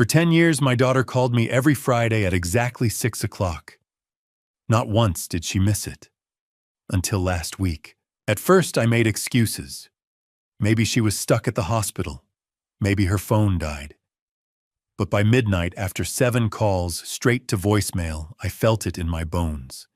For 10 years, my daughter called me every Friday at exactly 6 o'clock. Not once did she miss it. Until last week. At first, I made excuses. Maybe she was stuck at the hospital. Maybe her phone died. But by midnight, after 7 calls straight to voicemail, I felt it in my bones.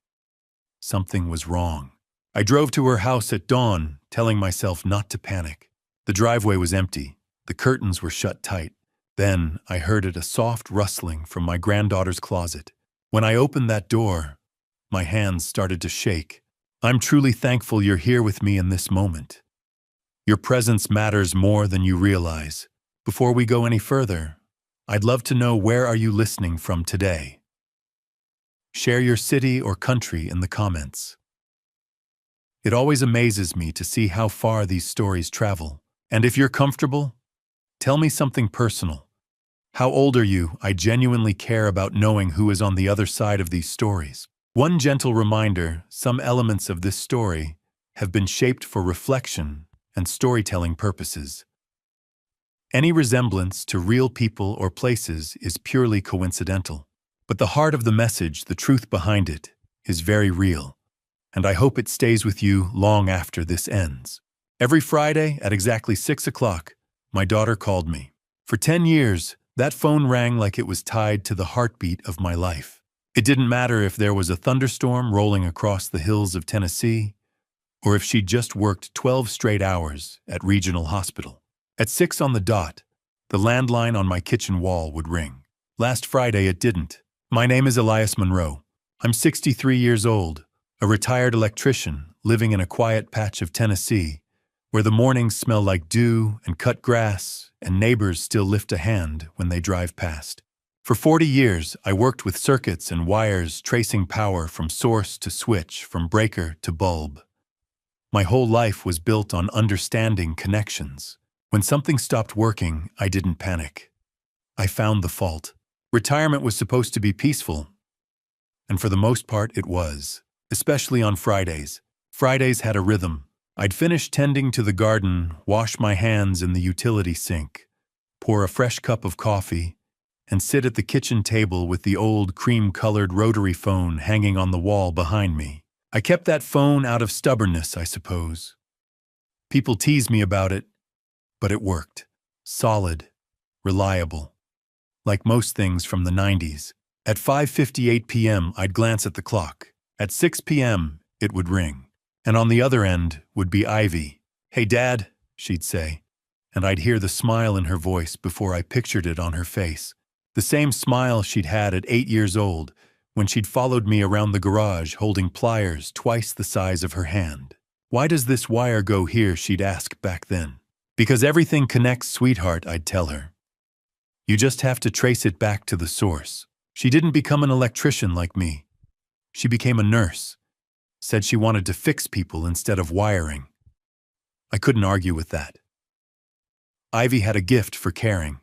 Something was wrong. I drove to her house at dawn, telling myself not to panic. The driveway was empty. The curtains were shut tight. Then I heard a soft rustling from my granddaughter's closet. When I opened that door, my hands started to shake. I'm truly thankful you're here with me in this moment. Your presence matters more than you realize. Before we go any further, I'd love to know, where are you listening from today? Share your city or country in the comments. It always amazes me to see how far these stories travel. And if you're comfortable, tell me something personal. How old are you? I genuinely care about knowing who is on the other side of these stories. One gentle reminder: some elements of this story have been shaped for reflection and storytelling purposes. Any resemblance to real people or places is purely coincidental. But the heart of the message, the truth behind it, is very real. And I hope it stays with you long after this ends. Every Friday at exactly 6 o'clock, my daughter called me. For 10 years, that phone rang like it was tied to the heartbeat of my life. It didn't matter if there was a thunderstorm rolling across the hills of Tennessee, or if she'd just worked 12 straight hours at Regional Hospital. At 6 on the dot, the landline on my kitchen wall would ring. Last Friday it didn't. My name is Elias Monroe. I'm 63 years old, a retired electrician living in a quiet patch of Tennessee, where the mornings smell like dew and cut grass, and neighbors still lift a hand when they drive past. For 40 years, I worked with circuits and wires, tracing power from source to switch, from breaker to bulb. My whole life was built on understanding connections. When something stopped working, I didn't panic. I found the fault. Retirement was supposed to be peaceful, and for the most part it was, especially on Fridays. Fridays had a rhythm. I'd finish tending to the garden, wash my hands in the utility sink, pour a fresh cup of coffee, and sit at the kitchen table with the old cream-colored rotary phone hanging on the wall behind me. I kept that phone out of stubbornness, I suppose. People tease me about it, but it worked. Solid, reliable. Like most things from the 90s. At 5:58 p.m., I'd glance at the clock. At 6 p.m., it would ring. And on the other end would be Ivy. "Hey, Dad," she'd say. And I'd hear the smile in her voice before I pictured it on her face. The same smile she'd had at 8 years old, when she'd followed me around the garage holding pliers twice the size of her hand. "Why does this wire go here?" she'd ask back then. "Because everything connects, sweetheart," I'd tell her. "You just have to trace it back to the source." She didn't become an electrician like me. She became a nurse. Said she wanted to fix people instead of wiring. I couldn't argue with that. Ivy had a gift for caring.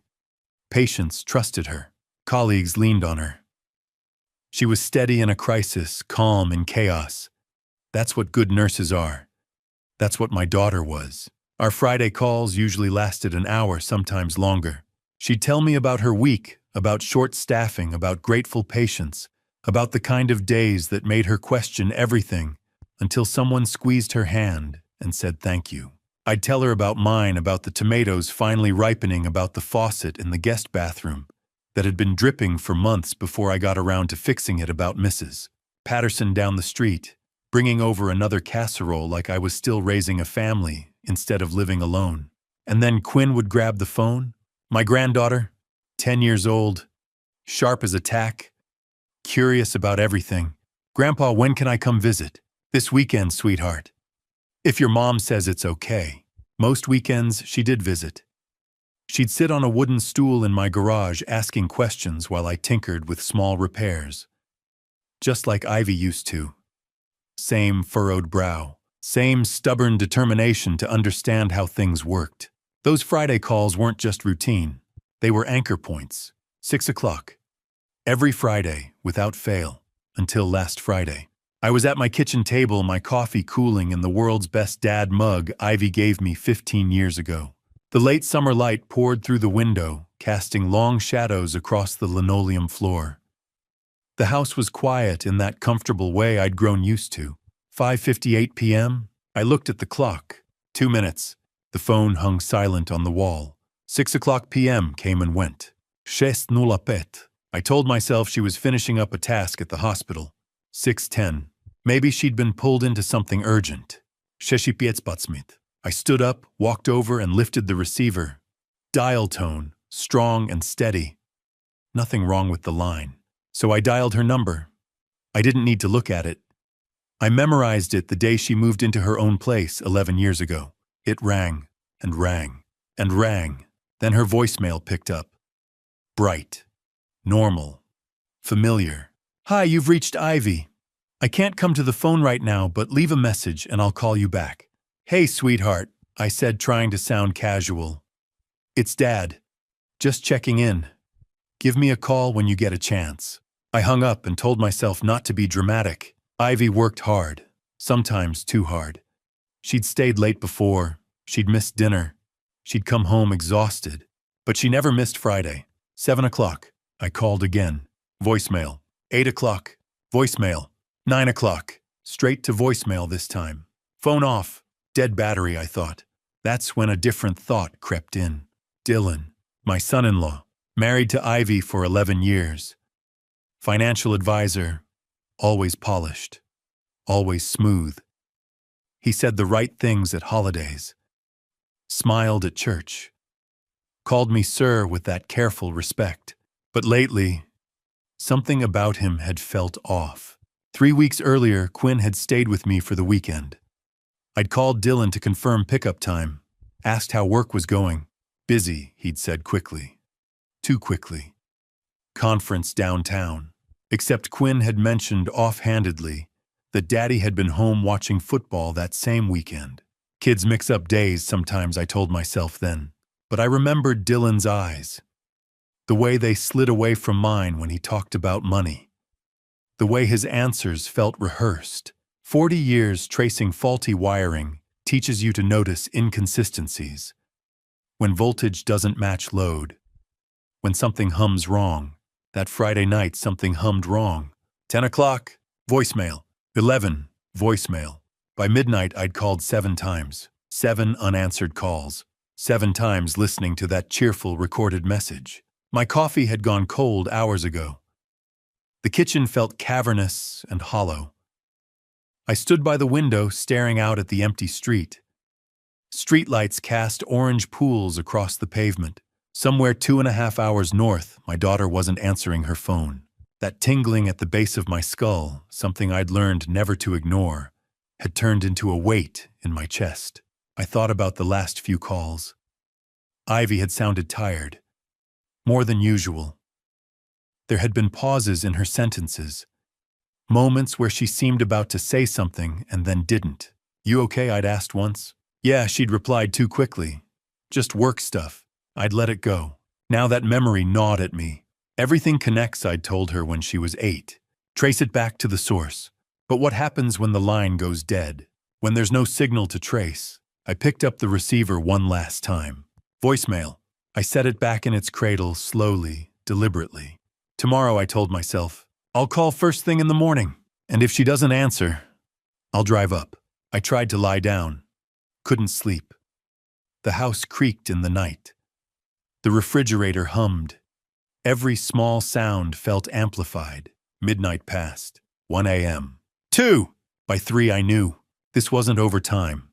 Patients trusted her. Colleagues leaned on her. She was steady in a crisis, calm in chaos. That's what good nurses are. That's what my daughter was. Our Friday calls usually lasted an hour, sometimes longer. She'd tell me about her week, about short staffing, about grateful patients, about the kind of days that made her question everything, until someone squeezed her hand and said thank you. I'd tell her about mine, about the tomatoes finally ripening, about the faucet in the guest bathroom that had been dripping for months before I got around to fixing it, about Mrs. Patterson down the street, bringing over another casserole like I was still raising a family instead of living alone. And then Quinn would grab the phone. My granddaughter, 10 years old, sharp as a tack, curious about everything. "Grandpa, when can I come visit?" "This weekend, sweetheart. If your mom says it's okay." Most weekends, she did visit. She'd sit on a wooden stool in my garage asking questions while I tinkered with small repairs. Just like Ivy used to. Same furrowed brow, same stubborn determination to understand how things worked. Those Friday calls weren't just routine. They were anchor points. 6 o'clock. Every Friday, without fail, until last Friday. I was at my kitchen table, my coffee cooling in the world's best dad mug Ivy gave me 15 years ago. The late summer light poured through the window, casting long shadows across the linoleum floor. The house was quiet in that comfortable way I'd grown used to. 5:58 p.m. I looked at the clock. 2 minutes. The phone hung silent on the wall. 6 o'clock p.m. came and went. 6:08. I told myself she was finishing up a task at the hospital. 6:10. Maybe she'd been pulled into something urgent. 6:05. I stood up, walked over, and lifted the receiver. Dial tone, strong and steady. Nothing wrong with the line. So I dialed her number. I didn't need to look at it. I memorized it the day she moved into her own place 11 years ago. It rang, and rang, and rang. Then her voicemail picked up. Bright. Normal. Familiar. Hi, you've reached Ivy. I can't come to the phone right now, but leave a message and I'll call you back. Hey, sweetheart, I said, trying to sound casual. It's Dad. Just checking in. Give me a call when you get a chance. I hung up and told myself not to be dramatic. Ivy worked hard, sometimes too hard. She'd stayed late before, she'd missed dinner, she'd come home exhausted. But she never missed Friday. 7 o'clock, I called again. Voicemail. 8 o'clock, voicemail. 9 o'clock, straight to voicemail this time. Phone off, dead battery, I thought. That's when a different thought crept in. Dylan, my son-in-law, married to Ivy for 11 years. Financial advisor, always polished, always smooth. He said the right things at holidays, smiled at church, called me sir with that careful respect. But lately, something about him had felt off. 3 weeks earlier, Quinn had stayed with me for the weekend. I'd called Dylan to confirm pickup time, asked how work was going. Busy, he'd said quickly. Too quickly. Conference downtown. Except Quinn had mentioned offhandedly that Daddy had been home watching football that same weekend. Kids mix up days sometimes, I told myself then. But I remembered Dylan's eyes. The way they slid away from mine when he talked about money. The way his answers felt rehearsed. 40 years tracing faulty wiring teaches you to notice inconsistencies. When voltage doesn't match load. When something hums wrong. That Friday night, something hummed wrong. 10 o'clock, voicemail. 11, voicemail. By midnight, I'd called 7 times. 7 unanswered calls. 7 times listening to that cheerful recorded message. My coffee had gone cold hours ago. The kitchen felt cavernous and hollow. I stood by the window, staring out at the empty street. Streetlights cast orange pools across the pavement. Somewhere 2.5 hours north, my daughter wasn't answering her phone. That tingling at the base of my skull, something I'd learned never to ignore, had turned into a weight in my chest. I thought about the last few calls. Ivy had sounded tired. More than usual. There had been pauses in her sentences. Moments where she seemed about to say something and then didn't. You okay? I'd asked once. Yeah, she'd replied too quickly. Just work stuff. I'd let it go. Now that memory gnawed at me. Everything connects, I'd told her when she was 8. Trace it back to the source. But what happens when the line goes dead? When there's no signal to trace? I picked up the receiver one last time. Voicemail. I set it back in its cradle slowly, deliberately. Tomorrow, I told myself, I'll call first thing in the morning. And if she doesn't answer, I'll drive up. I tried to lie down. Couldn't sleep. The house creaked in the night. The refrigerator hummed. Every small sound felt amplified. Midnight passed. 1 a.m. 2! By 3 I knew. This wasn't overtime.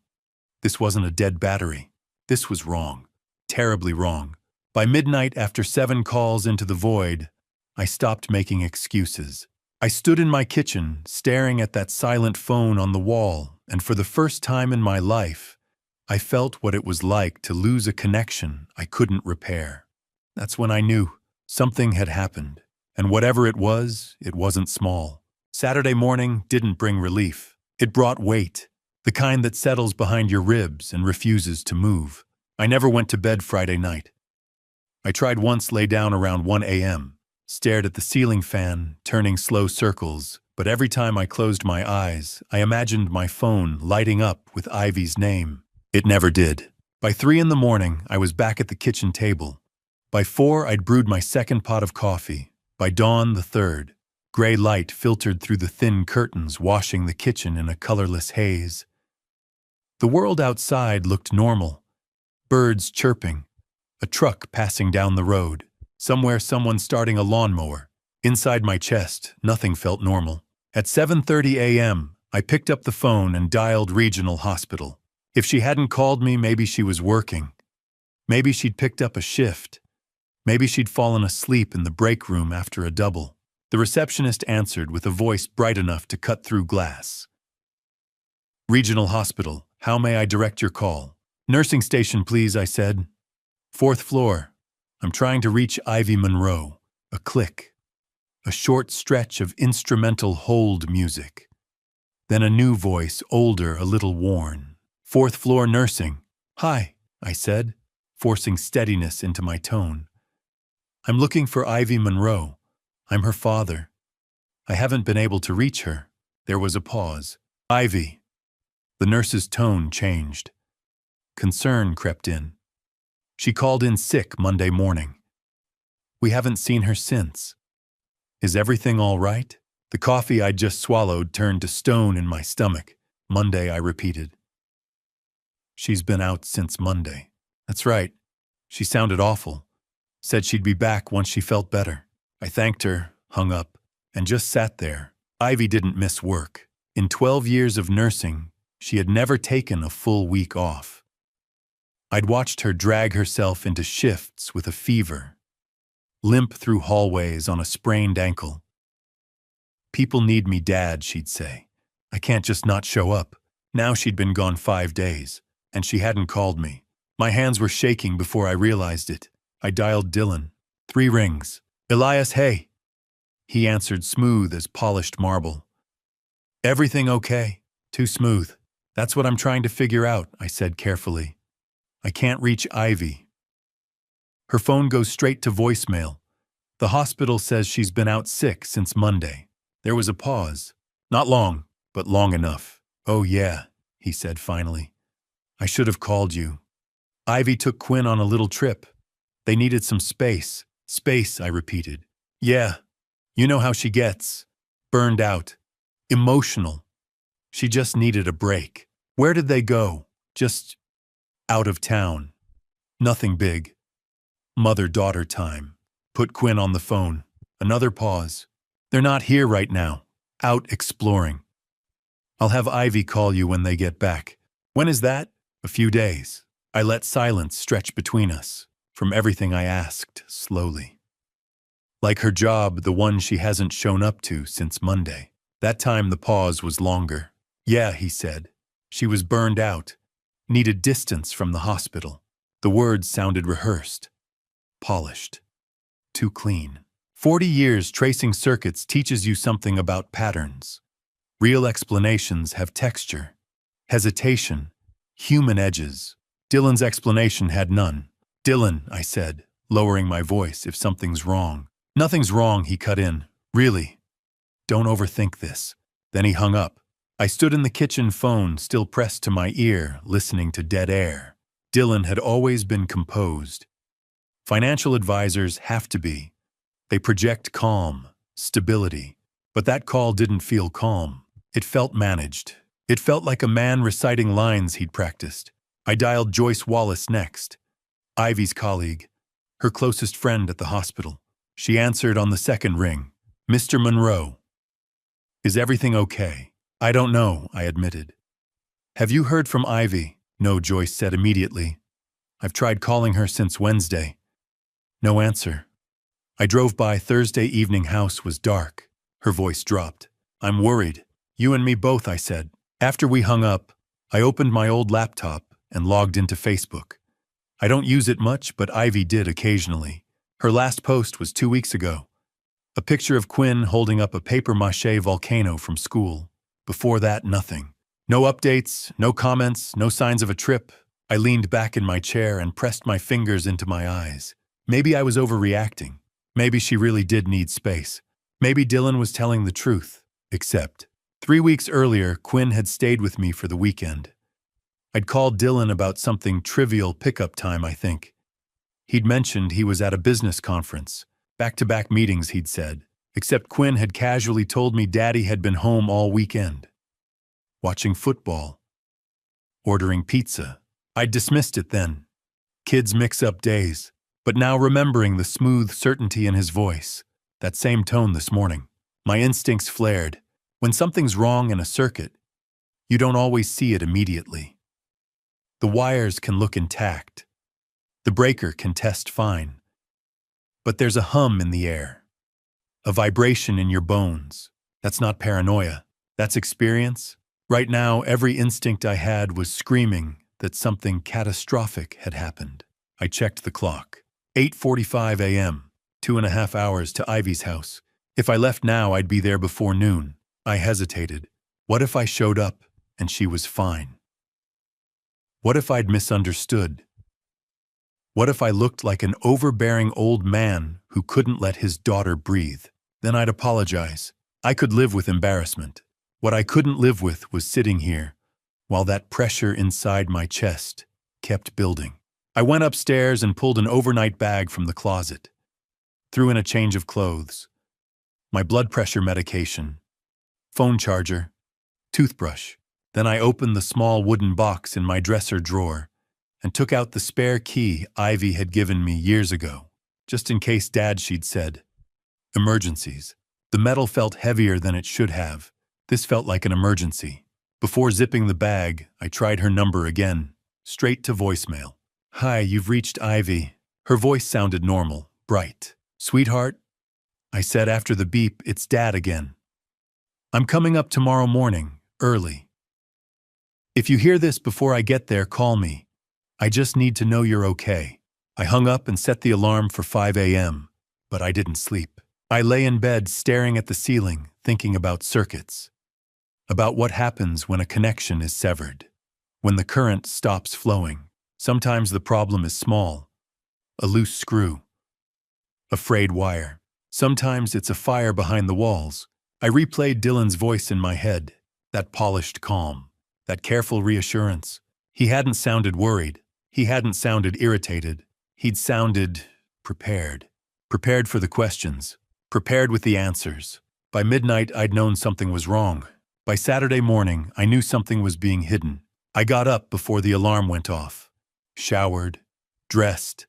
This wasn't a dead battery. This was wrong. Terribly wrong. By midnight, after 7 calls into the void, I stopped making excuses. I stood in my kitchen, staring at that silent phone on the wall, and for the first time in my life, I felt what it was like to lose a connection I couldn't repair. That's when I knew something had happened, and whatever it wasn't small. Saturday morning didn't bring relief. It brought weight, the kind that settles behind your ribs and refuses to move. I never went to bed Friday night. I tried once, lay down around 1 a.m., stared at the ceiling fan, turning slow circles, but every time I closed my eyes, I imagined my phone lighting up with Ivy's name. It never did. By 3 in the morning, I was back at the kitchen table, By 4, I'd brewed my second pot of coffee. By dawn, the third. Gray light filtered through the thin curtains, washing the kitchen in a colorless haze. The world outside looked normal. Birds chirping. A truck passing down the road. Somewhere someone starting a lawnmower. Inside my chest, nothing felt normal. At 7:30 a.m., I picked up the phone and dialed Regional Hospital. If she hadn't called me, maybe she was working. Maybe she'd picked up a shift. Maybe she'd fallen asleep in the break room after a double. The receptionist answered with a voice bright enough to cut through glass. Regional Hospital, how may I direct your call? Nursing station, please, I said. 4th floor. I'm trying to reach Ivy Monroe. A click. A short stretch of instrumental hold music. Then a new voice, older, a little worn. 4th floor nursing. Hi, I said, forcing steadiness into my tone. I'm looking for Ivy Monroe. I'm her father. I haven't been able to reach her. There was a pause. Ivy. The nurse's tone changed. Concern crept in. She called in sick Monday morning. We haven't seen her since. Is everything all right? The coffee I'd just swallowed turned to stone in my stomach. Monday, I repeated. She's been out since Monday. That's right. She sounded awful. Said she'd be back once she felt better. I thanked her, hung up, and just sat there. Ivy didn't miss work. In 12 years of nursing, she had never taken a full week off. I'd watched her drag herself into shifts with a fever, limp through hallways on a sprained ankle. People need me, Dad, she'd say. I can't just not show up. Now she'd been gone 5 days, and she hadn't called me. My hands were shaking before I realized it. I dialed Dylan. 3 rings. Elias, hey. He answered smooth as polished marble. Everything okay? Too smooth. That's what I'm trying to figure out, I said carefully. I can't reach Ivy. Her phone goes straight to voicemail. The hospital says she's been out sick since Monday. There was a pause. Not long, but long enough. Oh yeah, he said finally. I should have called you. Ivy took Quinn on a little trip. They needed some space. Space, I repeated. Yeah, you know how she gets. Burned out. Emotional. She just needed a break. Where did they go? Just out of town. Nothing big. Mother-daughter time. Put Quinn on the phone. Another pause. They're not here right now. Out exploring. I'll have Ivy call you when they get back. When is that? A few days. I let silence stretch between us. From everything I asked, slowly. Like her job, the one she hasn't shown up to since Monday. That time the pause was longer. Yeah, he said. She was burned out. Needed distance from the hospital. The words sounded rehearsed. Polished. Too clean. 40 years tracing circuits teaches you something about patterns. Real explanations have texture, hesitation, human edges. Dylan's explanation had none. Dylan, I said, lowering my voice, if something's wrong. Nothing's wrong, he cut in. Really. Don't overthink this. Then he hung up. I stood in the kitchen, phone still pressed to my ear, listening to dead air. Dylan had always been composed. Financial advisors have to be. They project calm, stability. But that call didn't feel calm. It felt managed. It felt like a man reciting lines he'd practiced. I dialed Joyce Wallace next. Ivy's colleague, her closest friend at the hospital. She answered on the second ring. Mr. Monroe. Is everything okay? I don't know, I admitted. Have you heard from Ivy? No, Joyce said immediately. I've tried calling her since Wednesday. No answer. I drove by Thursday evening. House was dark. Her voice dropped. I'm worried. You and me both, I said. After we hung up, I opened my old laptop and logged into Facebook. I don't use it much, but Ivy did occasionally. Her last post was 2 weeks ago. A picture of Quinn holding up a papier-mâché volcano from school. Before that, nothing. No updates, no comments, no signs of a trip. I leaned back in my chair and pressed my fingers into my eyes. Maybe I was overreacting. Maybe she really did need space. Maybe Dylan was telling the truth. Except, 3 weeks earlier, Quinn had stayed with me for the weekend. I'd called Dylan about something trivial, pickup time, I think. He'd mentioned he was at a business conference. Back-to-back meetings, he'd said. Except Quinn had casually told me Daddy had been home all weekend. Watching football. Ordering pizza. I'd dismissed it then. Kids mix up days. But now remembering the smooth certainty in his voice, that same tone this morning, my instincts flared. When something's wrong in a circuit, you don't always see it immediately. The wires can look intact. The breaker can test fine. But there's a hum in the air. A vibration in your bones. That's not paranoia. That's experience. Right now, every instinct I had was screaming that something catastrophic had happened. I checked the clock. 8:45 a.m., 2.5 hours to Ivy's house. If I left now, I'd be there before noon. I hesitated. What if I showed up and she was fine? What if I'd misunderstood? What if I looked like an overbearing old man who couldn't let his daughter breathe? Then I'd apologize. I could live with embarrassment. What I couldn't live with was sitting here, while that pressure inside my chest kept building. I went upstairs and pulled an overnight bag from the closet. Threw in a change of clothes, my blood pressure medication, phone charger, toothbrush. Then I opened the small wooden box in my dresser drawer and took out the spare key Ivy had given me years ago, just in case Dad, she'd said. Emergencies. The metal felt heavier than it should have. This felt like an emergency. Before zipping the bag, I tried her number again, straight to voicemail. Hi, you've reached Ivy. Her voice sounded normal, bright. Sweetheart? I said after the beep, it's Dad again. I'm coming up tomorrow morning, early. If you hear this before I get there, call me. I just need to know you're okay. I hung up and set the alarm for 5 a.m., but I didn't sleep. I lay in bed staring at the ceiling, thinking about circuits. About what happens when a connection is severed. When the current stops flowing. Sometimes the problem is small. A loose screw. A frayed wire. Sometimes it's a fire behind the walls. I replayed Dylan's voice in my head. That polished calm. That careful reassurance. He hadn't sounded worried. He hadn't sounded irritated. He'd sounded prepared. Prepared for the questions. Prepared with the answers. By midnight, I'd known something was wrong. By Saturday morning, I knew something was being hidden. I got up before the alarm went off. Showered, dressed,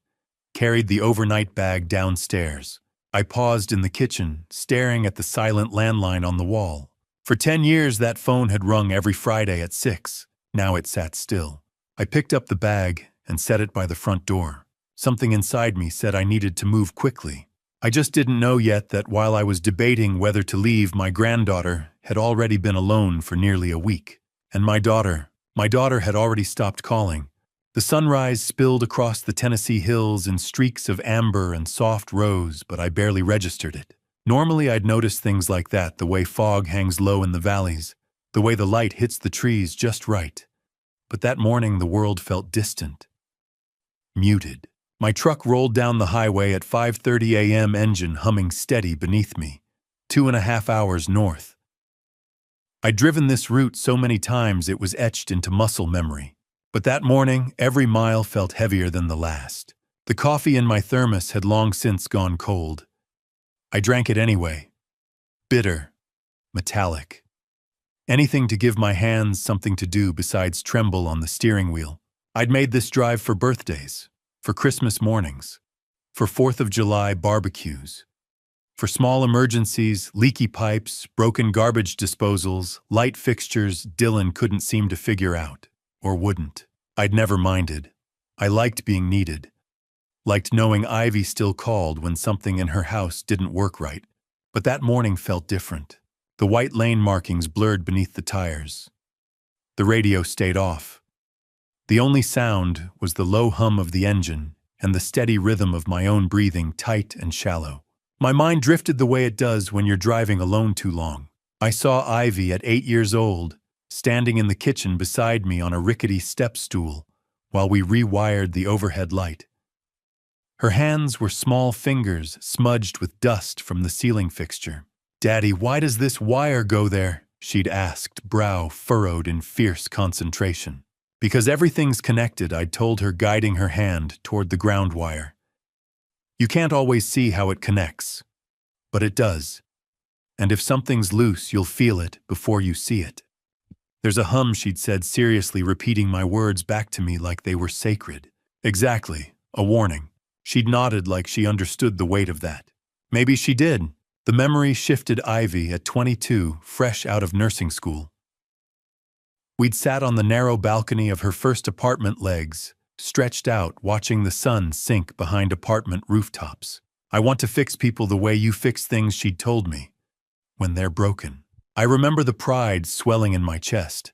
carried the overnight bag downstairs. I paused in the kitchen, staring at the silent landline on the wall. For 10 years, that phone had rung every Friday at 6. Now it sat still. I picked up the bag and set it by the front door. Something inside me said I needed to move quickly. I just didn't know yet that while I was debating whether to leave, my granddaughter had already been alone for nearly a week. And my daughter had already stopped calling. The sunrise spilled across the Tennessee hills in streaks of amber and soft rose, but I barely registered it. Normally I'd notice things like that, the way fog hangs low in the valleys, the way the light hits the trees just right. But that morning the world felt distant. Muted. My truck rolled down the highway at 5:30 a.m., engine humming steady beneath me. 2.5 hours north. I'd driven this route so many times it was etched into muscle memory. But that morning, every mile felt heavier than the last. The coffee in my thermos had long since gone cold. I drank it anyway. Bitter. Metallic. Anything to give my hands something to do besides tremble on the steering wheel. I'd made this drive for birthdays, for Christmas mornings, for 4th of July barbecues, for small emergencies, leaky pipes, broken garbage disposals, light fixtures Dylan couldn't seem to figure out. Or wouldn't. I'd never minded. I liked being needed. Liked knowing Ivy still called when something in her house didn't work right. But that morning felt different. The white lane markings blurred beneath the tires. The radio stayed off. The only sound was the low hum of the engine and the steady rhythm of my own breathing, tight and shallow. My mind drifted the way it does when you're driving alone too long. I saw Ivy at 8 years old, standing in the kitchen beside me on a rickety step stool while we rewired the overhead light. Her hands were small fingers smudged with dust from the ceiling fixture. "Daddy, why does this wire go there?" she'd asked, brow furrowed in fierce concentration. "Because everything's connected," I'd told her, guiding her hand toward the ground wire. You can't always see how it connects, but it does. And if something's loose, you'll feel it before you see it. There's a hum, she'd said, seriously repeating my words back to me like they were sacred. Exactly, a warning. She'd nodded like she understood the weight of that. Maybe she did. The memory shifted Ivy at 22, fresh out of nursing school. We'd sat on the narrow balcony of her first apartment, legs stretched out, watching the sun sink behind apartment rooftops. I want to fix people the way you fix things, she'd told me, when they're broken. I remember the pride swelling in my chest.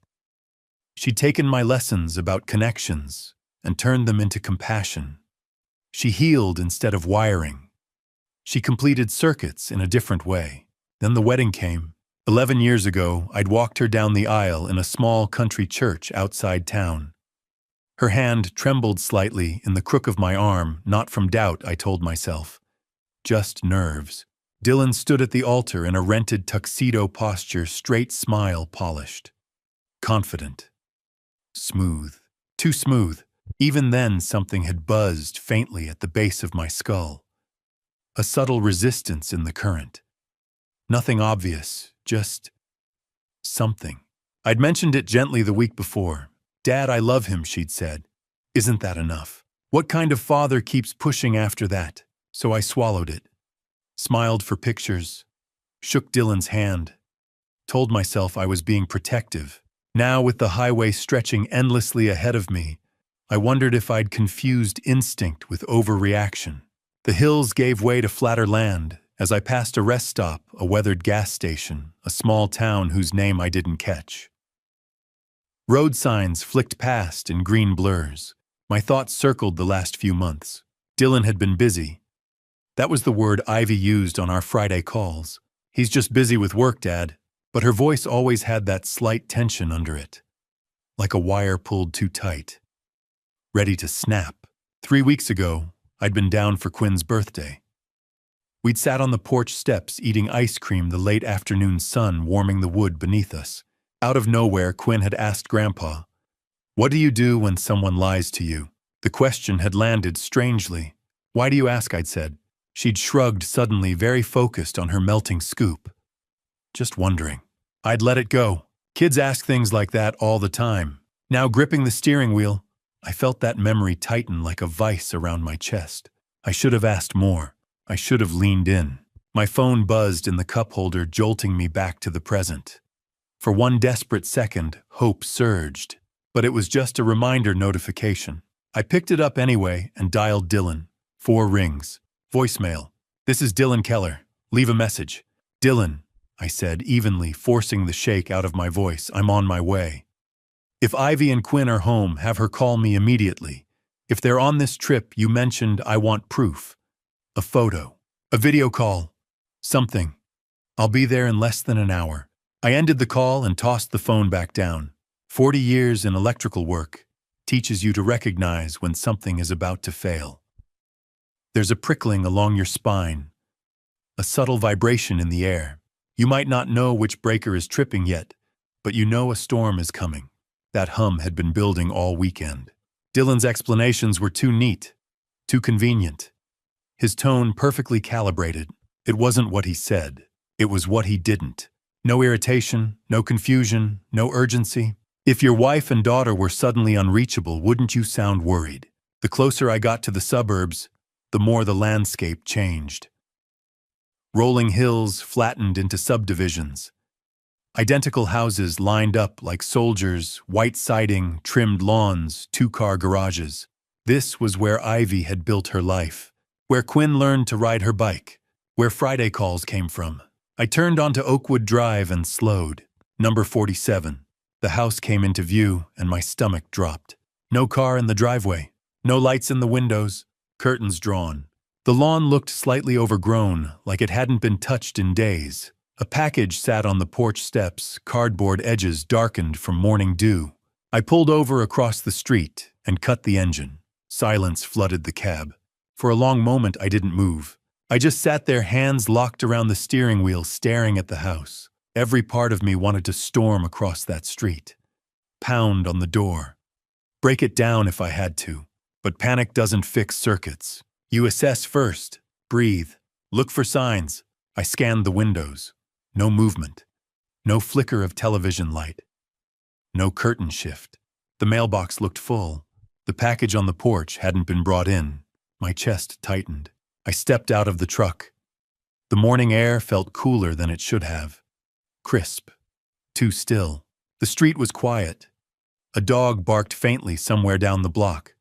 She'd taken my lessons about connections and turned them into compassion. She healed instead of wiring. She completed circuits in a different way. Then the wedding came. 11 years ago, I'd walked her down the aisle in a small country church outside town. Her hand trembled slightly in the crook of my arm, not from doubt, I told myself. Just nerves. Dylan stood at the altar in a rented tuxedo posture, straight smile polished. Confident. Smooth. Too smooth. Even then, something had buzzed faintly at the base of my skull. A subtle resistance in the current. Nothing obvious, just something. I'd mentioned it gently the week before. Dad, I love him, she'd said. Isn't that enough? What kind of father keeps pushing after that? So I swallowed it. Smiled for pictures. Shook Dylan's hand. Told myself I was being protective. Now, with the highway stretching endlessly ahead of me, I wondered if I'd confused instinct with overreaction. The hills gave way to flatter land as I passed a rest stop, a weathered gas station, a small town whose name I didn't catch. Road signs flicked past in green blurs. My thoughts circled the last few months. Dylan had been busy. That was the word Ivy used on our Friday calls. He's just busy with work, Dad. But her voice always had that slight tension under it, like a wire pulled too tight. Ready to snap. 3 weeks ago, I'd been down for Quinn's birthday. We'd sat on the porch steps eating ice cream, the late afternoon sun warming the wood beneath us. Out of nowhere, Quinn had asked Grandpa, "What do you do when someone lies to you?" The question had landed strangely. "Why do you ask?" I'd said. She'd shrugged suddenly, very focused on her melting scoop. Just wondering. I'd let it go. Kids ask things like that all the time. Now, gripping the steering wheel, I felt that memory tighten like a vice around my chest. I should have asked more. I should have leaned in. My phone buzzed in the cup holder, jolting me back to the present. For one desperate second, hope surged. But it was just a reminder notification. I picked it up anyway and dialed Dylan. 4 rings. Voicemail. "This is Dylan Keller. Leave a message." "Dylan," I said evenly, forcing the shake out of my voice. "I'm on my way. If Ivy and Quinn are home, have her call me immediately. If they're on this trip you mentioned, I want proof. A photo. A video call. Something. I'll be there in less than an hour." I ended the call and tossed the phone back down. 40 years in electrical work teaches you to recognize when something is about to fail. There's a prickling along your spine, a subtle vibration in the air. You might not know which breaker is tripping yet, but you know a storm is coming. That hum had been building all weekend. Dylan's explanations were too neat, too convenient. His tone perfectly calibrated. It wasn't what he said, it was what he didn't. No irritation, no confusion, no urgency. If your wife and daughter were suddenly unreachable, wouldn't you sound worried? The closer I got to the suburbs, the more the landscape changed. Rolling hills flattened into subdivisions. Identical houses lined up like soldiers, white siding, trimmed lawns, 2-car garages. This was where Ivy had built her life, where Quinn learned to ride her bike, where Friday calls came from. I turned onto Oakwood Drive and slowed. Number 47. The house came into view and my stomach dropped. No car in the driveway. No lights in the windows. Curtains drawn. The lawn looked slightly overgrown, like it hadn't been touched in days. A package sat on the porch steps, cardboard edges darkened from morning dew. I pulled over across the street and cut the engine. Silence flooded the cab. For a long moment I didn't move. I just sat there, hands locked around the steering wheel, staring at the house. Every part of me wanted to storm across that street. Pound on the door. Break it down if I had to. But panic doesn't fix circuits. You assess first, breathe, look for signs. I scanned the windows. No movement. No flicker of television light. No curtain shift. The mailbox looked full. The package on the porch hadn't been brought in. My chest tightened. I stepped out of the truck. The morning air felt cooler than it should have. Crisp. Too still. The street was quiet. A dog barked faintly somewhere down the block.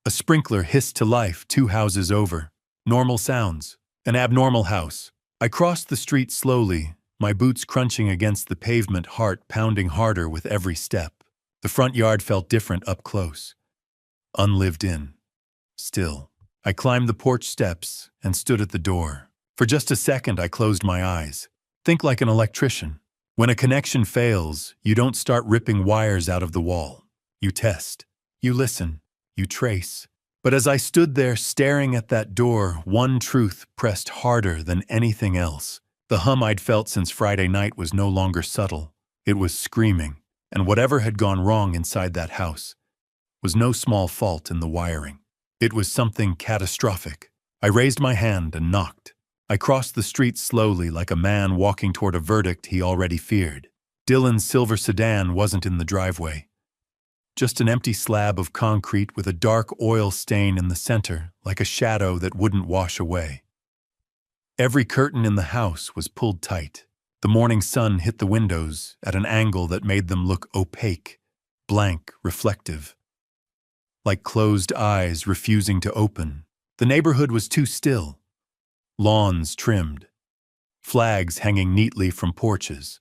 A sprinkler hissed to life 2 houses over. Normal sounds. An abnormal house. I crossed the street slowly, my boots crunching against the pavement, heart pounding harder with every step. The front yard felt different up close. Unlived in. Still. I climbed the porch steps and stood at the door. For just a second, I closed my eyes. Think like an electrician. When a connection fails, you don't start ripping wires out of the wall. You test. You listen. You trace. But as I stood there staring at that door, one truth pressed harder than anything else. The hum I'd felt since Friday night was no longer subtle. It was screaming, and whatever had gone wrong inside that house was no small fault in the wiring. It was something catastrophic. I raised my hand and knocked. I crossed the street slowly like a man walking toward a verdict he already feared. Dylan's silver sedan wasn't in the driveway. Just an empty slab of concrete with a dark oil stain in the center, like a shadow that wouldn't wash away. Every curtain in the house was pulled tight. The morning sun hit the windows at an angle that made them look opaque, blank, reflective. Like closed eyes refusing to open. The neighborhood was too still. Lawns trimmed. Flags hanging neatly from porches.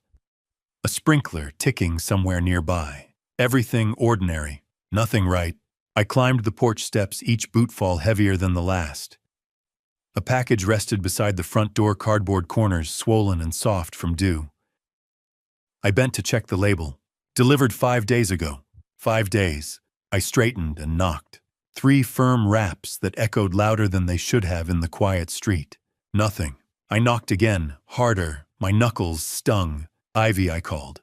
A sprinkler ticking somewhere nearby. Everything ordinary, nothing right. I climbed the porch steps, each bootfall heavier than the last. A package rested beside the front door, cardboard corners swollen and soft from dew. I bent to check the label. Delivered 5 days ago. 5 days. I straightened and knocked. 3 firm raps that echoed louder than they should have in the quiet street. Nothing. I knocked again, harder. My knuckles stung. Ivy, I called.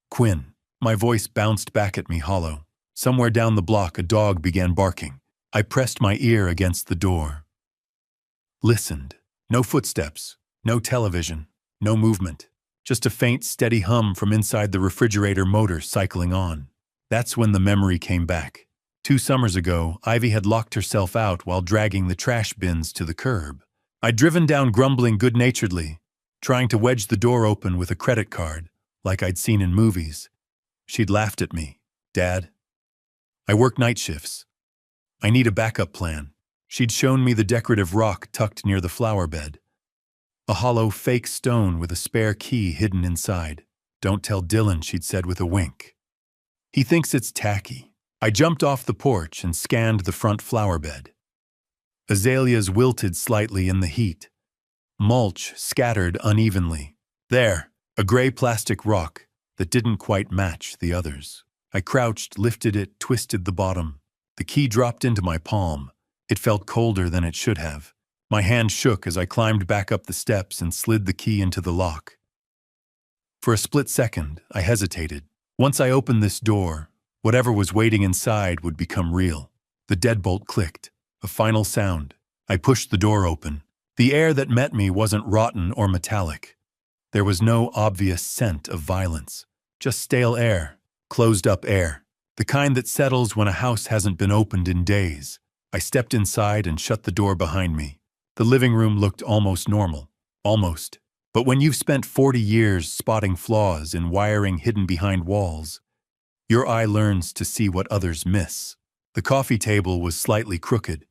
Quinn. My voice bounced back at me hollow. Somewhere down the block, a dog began barking. I pressed my ear against the door. Listened. No footsteps. No television. No movement. Just a faint, steady hum from inside the refrigerator motor cycling on. That's when the memory came back. 2 summers ago, Ivy had locked herself out while dragging the trash bins to the curb. I'd driven down grumbling good-naturedly, trying to wedge the door open with a credit card, like I'd seen in movies. She'd laughed at me. Dad, I work night shifts. I need a backup plan. She'd shown me the decorative rock tucked near the flower bed. A hollow fake stone with a spare key hidden inside. Don't tell Dylan, she'd said with a wink. He thinks it's tacky. I jumped off the porch and scanned the front flower bed. Azaleas wilted slightly in the heat. Mulch scattered unevenly. There, a gray plastic rock that didn't quite match the others. I crouched, lifted it, twisted the bottom. The key dropped into my palm. It felt colder than it should have. My hand shook as I climbed back up the steps and slid the key into the lock. For a split second, I hesitated. Once I opened this door, whatever was waiting inside would become real. The deadbolt clicked. A final sound. I pushed the door open. The air that met me wasn't rotten or metallic. There was no obvious scent of violence. Just stale air, closed-up air, the kind that settles when a house hasn't been opened in days. I stepped inside and shut the door behind me. The living room looked almost normal. Almost. But when you've spent 40 years spotting flaws in wiring hidden behind walls, your eye learns to see what others miss. The coffee table was slightly crooked.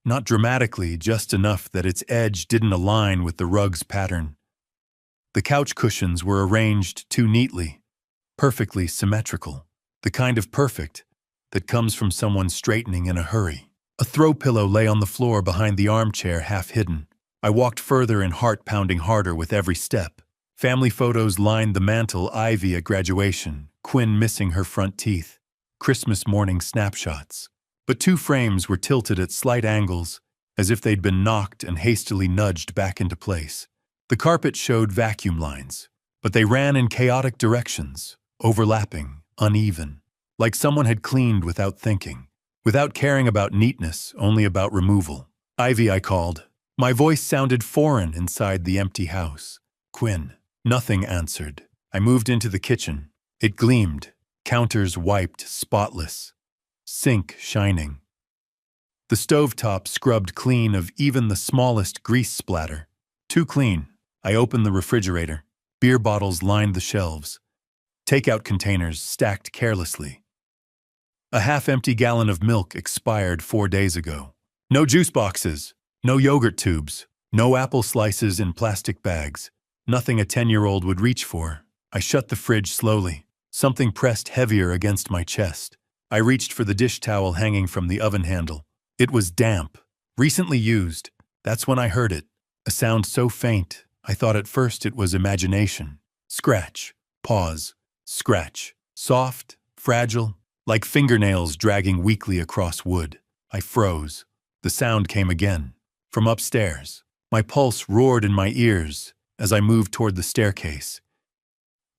Not dramatically, just enough that its edge didn't align with the rug's pattern. The couch cushions were arranged too neatly, perfectly symmetrical. The kind of perfect that comes from someone straightening in a hurry. A throw pillow lay on the floor behind the armchair, half hidden. I walked further and heart pounding harder with every step. Family photos lined the mantel, Ivy at graduation, Quinn missing her front teeth, Christmas morning snapshots. But 2 frames were tilted at slight angles, as if they'd been knocked and hastily nudged back into place. The carpet showed vacuum lines, but they ran in chaotic directions, overlapping, uneven, like someone had cleaned without thinking, without caring about neatness, only about removal. Ivy, I called. My voice sounded foreign inside the empty house. Quinn. Nothing answered. I moved into the kitchen. It gleamed. Counters wiped, spotless. Sink shining. The stovetop scrubbed clean of even the smallest grease splatter. Too clean. I opened the refrigerator. Beer bottles lined the shelves. Takeout containers stacked carelessly. A half-empty gallon of milk expired 4 days ago. No juice boxes. No yogurt tubes. No apple slices in plastic bags. Nothing a 10-year-old would reach for. I shut the fridge slowly. Something pressed heavier against my chest. I reached for the dish towel hanging from the oven handle. It was damp. Recently used. That's when I heard it. A sound so faint, I thought at first it was imagination. Scratch. Pause. Scratch. Soft. Fragile. Like fingernails dragging weakly across wood. I froze. The sound came again. From upstairs. My pulse roared in my ears as I moved toward the staircase.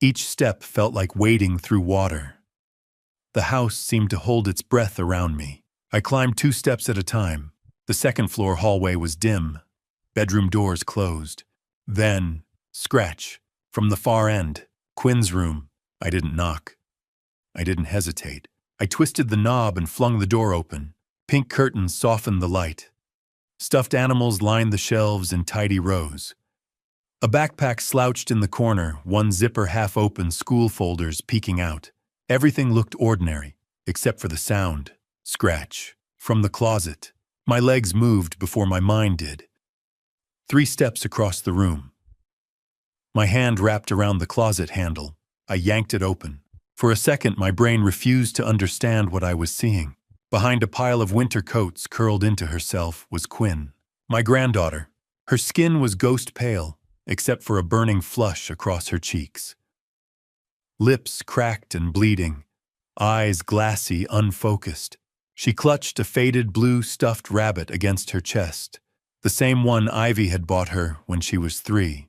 Each step felt like wading through water. The house seemed to hold its breath around me. I climbed 2 steps at a time. The second-floor hallway was dim. Bedroom doors closed. Then, scratch. From the far end, Quinn's room. I didn't knock. I didn't hesitate. I twisted the knob and flung the door open. Pink curtains softened the light. Stuffed animals lined the shelves in tidy rows. A backpack slouched in the corner, one zipper half open, school folders peeking out. Everything looked ordinary, except for the sound. Scratch. From the closet. My legs moved before my mind did. 3 steps across the room. My hand wrapped around the closet handle. I yanked it open. For a second, my brain refused to understand what I was seeing. Behind a pile of winter coats curled into herself was Quinn, my granddaughter. Her skin was ghost pale, except for a burning flush across her cheeks. Lips cracked and bleeding, eyes glassy, unfocused. She clutched a faded blue stuffed rabbit against her chest, the same one Ivy had bought her when she was 3.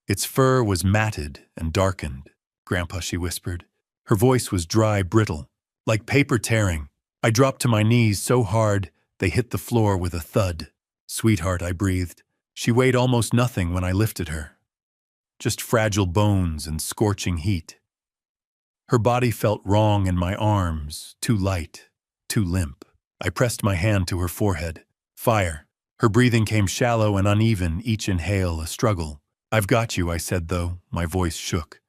Its fur was matted and darkened. "Grandpa," she whispered. Her voice was dry, brittle, like paper tearing. I dropped to my knees so hard they hit the floor with a thud. "Sweetheart," I breathed. She weighed almost nothing when I lifted her. Just fragile bones and scorching heat. Her body felt wrong in my arms, too light, too limp. I pressed my hand to her forehead. Fire. Her breathing came shallow and uneven, each inhale a struggle. "I've got you," I said, though my voice shook.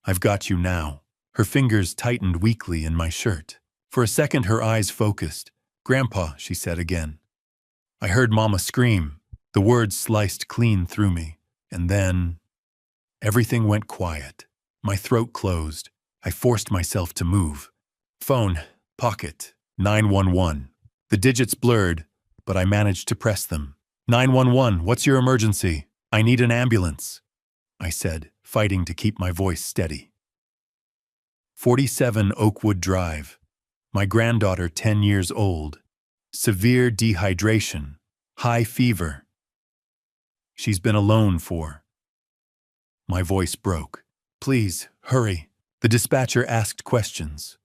"I've got you now." Her fingers tightened weakly in my shirt. For a second, her eyes focused. "Grandpa," she said again. I heard Mama scream. The words sliced clean through me. And then everything went quiet. My throat closed. I forced myself to move. Phone, pocket, 911. The digits blurred, but I managed to press them. 911, what's your emergency? I need an ambulance, I said, fighting to keep my voice steady. 47 Oakwood Drive. My granddaughter, 10 years old. Severe dehydration. High fever. She's been alone for. My voice broke. "Please, hurry." The dispatcher asked questions.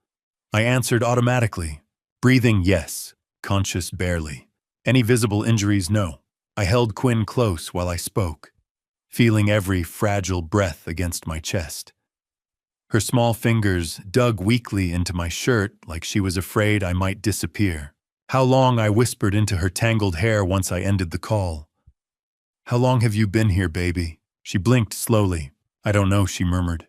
I answered automatically. Breathing, yes. Conscious, barely. Any visible injuries, no. I held Quinn close while I spoke, feeling every fragile breath against my chest. Her small fingers dug weakly into my shirt like she was afraid I might disappear. "How long?" I whispered into her tangled hair once I ended the call. "How long have you been here, baby?" She blinked slowly. "I don't know," she murmured.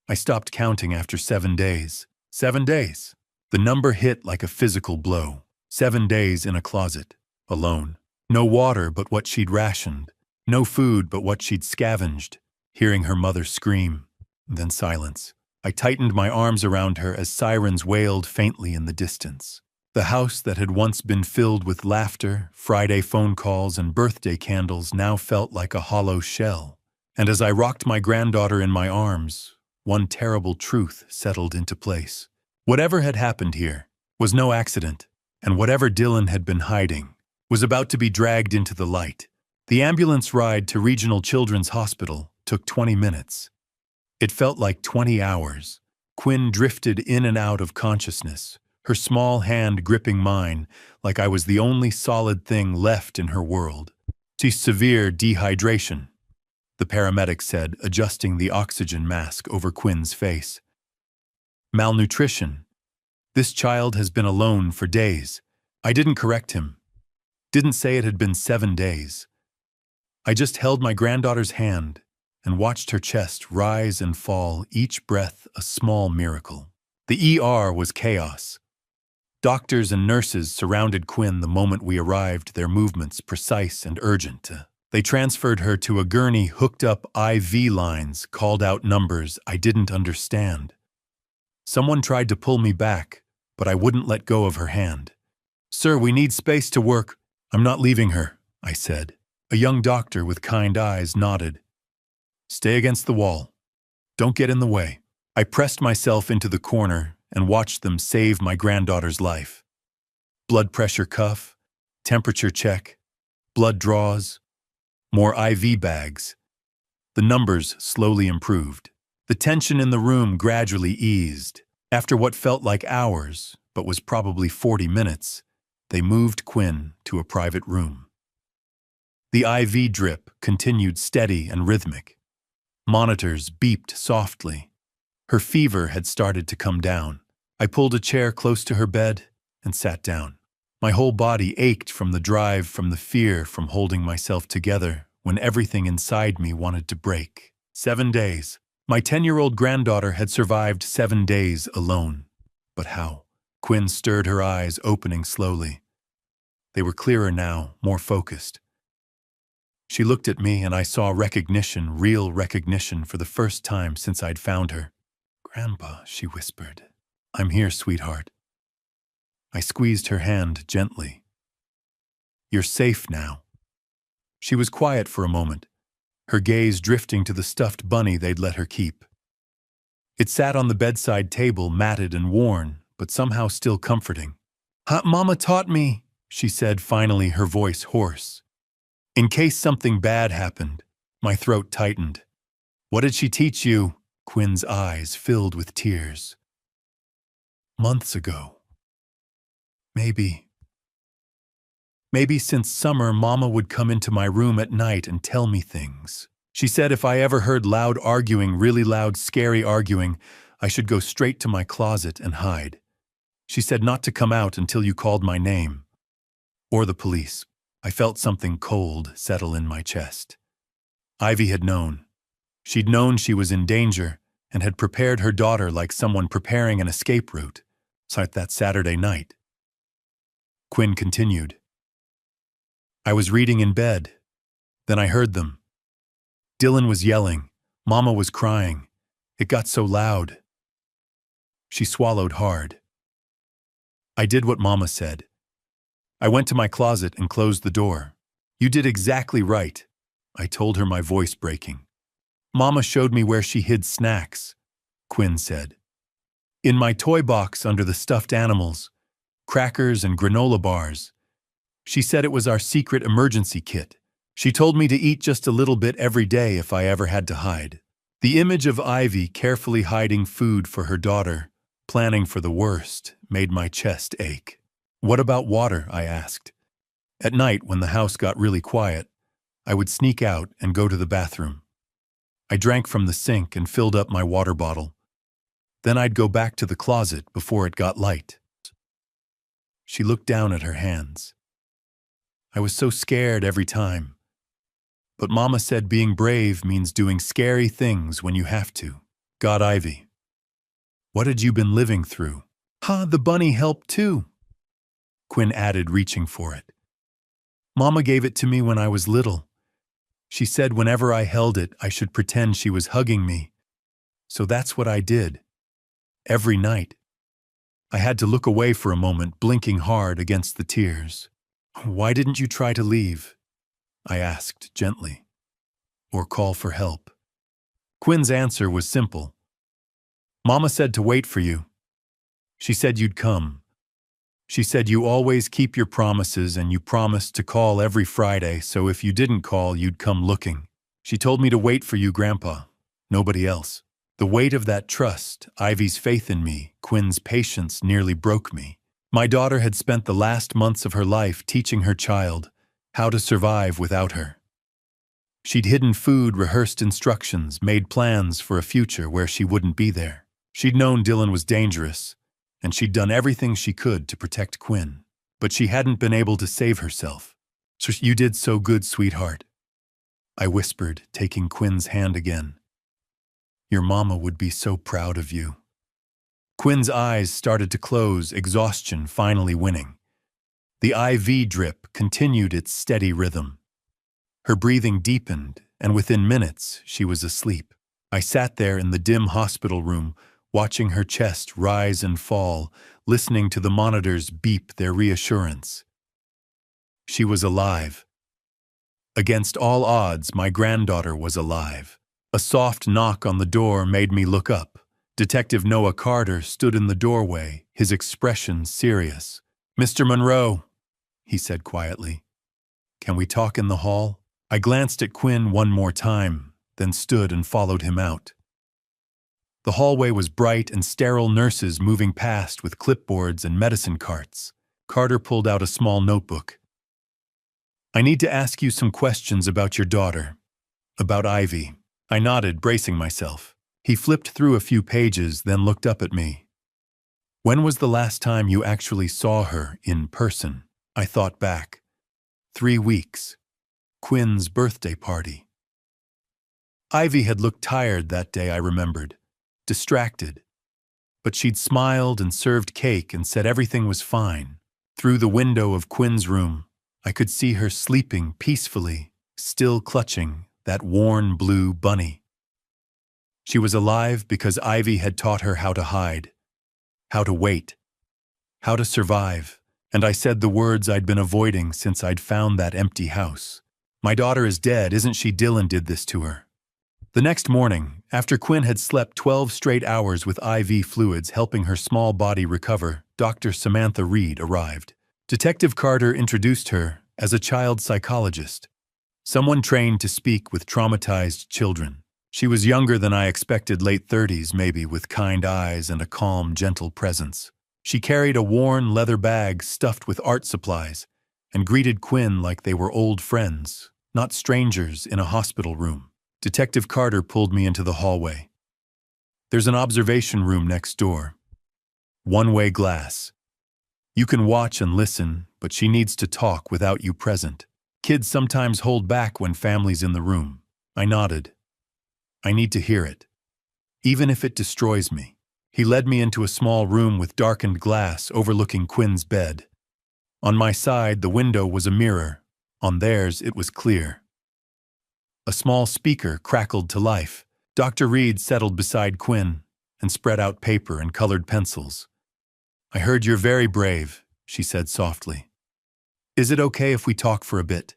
I stopped counting after 7 days. 7 days. The number hit like a physical blow. 7 days in a closet, alone. No water but what she'd rationed. No food but what she'd scavenged. Hearing her mother scream. Then silence. I tightened my arms around her as sirens wailed faintly in the distance. The house that had once been filled with laughter, Friday phone calls, and birthday candles now felt like a hollow shell. And as I rocked my granddaughter in my arms, one terrible truth settled into place. Whatever had happened here was no accident, and whatever Dylan had been hiding was about to be dragged into the light. The ambulance ride to Regional Children's Hospital took 20 minutes. It felt like 20 hours. Quinn drifted in and out of consciousness, her small hand gripping mine like I was the only solid thing left in her world. "She's severe dehydration," the paramedic said, adjusting the oxygen mask over Quinn's face. "Malnutrition. This child has been alone for days." I didn't correct him. Didn't say it had been 7 days. I just held my granddaughter's hand and watched her chest rise and fall, each breath a small miracle. The ER was chaos. Doctors and nurses surrounded Quinn the moment we arrived, their movements precise and urgent. They transferred her to a gurney, hooked up IV lines, called out numbers I didn't understand. Someone tried to pull me back, but I wouldn't let go of her hand. "Sir, we need space to work." "I'm not leaving her," I said. A young doctor with kind eyes nodded. "Stay against the wall. Don't get in the way." I pressed myself into the corner and watched them save my granddaughter's life. Blood pressure cuff, temperature check, blood draws, more IV bags. The numbers slowly improved. The tension in the room gradually eased. After what felt like hours, but was probably 40 minutes, they moved Quinn to a private room. The IV drip continued steady and rhythmic. Monitors beeped softly. Her fever had started to come down. I pulled a chair close to her bed and sat down. My whole body ached from the drive, from the fear, from holding myself together when everything inside me wanted to break. 7 days. My 10-year-old granddaughter had survived 7 days alone. But how? Quinn stirred her eyes, opening slowly. They were clearer now, more focused. She looked at me and I saw recognition, real recognition, for the first time since I'd found her. "Grandpa," she whispered. "I'm here, sweetheart." I squeezed her hand gently. "You're safe now." She was quiet for a moment, her gaze drifting to the stuffed bunny they'd let her keep. It sat on the bedside table, matted and worn, but somehow still comforting. "Mama taught me," she said finally, her voice hoarse. "In case something bad happened." My throat tightened. "What did she teach you?" Quinn's eyes filled with tears. "Months ago. Maybe since summer, Mama would come into my room at night and tell me things. She said if I ever heard loud arguing, really loud, scary arguing, I should go straight to my closet and hide. She said not to come out until you called my name. Or the police." I felt something cold settle in my chest. Ivy had known. She'd known she was in danger and had prepared her daughter like someone preparing an escape route. So that Saturday night. Quinn continued. "I was reading in bed. Then I heard them. Dylan was yelling. Mama was crying. It got so loud." She swallowed hard. "I did what Mama said. I went to my closet and closed the door." "You did exactly right," I told her, my voice breaking. "Mama showed me where she hid snacks," Quinn said. "In my toy box under the stuffed animals, crackers and granola bars. She said it was our secret emergency kit. She told me to eat just a little bit every day if I ever had to hide." The image of Ivy carefully hiding food for her daughter, planning for the worst, made my chest ache. "What about water?" I asked. At night, when the house got really quiet, I would sneak out and go to the bathroom. I drank from the sink and filled up my water bottle. Then I'd go back to the closet before it got light. She looked down at her hands. I was so scared every time. But Mama said being brave means doing scary things when you have to. "God, Ivy, what had you been living through?" The bunny helped too," Quinn added, reaching for it. "Mama gave it to me when I was little. She said whenever I held it, I should pretend she was hugging me. So that's what I did. Every night. I had to look away for a moment, blinking hard against the tears. "Why didn't you try to leave?" I asked gently. "Or call for help?" Quinn's answer was simple. "Mama said to wait for you. She said you'd come. She said you always keep your promises and you promised to call every Friday, so if you didn't call, you'd come looking. She told me to wait for you, Grandpa. Nobody else." The weight of that trust, Ivy's faith in me, Quinn's patience nearly broke me. My daughter had spent the last months of her life teaching her child how to survive without her. She'd hidden food, rehearsed instructions, made plans for a future where she wouldn't be there. She'd known Dylan was dangerous, and she'd done everything she could to protect Quinn. But she hadn't been able to save herself. "So you did so good, sweetheart," I whispered, taking Quinn's hand again. "Your mama would be so proud of you." Quinn's eyes started to close, exhaustion finally winning. The IV drip continued its steady rhythm. Her breathing deepened, and within minutes, she was asleep. I sat there in the dim hospital room, watching her chest rise and fall, listening to the monitors beep their reassurance. She was alive. Against all odds, my granddaughter was alive. A soft knock on the door made me look up. Detective Noah Carter stood in the doorway, his expression serious. "Mr. Monroe," he said quietly, "can we talk in the hall?" I glanced at Quinn one more time, then stood and followed him out. The hallway was bright and sterile, nurses moving past with clipboards and medicine carts. Carter pulled out a small notebook. "I need to ask you some questions about your daughter, about Ivy." I nodded, bracing myself. He flipped through a few pages, then looked up at me. "When was the last time you actually saw her in person?" I thought back. 3 weeks. Quinn's birthday party. Ivy had looked tired that day, I remembered. Distracted. But she'd smiled and served cake and said everything was fine. Through the window of Quinn's room, I could see her sleeping peacefully, still clutching that worn blue bunny. She was alive because Ivy had taught her how to hide, how to wait, how to survive, and I said the words I'd been avoiding since I'd found that empty house. "My daughter is dead, isn't she? Dylan did this to her." The next morning, after Quinn had slept 12 straight hours with IV fluids helping her small body recover, Dr. Samantha Reed arrived. Detective Carter introduced her as a child psychologist, someone trained to speak with traumatized children. She was younger than I expected, late 30s maybe, with kind eyes and a calm, gentle presence. She carried a worn leather bag stuffed with art supplies and greeted Quinn like they were old friends, not strangers in a hospital room. Detective Carter pulled me into the hallway. "There's an observation room next door. One-way glass. You can watch and listen, but she needs to talk without you present. Kids sometimes hold back when family's in the room." I nodded. "I need to hear it, even if it destroys me." He led me into a small room with darkened glass overlooking Quinn's bed. On my side, the window was a mirror. On theirs, it was clear. A small speaker crackled to life. Dr. Reed settled beside Quinn and spread out paper and colored pencils. "I heard you're very brave," she said softly. "Is it okay if we talk for a bit?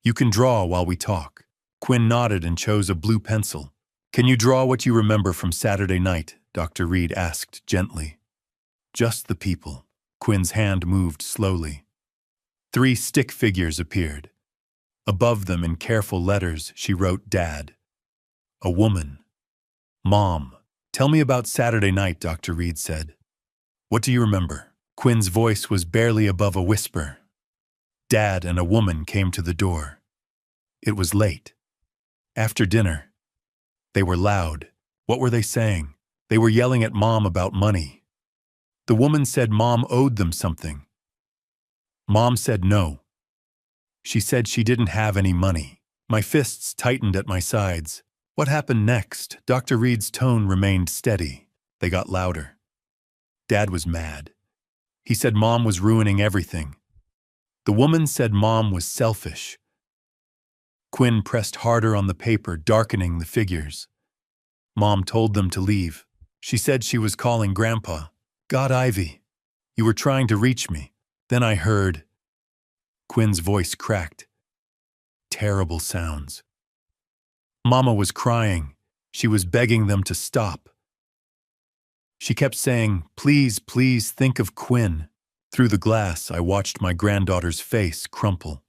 You can draw while we talk." Quinn nodded and chose a blue pencil. "Can you draw what you remember from Saturday night?" Dr. Reed asked gently. "Just the people." Quinn's hand moved slowly. 3 stick figures appeared. Above them, in careful letters, she wrote Dad. A woman. "Mom. Tell me about Saturday night," Dr. Reed said. "What do you remember?" Quinn's voice was barely above a whisper. Dad and a woman came to the door. It was late. After dinner. They were loud. What were they saying? They were yelling at Mom about money. The woman said Mom owed them something. Mom said no. She said she didn't have any money. My fists tightened at my sides. What happened next? Dr. Reed's tone remained steady. They got louder. Dad was mad. He said Mom was ruining everything. The woman said Mom was selfish. Quinn pressed harder on the paper, darkening the figures. Mom told them to leave. She said she was calling Grandpa. "God, Ivy, you were trying to reach me." Then I heard. Quinn's voice cracked. Terrible sounds. Mama was crying. She was begging them to stop. She kept saying, "Please, please think of Quinn." Through the glass, I watched my granddaughter's face crumple.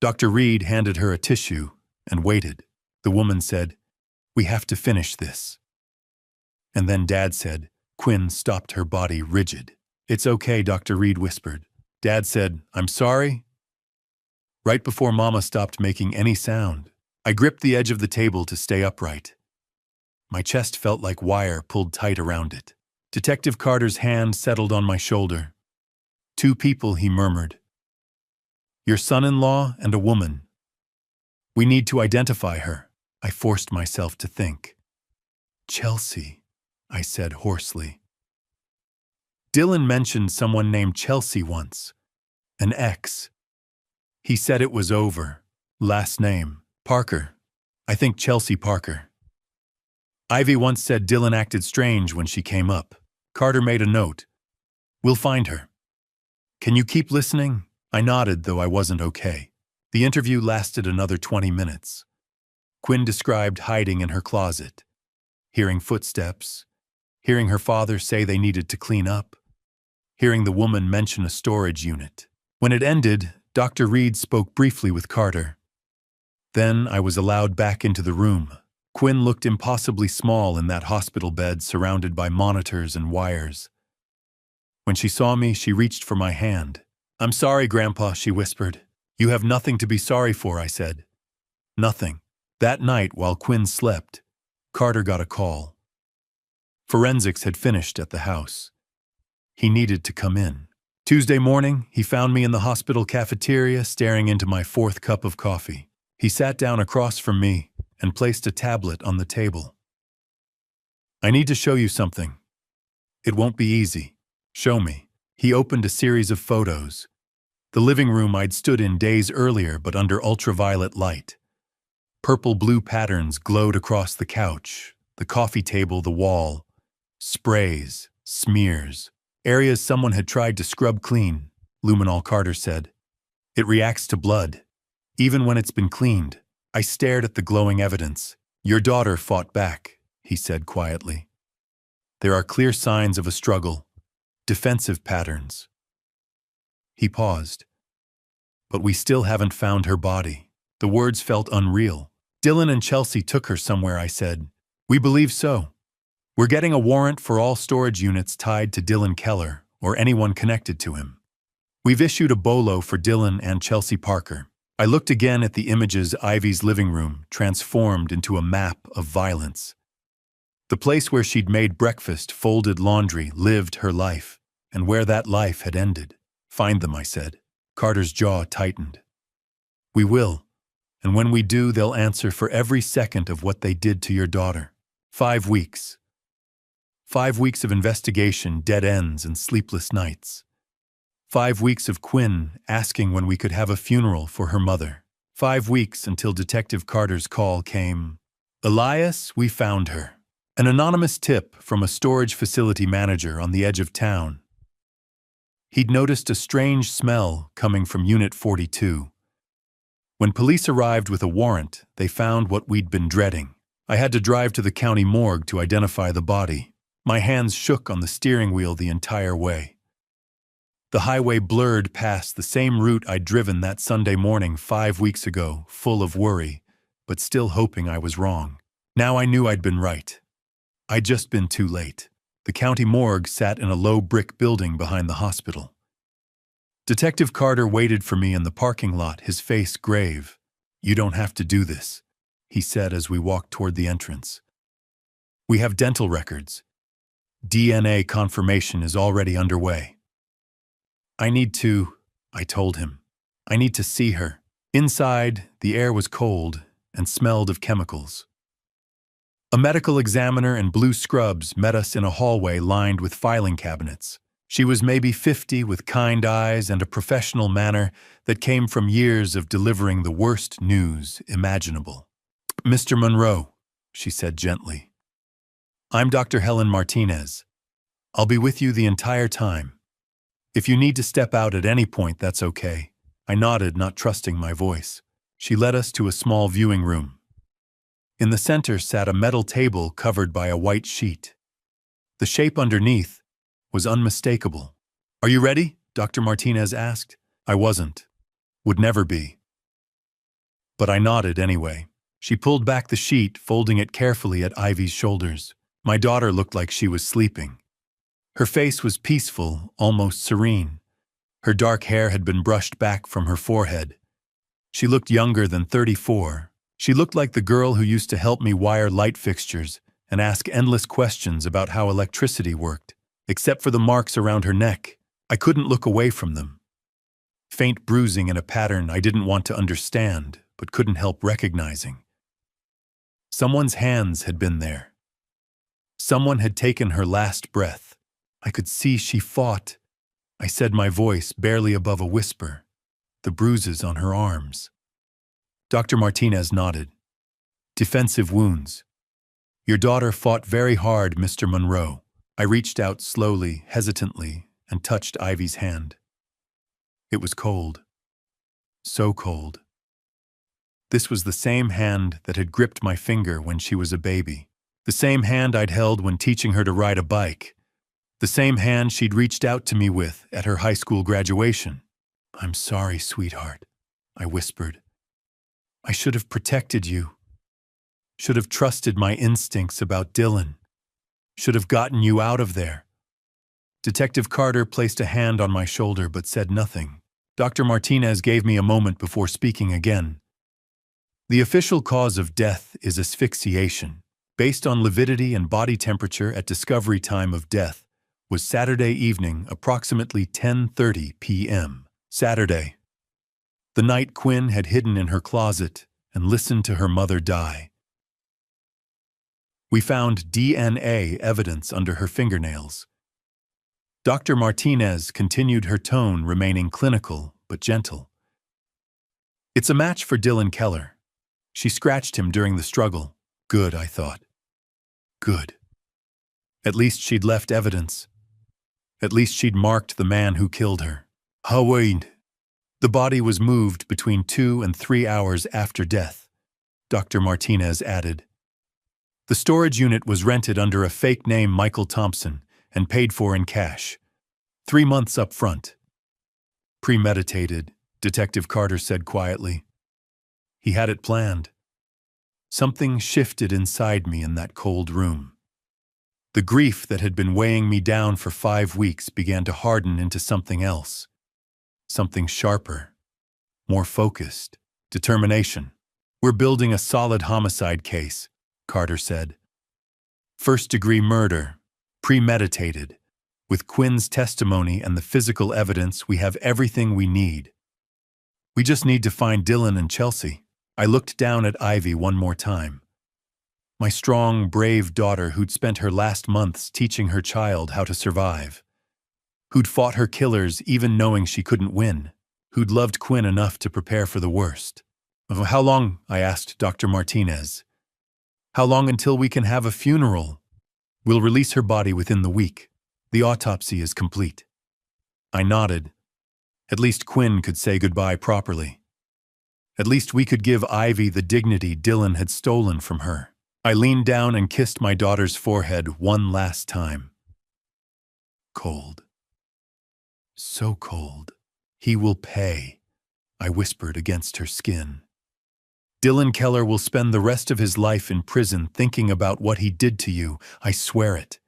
Dr. Reed handed her a tissue and waited. The woman said, We have to finish this. And then Dad said. Quinn stopped, her body rigid. It's okay, Dr. Reed whispered. Dad said, I'm sorry. Right before Mama stopped making any sound, I gripped the edge of the table to stay upright. My chest felt like wire pulled tight around it. Detective Carter's hand settled on my shoulder. 2 people, he murmured. Your son-in-law and a woman. We need to identify her. I forced myself to think. Chelsea, I said hoarsely. Dylan mentioned someone named Chelsea once. An ex. He said it was over. Last name, Parker. I think Chelsea Parker. Ivy once said Dylan acted strange when she came up. Carter made a note. We'll find her. Can you keep listening? I nodded, though I wasn't okay. The interview lasted another 20 minutes. Quinn described hiding in her closet, hearing footsteps, hearing her father say they needed to clean up, hearing the woman mention a storage unit. When it ended, Dr. Reed spoke briefly with Carter. Then I was allowed back into the room. Quinn looked impossibly small in that hospital bed surrounded by monitors and wires. When she saw me, she reached for my hand. I'm sorry, Grandpa, she whispered. You have nothing to be sorry for, I said. Nothing. That night, while Quinn slept, Carter got a call. Forensics had finished at the house. He needed to come in. Tuesday morning, he found me in the hospital cafeteria staring into my 4th cup of coffee. He sat down across from me and placed a tablet on the table. I need to show you something. It won't be easy. Show me. He opened a series of photos. The living room I'd stood in days earlier, but under ultraviolet light. Purple-blue patterns glowed across the couch, the coffee table, the wall. Sprays, smears, areas someone had tried to scrub clean, Luminol Carter said. It reacts to blood, even when it's been cleaned. I stared at the glowing evidence. Your daughter fought back, he said quietly. There are clear signs of a struggle, defensive patterns. He paused. But we still haven't found her body. The words felt unreal. Dylan and Chelsea took her somewhere, I said. We believe so. We're getting a warrant for all storage units tied to Dylan Keller or anyone connected to him. We've issued a BOLO for Dylan and Chelsea Parker. I looked again at the images Ivy's living room transformed into a map of violence. The place where she'd made breakfast, folded laundry, lived her life, and where that life had ended. Find them, I said. Carter's jaw tightened. We will, and when we do, they'll answer for every second of what they did to your daughter. 5 weeks. 5 weeks of investigation, dead ends, and sleepless nights. 5 weeks of Quinn asking when we could have a funeral for her mother. 5 weeks until Detective Carter's call came. Elias, we found her. An anonymous tip from a storage facility manager on the edge of town. He'd noticed a strange smell coming from Unit 42. When police arrived with a warrant, they found what we'd been dreading. I had to drive to the county morgue to identify the body. My hands shook on the steering wheel the entire way. The highway blurred past the same route I'd driven that Sunday morning 5 weeks ago, full of worry, but still hoping I was wrong. Now I knew I'd been right. I'd just been too late. The county morgue sat in a low brick building behind the hospital. Detective Carter waited for me in the parking lot, his face grave. You don't have to do this, he said as we walked toward the entrance. We have dental records. DNA confirmation is already underway. I need to, I told him. I need to see her. Inside, the air was cold and smelled of chemicals. A medical examiner in blue scrubs met us in a hallway lined with filing cabinets. She was maybe 50 with kind eyes and a professional manner that came from years of delivering the worst news imaginable. Mr. Monroe, she said gently. I'm Dr. Helen Martinez. I'll be with you the entire time. If you need to step out at any point, that's okay. I nodded, not trusting my voice. She led us to a small viewing room. In the center sat a metal table covered by a white sheet. The shape underneath was unmistakable. Are you ready? Dr. Martinez asked. I wasn't. Would never be. But I nodded anyway. She pulled back the sheet, folding it carefully at Ivy's shoulders. My daughter looked like she was sleeping. Her face was peaceful, almost serene. Her dark hair had been brushed back from her forehead. She looked younger than 34. She looked like the girl who used to help me wire light fixtures and ask endless questions about how electricity worked. Except for the marks around her neck, I couldn't look away from them. Faint bruising in a pattern I didn't want to understand, but couldn't help recognizing. Someone's hands had been there. Someone had taken her last breath. I could see she fought. I said, my voice barely above a whisper. The bruises on her arms. Dr. Martinez nodded. Defensive wounds. Your daughter fought very hard, Mr. Monroe. I reached out slowly, hesitantly, and touched Ivy's hand. It was cold. So cold. This was the same hand that had gripped my finger when she was a baby. The same hand I'd held when teaching her to ride a bike. The same hand she'd reached out to me with at her high school graduation. I'm sorry, sweetheart, I whispered. I should have protected you. Should have trusted my instincts about Dylan. Should have gotten you out of there. Detective Carter placed a hand on my shoulder but said nothing. Dr. Martinez gave me a moment before speaking again. The official cause of death is asphyxiation, based on lividity and body temperature at discovery time of death, was Saturday evening, approximately 10:30 p.m. Saturday. The night Quinn had hidden in her closet and listened to her mother die. We found DNA evidence under her fingernails. Dr. Martinez continued, her tone remaining clinical but gentle. It's a match for Dylan Keller. She scratched him during the struggle. Good, I thought. Good. At least she'd left evidence. At least she'd marked the man who killed her. Howard. The body was moved between 2 and 3 hours after death, Dr. Martinez added. The storage unit was rented under a fake name, Michael Thompson, and paid for in cash. 3 months up front. Premeditated, Detective Carter said quietly. He had it planned. Something shifted inside me in that cold room. The grief that had been weighing me down for 5 weeks began to harden into something else. Something sharper, more focused, determination. We're building a solid homicide case, Carter said. First-degree murder, premeditated. With Quinn's testimony and the physical evidence, we have everything we need. We just need to find Dylan and Chelsea. I looked down at Ivy one more time. My strong, brave daughter who'd spent her last months teaching her child how to survive. Who'd fought her killers even knowing she couldn't win. Who'd loved Quinn enough to prepare for the worst. How long, I asked Dr. Martinez. How long until we can have a funeral? We'll release her body within the week. The autopsy is complete. I nodded. At least Quinn could say goodbye properly. At least we could give Ivy the dignity Dylan had stolen from her. I leaned down and kissed my daughter's forehead one last time. Cold. So cold. He will pay, I whispered against her skin. Dylan Keller will spend the rest of his life in prison thinking about what he did to you, I swear it.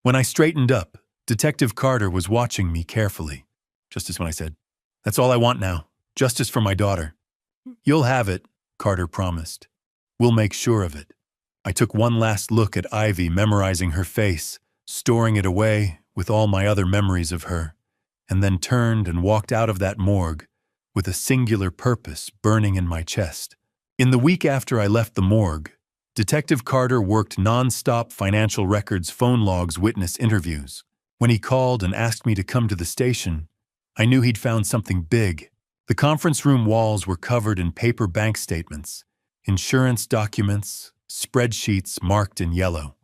When I straightened up, Detective Carter was watching me carefully. Just as when I said, that's all I want now, justice for my daughter. You'll have it, Carter promised. We'll make sure of it. I took one last look at Ivy, memorizing her face, storing it away with all my other memories of her, and then turned and walked out of that morgue with a singular purpose burning in my chest. In the week after I left the morgue, Detective Carter worked non-stop financial records, phone logs, witness interviews. When he called and asked me to come to the station, I knew he'd found something big. The conference room walls were covered in paper bank statements, insurance documents, spreadsheets marked in yellow.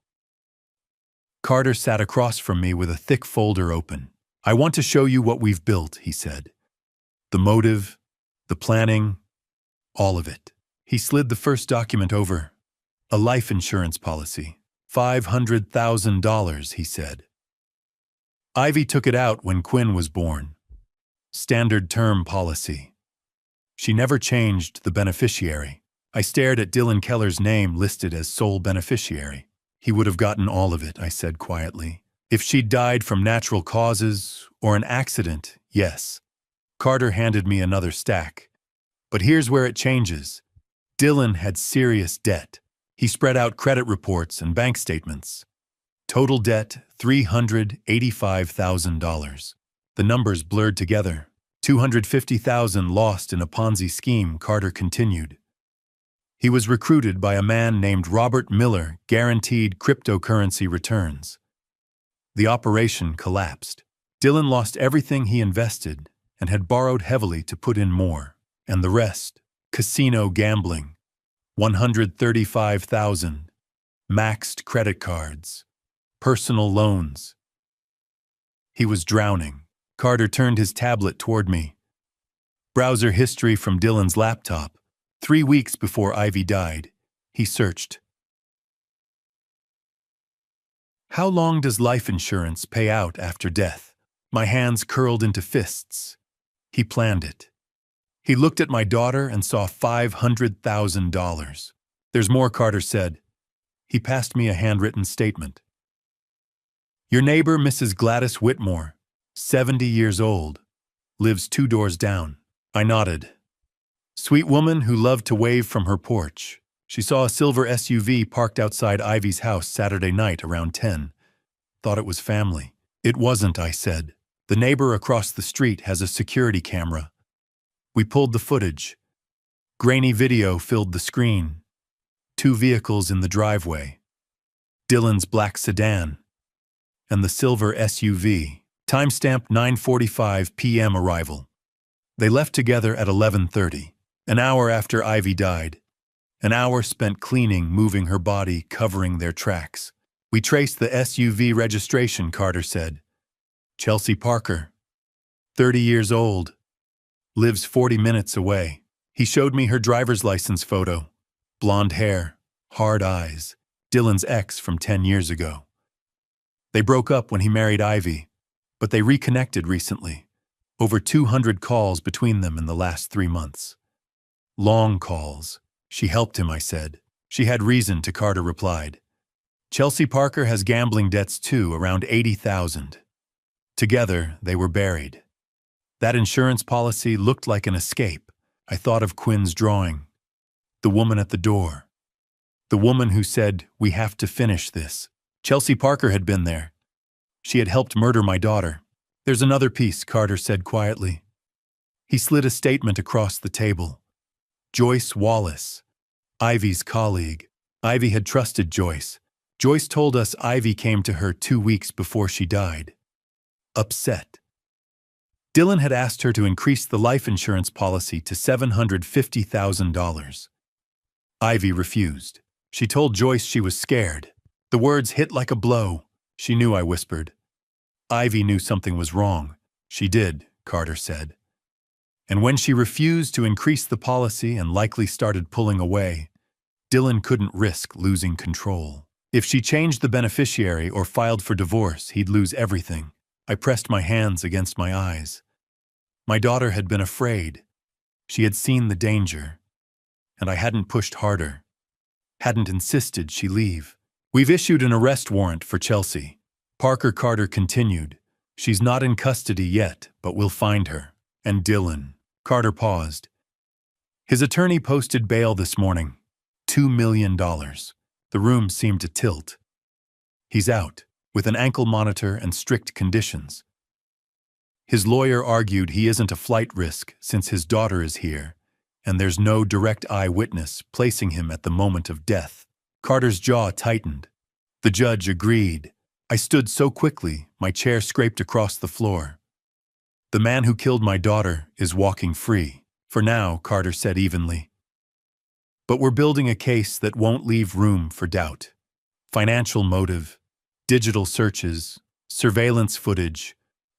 Carter sat across from me with a thick folder open. I want to show you what we've built, he said. The motive, the planning, all of it. He slid the first document over. A life insurance policy. $500,000, he said. Ivy took it out when Quinn was born. Standard term policy. She never changed the beneficiary. I stared at Dylan Keller's name listed as sole beneficiary. He would have gotten all of it, I said quietly. If she'd died from natural causes or an accident, yes. Carter handed me another stack. But here's where it changes. Dylan had serious debt. He spread out credit reports and bank statements. Total debt, $385,000. The numbers blurred together. $250,000 lost in a Ponzi scheme, Carter continued. He was recruited by a man named Robert Miller, guaranteed cryptocurrency returns. The operation collapsed. Dylan lost everything he invested and had borrowed heavily to put in more. And the rest, casino gambling, $135,000, maxed credit cards, personal loans. He was drowning. Carter turned his tablet toward me. Browser history from Dylan's laptop. 3 weeks before Ivy died, he searched. How long does life insurance pay out after death? My hands curled into fists. He planned it. He looked at my daughter and saw $500,000. There's more, Carter said. He passed me a handwritten statement. Your neighbor, Mrs. Gladys Whitmore, 70 years old, lives 2 doors down. I nodded. Sweet woman who loved to wave from her porch. She saw a silver SUV parked outside Ivy's house Saturday night around 10. Thought it was family. It wasn't, I said. The neighbor across the street has a security camera. We pulled the footage. Grainy video filled the screen. 2 vehicles in the driveway. Dylan's black sedan and the silver SUV. Timestamp 9:45 p.m. arrival. They left together at 11:30, an hour after Ivy died. An hour spent cleaning, moving her body, covering their tracks. We traced the SUV registration, Carter said. Chelsea Parker, 30 years old, lives 40 minutes away. He showed me her driver's license photo. Blonde hair, hard eyes, Dylan's ex from 10 years ago. They broke up when he married Ivy, but they reconnected recently. Over 200 calls between them in the last 3 months. Long calls. She helped him, I said. She had reason to, Carter replied. Chelsea Parker has gambling debts too, around $80,000. Together, they were buried. That insurance policy looked like an escape. I thought of Quinn's drawing. The woman at the door. The woman who said, we have to finish this. Chelsea Parker had been there. She had helped murder my daughter. There's another piece, Carter said quietly. He slid a statement across the table. Joyce Wallace, Ivy's colleague. Ivy had trusted Joyce. Joyce told us Ivy came to her 2 weeks before she died. Upset. Dylan had asked her to increase the life insurance policy to $750,000. Ivy refused. She told Joyce she was scared. The words hit like a blow. She knew, I whispered. Ivy knew something was wrong. She did, Carter said. And when she refused to increase the policy and likely started pulling away, Dylan couldn't risk losing control. If she changed the beneficiary or filed for divorce, he'd lose everything. I pressed my hands against my eyes. My daughter had been afraid. She had seen the danger. And I hadn't pushed harder. Hadn't insisted she leave. We've issued an arrest warrant for Chelsea. Parker, Carter continued. She's not in custody yet, but we'll find her. And Dylan. Carter paused. His attorney posted bail this morning. $2 million. The room seemed to tilt. He's out, with an ankle monitor and strict conditions. His lawyer argued he isn't a flight risk since his daughter is here, and there's no direct eyewitness placing him at the moment of death. Carter's jaw tightened. The judge agreed. I stood so quickly, my chair scraped across the floor. The man who killed my daughter is walking free. For now, Carter said evenly. But we're building a case that won't leave room for doubt. Financial motive, digital searches, surveillance footage,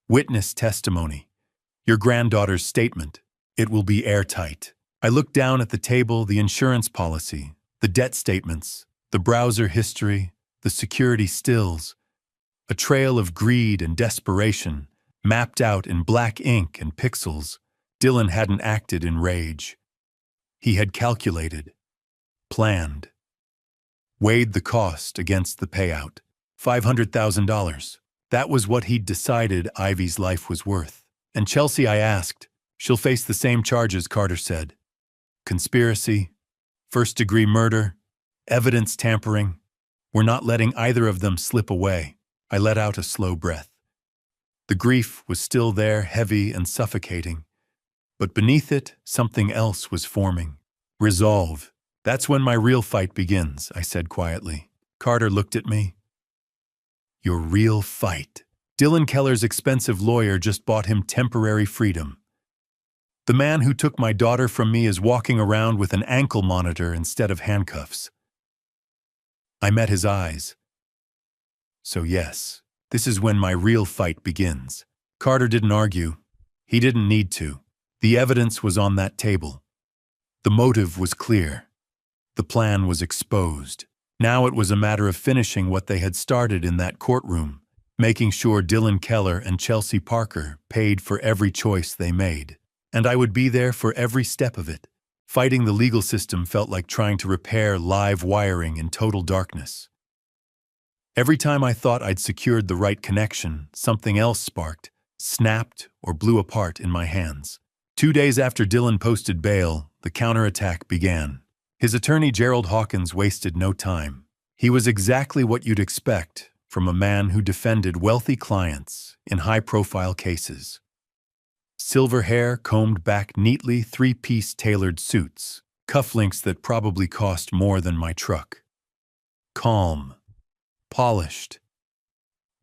witness testimony, your granddaughter's statement. It will be airtight. I looked down at the table, the insurance policy, the debt statements, the browser history, the security stills, a trail of greed and desperation, mapped out in black ink and pixels. Dylan hadn't acted in rage. He had calculated. planned. Weighed the cost against the payout. $500,000. That was what he'd decided Ivy's life was worth. And Chelsea, I asked. She'll face the same charges, Carter said. Conspiracy, first-degree murder, evidence tampering. We're not letting either of them slip away. I let out a slow breath. The grief was still there, heavy and suffocating. But beneath it, something else was forming. Resolve. That's when my real fight begins, I said quietly. Carter looked at me. Your real fight. Dylan Keller's expensive lawyer just bought him temporary freedom. The man who took my daughter from me is walking around with an ankle monitor instead of handcuffs. I met his eyes. So yes, this is when my real fight begins. Carter didn't argue. He didn't need to. The evidence was on that table. The motive was clear. The plan was exposed. Now it was a matter of finishing what they had started in that courtroom, making sure Dylan Keller and Chelsea Parker paid for every choice they made. And I would be there for every step of it. Fighting the legal system felt like trying to repair live wiring in total darkness. Every time I thought I'd secured the right connection, something else sparked, snapped, or blew apart in my hands. 2 days after Dylan posted bail, the counterattack began. His attorney Gerald Hawkins wasted no time. He was exactly what you'd expect from a man who defended wealthy clients in high-profile cases. Silver hair combed back neatly, 3-piece tailored suits, cufflinks that probably cost more than my truck. Calm, polished,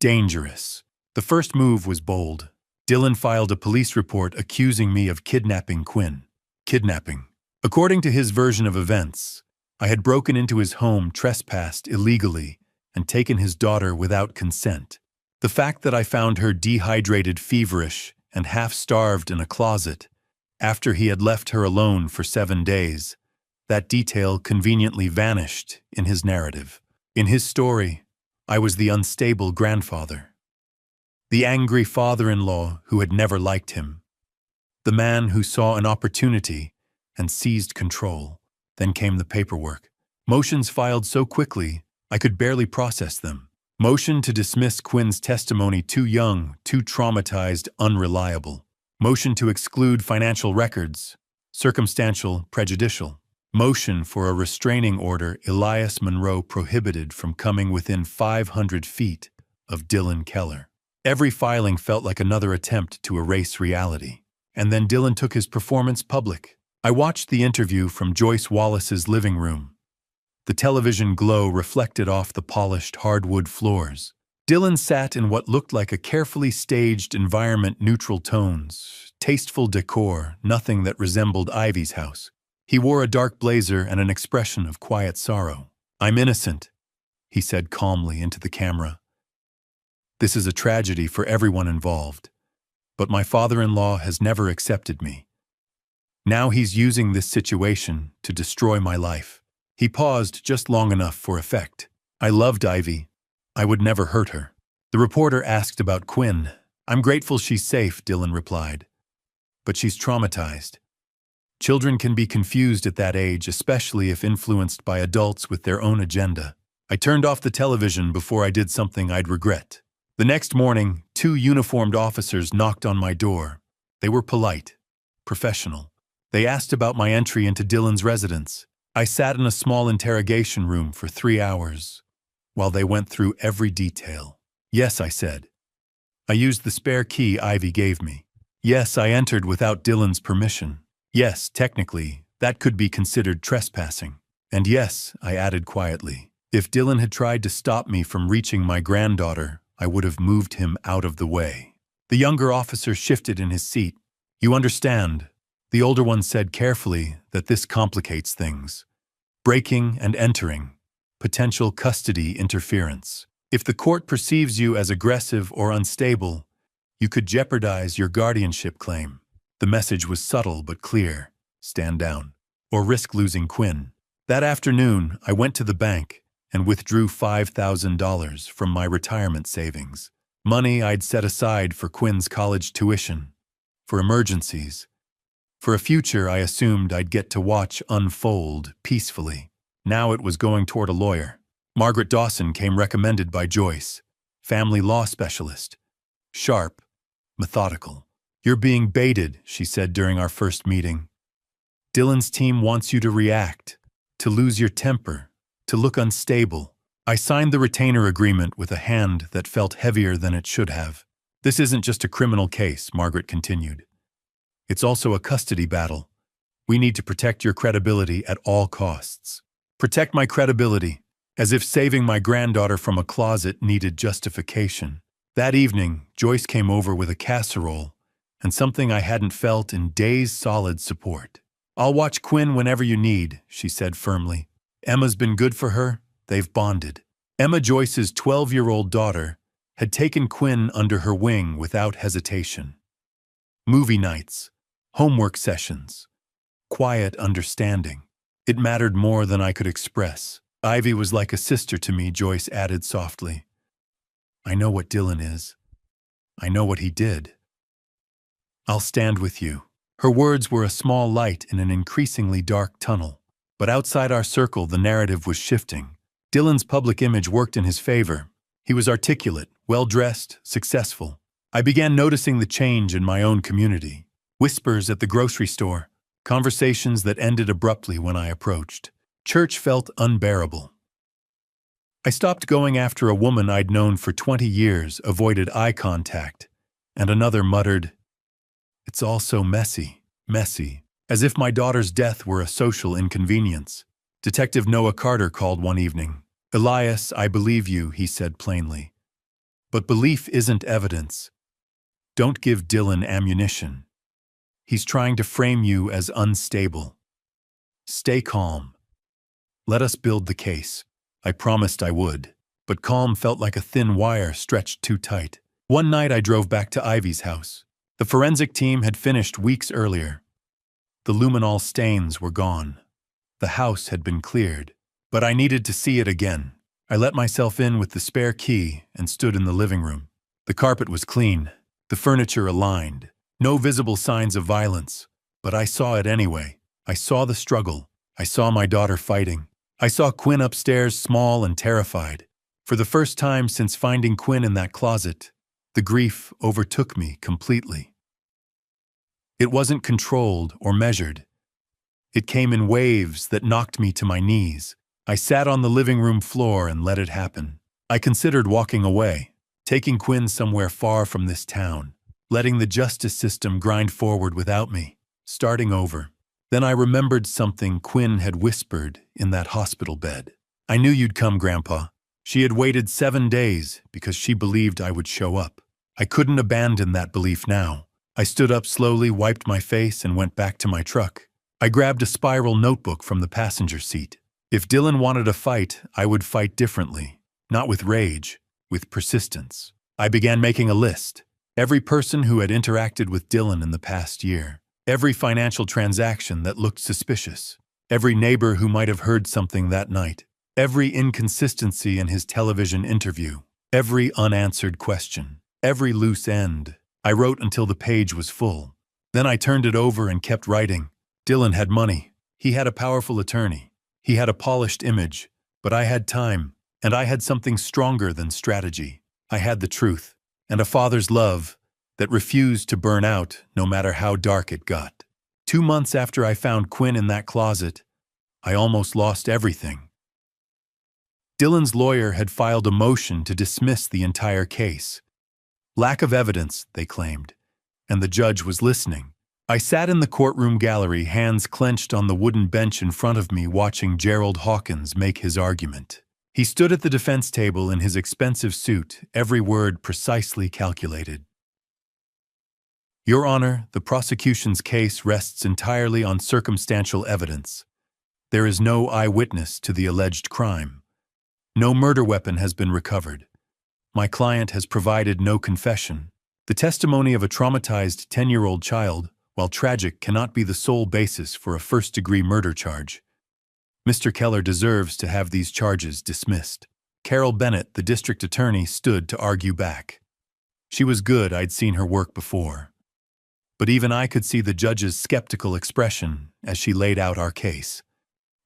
dangerous. The first move was bold. Dylan filed a police report accusing me of kidnapping Quinn. Kidnapping. According to his version of events, I had broken into his home, trespassed illegally, and taken his daughter without consent. The fact that I found her dehydrated, feverish, and half-starved in a closet, after he had left her alone for 7 days, that detail conveniently vanished in his narrative. In his story, I was the unstable grandfather, the angry father-in-law who had never liked him, the man who saw an opportunity and seized control. Then came the paperwork. Motions filed so quickly, I could barely process them. Motion to dismiss Quinn's testimony too young, too traumatized, unreliable. Motion to exclude financial records, circumstantial, prejudicial. Motion for a restraining order Elias Monroe prohibited from coming within 500 feet of Dylan Keller. Every filing felt like another attempt to erase reality. And then Dylan took his performance public. I watched the interview from Joyce Wallace's living room. The television glow reflected off the polished hardwood floors. Dylan sat in what looked like a carefully staged environment, neutral tones, tasteful decor, nothing that resembled Ivy's house. He wore a dark blazer and an expression of quiet sorrow. "I'm innocent," he said calmly into the camera. "This is a tragedy for everyone involved, but my father-in-law has never accepted me. Now he's using this situation to destroy my life." He paused just long enough for effect. "I loved Ivy. I would never hurt her." The reporter asked about Quinn. "I'm grateful she's safe," Dylan replied. "But she's traumatized. Children can be confused at that age, especially if influenced by adults with their own agenda." I turned off the television before I did something I'd regret. The next morning, 2 uniformed officers knocked on my door. They were polite, professional. They asked about my entry into Dylan's residence. I sat in a small interrogation room for 3 hours, while they went through every detail. "Yes," I said. "I used the spare key Ivy gave me. Yes, I entered without Dylan's permission. Yes, technically, that could be considered trespassing. And yes," I added quietly, "if Dylan had tried to stop me from reaching my granddaughter, I would have moved him out of the way." The younger officer shifted in his seat. "You understand," the older one said carefully, "that this complicates things. Breaking and entering, potential custody interference. If the court perceives you as aggressive or unstable, you could jeopardize your guardianship claim." The message was subtle but clear. Stand down, or risk losing Quinn. That afternoon, I went to the bank and withdrew $5,000 from my retirement savings. Money I'd set aside for Quinn's college tuition, for emergencies, for a future I assumed I'd get to watch unfold peacefully. Now it was going toward a lawyer. Margaret Dawson came recommended by Joyce, family law specialist. Sharp, methodical. "You're being baited," she said during our first meeting. "Dylan's team wants you to react, to lose your temper, to look unstable." I signed the retainer agreement with a hand that felt heavier than it should have. "This isn't just a criminal case," Margaret continued. "It's also a custody battle. We need to protect your credibility at all costs." Protect my credibility, as if saving my granddaughter from a closet needed justification. That evening, Joyce came over with a casserole and something I hadn't felt in days: solid support. "I'll watch Quinn whenever you need," she said firmly. "Emma's been good for her. They've bonded." Emma, Joyce's 12-year-old daughter, had taken Quinn under her wing without hesitation. Movie nights, homework sessions, quiet understanding. It mattered more than I could express. "Ivy was like a sister to me," Joyce added softly. "I know what Dylan is. I know what he did. I'll stand with you." Her words were a small light in an increasingly dark tunnel. But outside our circle, the narrative was shifting. Dylan's public image worked in his favor. He was articulate, well-dressed, successful. I began noticing the change in my own community. Whispers at the grocery store, conversations that ended abruptly when I approached. Church felt unbearable. I stopped going after a woman I'd known for 20 years, avoided eye contact, and another muttered, "It's all so messy, as if my daughter's death were a social inconvenience. Detective Noah Carter called one evening. "Elias, I believe you," he said plainly. "But belief isn't evidence. Don't give Dylan ammunition. He's trying to frame you as unstable. Stay calm. Let us build the case." I promised I would, but calm felt like a thin wire stretched too tight. One night I drove back to Ivy's house. The forensic team had finished weeks earlier. The luminol stains were gone. The house had been cleared, but I needed to see it again. I let myself in with the spare key and stood in the living room. The carpet was clean, the furniture aligned, no visible signs of violence, but I saw it anyway. I saw the struggle. I saw my daughter fighting. I saw Quinn upstairs, small and terrified. For the first time since finding Quinn in that closet, the grief overtook me completely. It wasn't controlled or measured. It came in waves that knocked me to my knees. I sat on the living room floor and let it happen. I considered walking away, taking Quinn somewhere far from this town, letting the justice system grind forward without me, starting over. Then I remembered something Quinn had whispered in that hospital bed. "I knew you'd come, Grandpa." She had waited 7 days because she believed I would show up. I couldn't abandon that belief now. I stood up slowly, wiped my face, and went back to my truck. I grabbed a spiral notebook from the passenger seat. If Dylan wanted a fight, I would fight differently. Not with rage, with persistence. I began making a list. Every person who had interacted with Dylan in the past year. Every financial transaction that looked suspicious. Every neighbor who might have heard something that night. Every inconsistency in his television interview. Every unanswered question. Every loose end. I wrote until the page was full. Then I turned it over and kept writing. Dylan had money. He had a powerful attorney. He had a polished image. But I had time, and I had something stronger than strategy. I had the truth, and a father's love that refused to burn out no matter how dark it got. 2 months after I found Quinn in that closet, I almost lost everything. Dylan's lawyer had filed a motion to dismiss the entire case. Lack of evidence, they claimed, and the judge was listening. I sat in the courtroom gallery, hands clenched on the wooden bench in front of me, watching Gerald Hawkins make his argument. He stood at the defense table in his expensive suit, every word precisely calculated. "Your Honor, the prosecution's case rests entirely on circumstantial evidence. There is no eyewitness to the alleged crime. No murder weapon has been recovered. My client has provided no confession. The testimony of a traumatized 10-year-old child, while tragic, cannot be the sole basis for a first-degree murder charge. Mr. Keller deserves to have these charges dismissed." Carol Bennett, the district attorney, stood to argue back. She was good. I'd seen her work before. But even I could see the judge's skeptical expression as she laid out our case.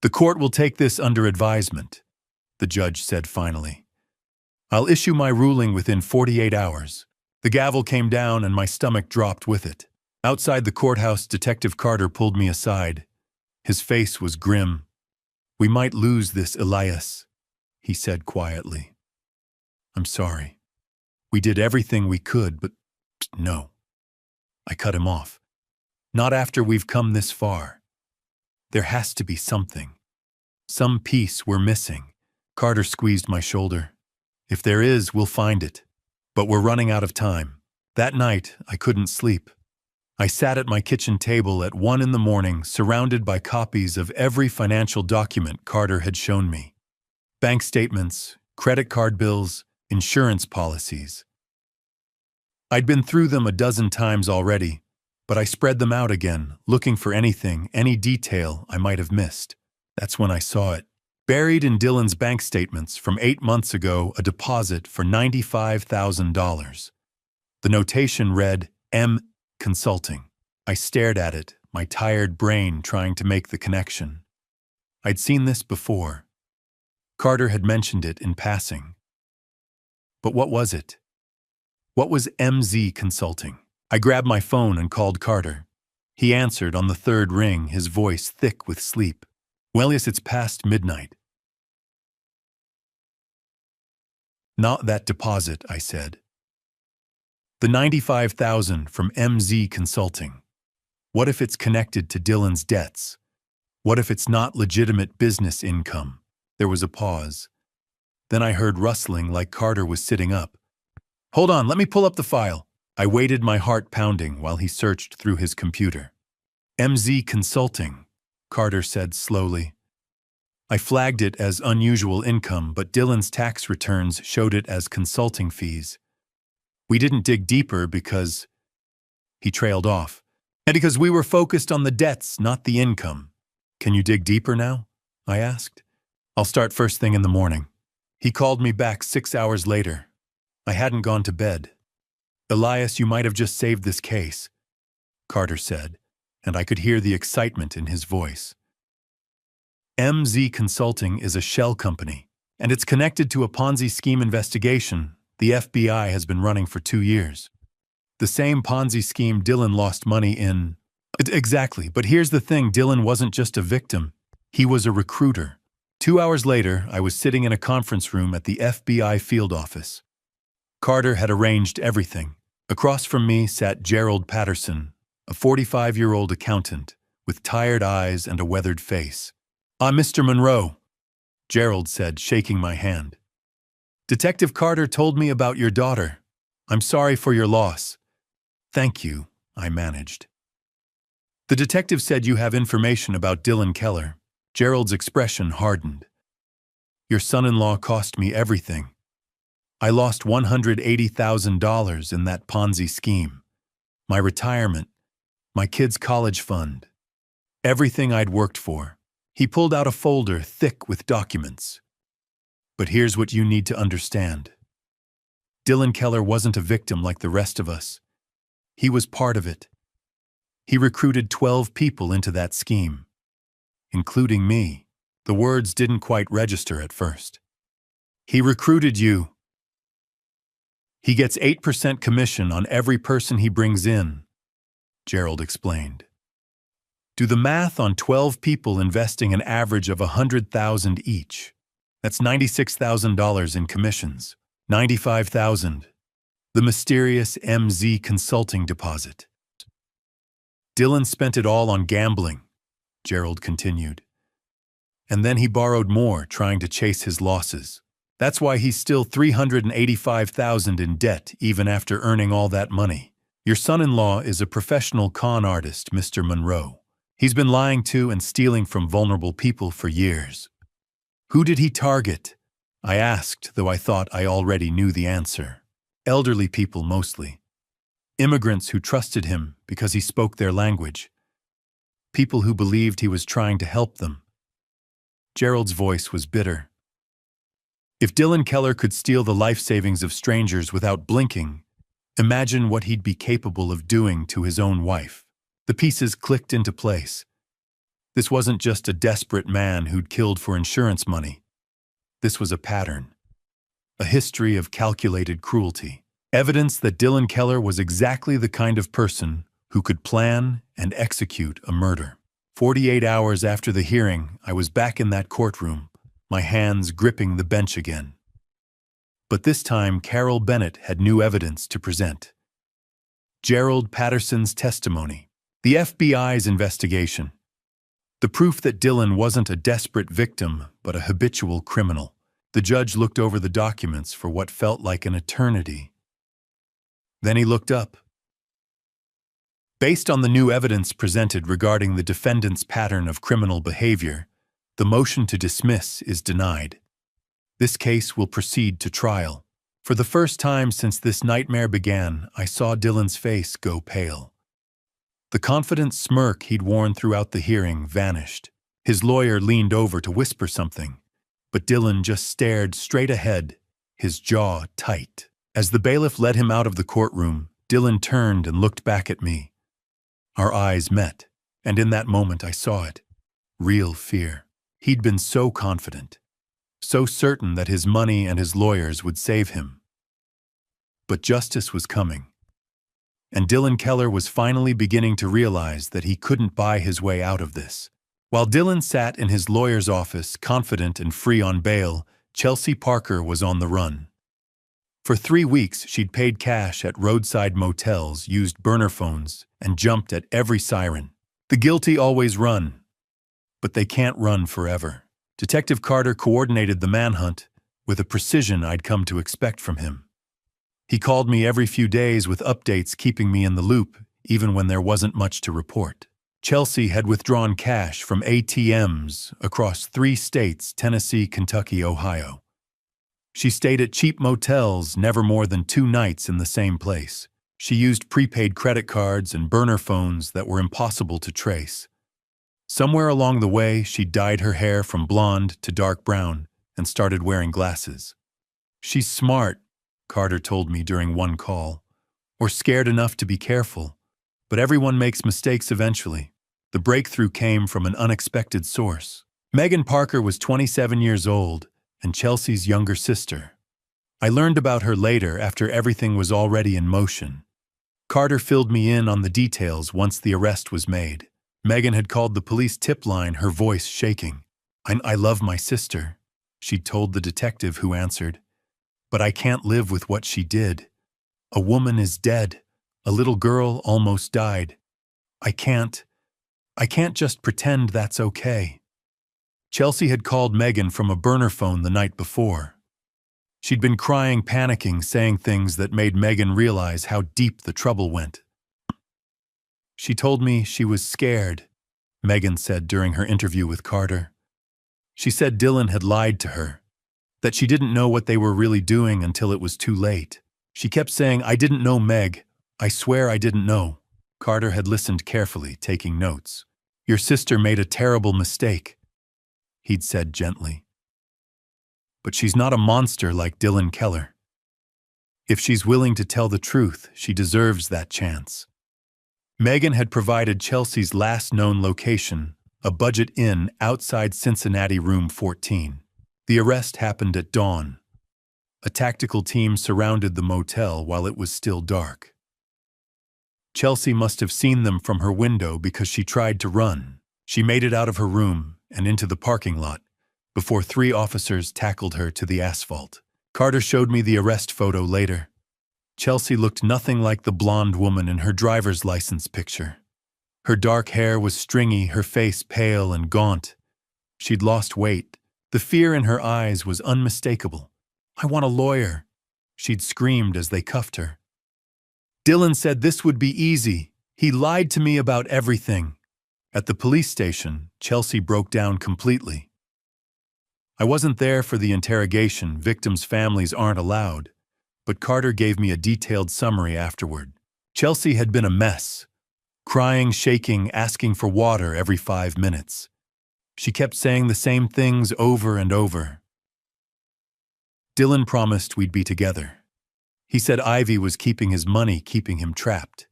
The court will take this under advisement, the judge said finally. I'll issue my ruling within 48 hours. The gavel came down and my stomach dropped with it. Outside the courthouse, Detective Carter pulled me aside. His face was grim. We might lose this Elias, he said quietly. I'm sorry. We did everything we could, but no. I cut him off. Not after we've come this far. There has to be something. Some piece we're missing. Carter squeezed my shoulder. If there is, we'll find it. But we're running out of time. That night, I couldn't sleep. I sat at my kitchen table at 1 a.m, surrounded by copies of every financial document Carter had shown me. Bank statements, credit card bills, insurance policies. I'd been through them a dozen times already, but I spread them out again, looking for anything, any detail I might have missed. That's when I saw it. Buried in Dylan's bank statements from 8 months ago, a deposit for $95,000. The notation read, M. Consulting. I stared at it, my tired brain trying to make the connection. I'd seen this before. Carter had mentioned it in passing. But what was it? What was MZ Consulting? I grabbed my phone and called Carter. He answered on the third ring, his voice thick with sleep. Well, yes, it's past midnight. Not that deposit, I said. The $95,000 from MZ Consulting. What if it's connected to Dylan's debts? What if it's not legitimate business income? There was a pause. Then I heard rustling like Carter was sitting up. Hold on, let me pull up the file. I waited, my heart pounding, while he searched through his computer. MZ Consulting, Carter said slowly. I flagged it as unusual income, but Dylan's tax returns showed it as consulting fees. We didn't dig deeper because... He trailed off. And because we were focused on the debts, not the income. Can you dig deeper now? I asked. I'll start first thing in the morning. He called me back 6 hours later. I hadn't gone to bed. Elias, you might have just saved this case, Carter said, and I could hear the excitement in his voice. MZ Consulting is a shell company, and it's connected to a Ponzi scheme investigation the FBI has been running for 2 years. The same Ponzi scheme Dylan lost money in. Exactly, but here's the thing, Dylan wasn't just a victim. He was a recruiter. 2 hours later, I was sitting in a conference room at the FBI field office. Carter had arranged everything. Across from me sat Gerald Patterson, a 45-year-old accountant with tired eyes and a weathered face. "Ah, Mr. Monroe," Gerald said, shaking my hand. "Detective Carter told me about your daughter. I'm sorry for your loss." "Thank you," I managed. "The detective said you have information about Dylan Keller." Gerald's expression hardened. "Your son-in-law cost me everything. I lost $180,000 in that Ponzi scheme. My retirement, my kids' college fund, everything I'd worked for." He pulled out a folder thick with documents. "But here's what you need to understand. Dylan Keller wasn't a victim like the rest of us. He was part of it. He recruited 12 people into that scheme, including me." The words didn't quite register at first. "He recruited you. He gets 8% commission on every person he brings in," Gerald explained. "Do the math on 12 people investing an average of $100,000 each. That's $96,000 in commissions. $95,000. The mysterious MZ Consulting deposit. Dylan spent it all on gambling," Gerald continued. "And then he borrowed more, trying to chase his losses. That's why he's still $385,000 in debt even after earning all that money. Your son-in-law is a professional con artist, Mr. Monroe. He's been lying to and stealing from vulnerable people for years." "Who did he target?" I asked, though I thought I already knew the answer. "Elderly people mostly. Immigrants who trusted him because he spoke their language. People who believed he was trying to help them." Gerald's voice was bitter. "If Dylan Keller could steal the life savings of strangers without blinking, imagine what he'd be capable of doing to his own wife." The pieces clicked into place. This wasn't just a desperate man who'd killed for insurance money. This was a pattern, a history of calculated cruelty. Evidence that Dylan Keller was exactly the kind of person who could plan and execute a murder. 48 hours after the hearing, I was back in that courtroom, my hands gripping the bench again. But this time, Carol Bennett had new evidence to present. Gerald Patterson's testimony, the FBI's investigation, the proof that Dylan wasn't a desperate victim but a habitual criminal. The judge looked over the documents for what felt like an eternity. Then he looked up. Based on the new evidence presented regarding the defendant's pattern of criminal behavior, the motion to dismiss is denied. This case will proceed to trial. For the first time since this nightmare began, I saw Dylan's face go pale. The confident smirk he'd worn throughout the hearing vanished. His lawyer leaned over to whisper something, but Dylan just stared straight ahead, his jaw tight. As the bailiff led him out of the courtroom, Dylan turned and looked back at me. Our eyes met, and in that moment I saw it. Real fear. He'd been so confident, so certain that his money and his lawyers would save him. But justice was coming, and Dylan Keller was finally beginning to realize that he couldn't buy his way out of this. While Dylan sat in his lawyer's office, confident and free on bail, Chelsea Parker was on the run. For 3 weeks, she'd paid cash at roadside motels, used burner phones, and jumped at every siren. The guilty always run, but they can't run forever. Detective Carter coordinated the manhunt with a precision I'd come to expect from him. He called me every few days with updates, keeping me in the loop, even when there wasn't much to report. Chelsea had withdrawn cash from ATMs across 3 states, Tennessee, Kentucky, Ohio. She stayed at cheap motels, never more than 2 nights in the same place. She used prepaid credit cards and burner phones that were impossible to trace. Somewhere along the way, she dyed her hair from blonde to dark brown and started wearing glasses. She's smart, Carter told me during one call, or scared enough to be careful. But everyone makes mistakes eventually. The breakthrough came from an unexpected source. Megan Parker was 27 years old and Chelsea's younger sister. I learned about her later after everything was already in motion. Carter filled me in on the details once the arrest was made. Megan had called the police tip line, her voice shaking. I love my sister, she'd told the detective who answered. But I can't live with what she did. A woman is dead. A little girl almost died. I can't just pretend that's okay. Chelsea had called Megan from a burner phone the night before. She'd been crying, panicking, saying things that made Megan realize how deep the trouble went. She told me she was scared, Megan said during her interview with Carter. She said Dylan had lied to her, that she didn't know what they were really doing until it was too late. She kept saying, "I didn't know, Meg. I swear I didn't know." Carter had listened carefully, taking notes. "Your sister made a terrible mistake," he'd said gently. "But she's not a monster like Dylan Keller. If she's willing to tell the truth, she deserves that chance." Megan had provided Chelsea's last known location, a budget inn outside Cincinnati, room 14. The arrest happened at dawn. A tactical team surrounded the motel while it was still dark. Chelsea must have seen them from her window because she tried to run. She made it out of her room and into the parking lot before 3 officers tackled her to the asphalt. Carter showed me the arrest photo later. Chelsea looked nothing like the blonde woman in her driver's license picture. Her dark hair was stringy, her face pale and gaunt. She'd lost weight. The fear in her eyes was unmistakable. "I want a lawyer," she'd screamed as they cuffed her. "Dylan said this would be easy. He lied to me about everything." At the police station, Chelsea broke down completely. I wasn't there for the interrogation. Victims' families aren't allowed. But Carter gave me a detailed summary afterward. Chelsea had been a mess, crying, shaking, asking for water every 5 minutes. She kept saying the same things over and over. Dylan promised we'd be together. He said Ivy was keeping his money, keeping him trapped.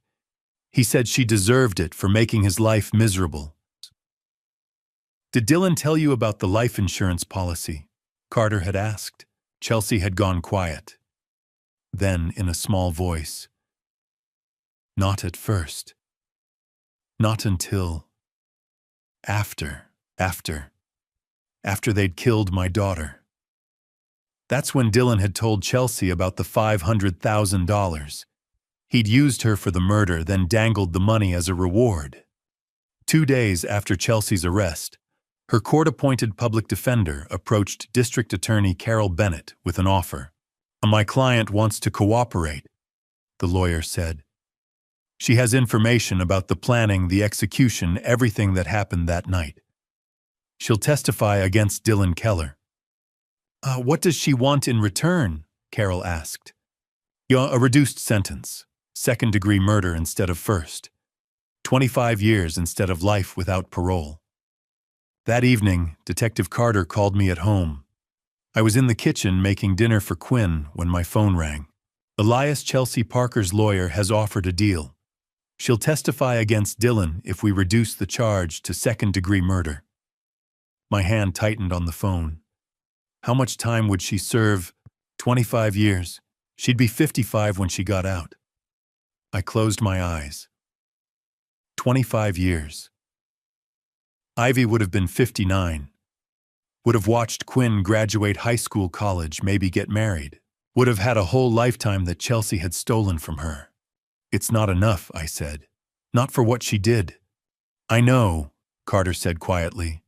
He said she deserved it for making his life miserable. Did Dylan tell you about the life insurance policy? Carter had asked. Chelsea had gone quiet. Then, in a small voice, "Not at first. Not until after they'd killed my daughter." That's when Dylan had told Chelsea about the $500,000. He'd used her for the murder, then dangled the money as a reward. 2 days after Chelsea's arrest, her court-appointed public defender approached District Attorney Carol Bennett with an offer. "My client wants to cooperate," the lawyer said. "She has information about the planning, the execution, everything that happened that night. She'll testify against Dylan Keller." What does she want in return?" Carol asked. "A reduced sentence. Second-degree murder instead of first. 25 years instead of life without parole." That evening, Detective Carter called me at home. I was in the kitchen making dinner for Quinn when my phone rang. "Elias Chelsea Parker's lawyer has offered a deal. She'll testify against Dylan if we reduce the charge to second-degree murder." My hand tightened on the phone. How much time would she serve? 25 years. She'd be 55 when she got out. I closed my eyes. 25 years. Ivy would have been 59. Would have watched Quinn graduate high school, college, maybe get married. Would have had a whole lifetime that Chelsea had stolen from her. "It's not enough," I said. "Not for what she did." "I know," Carter said quietly.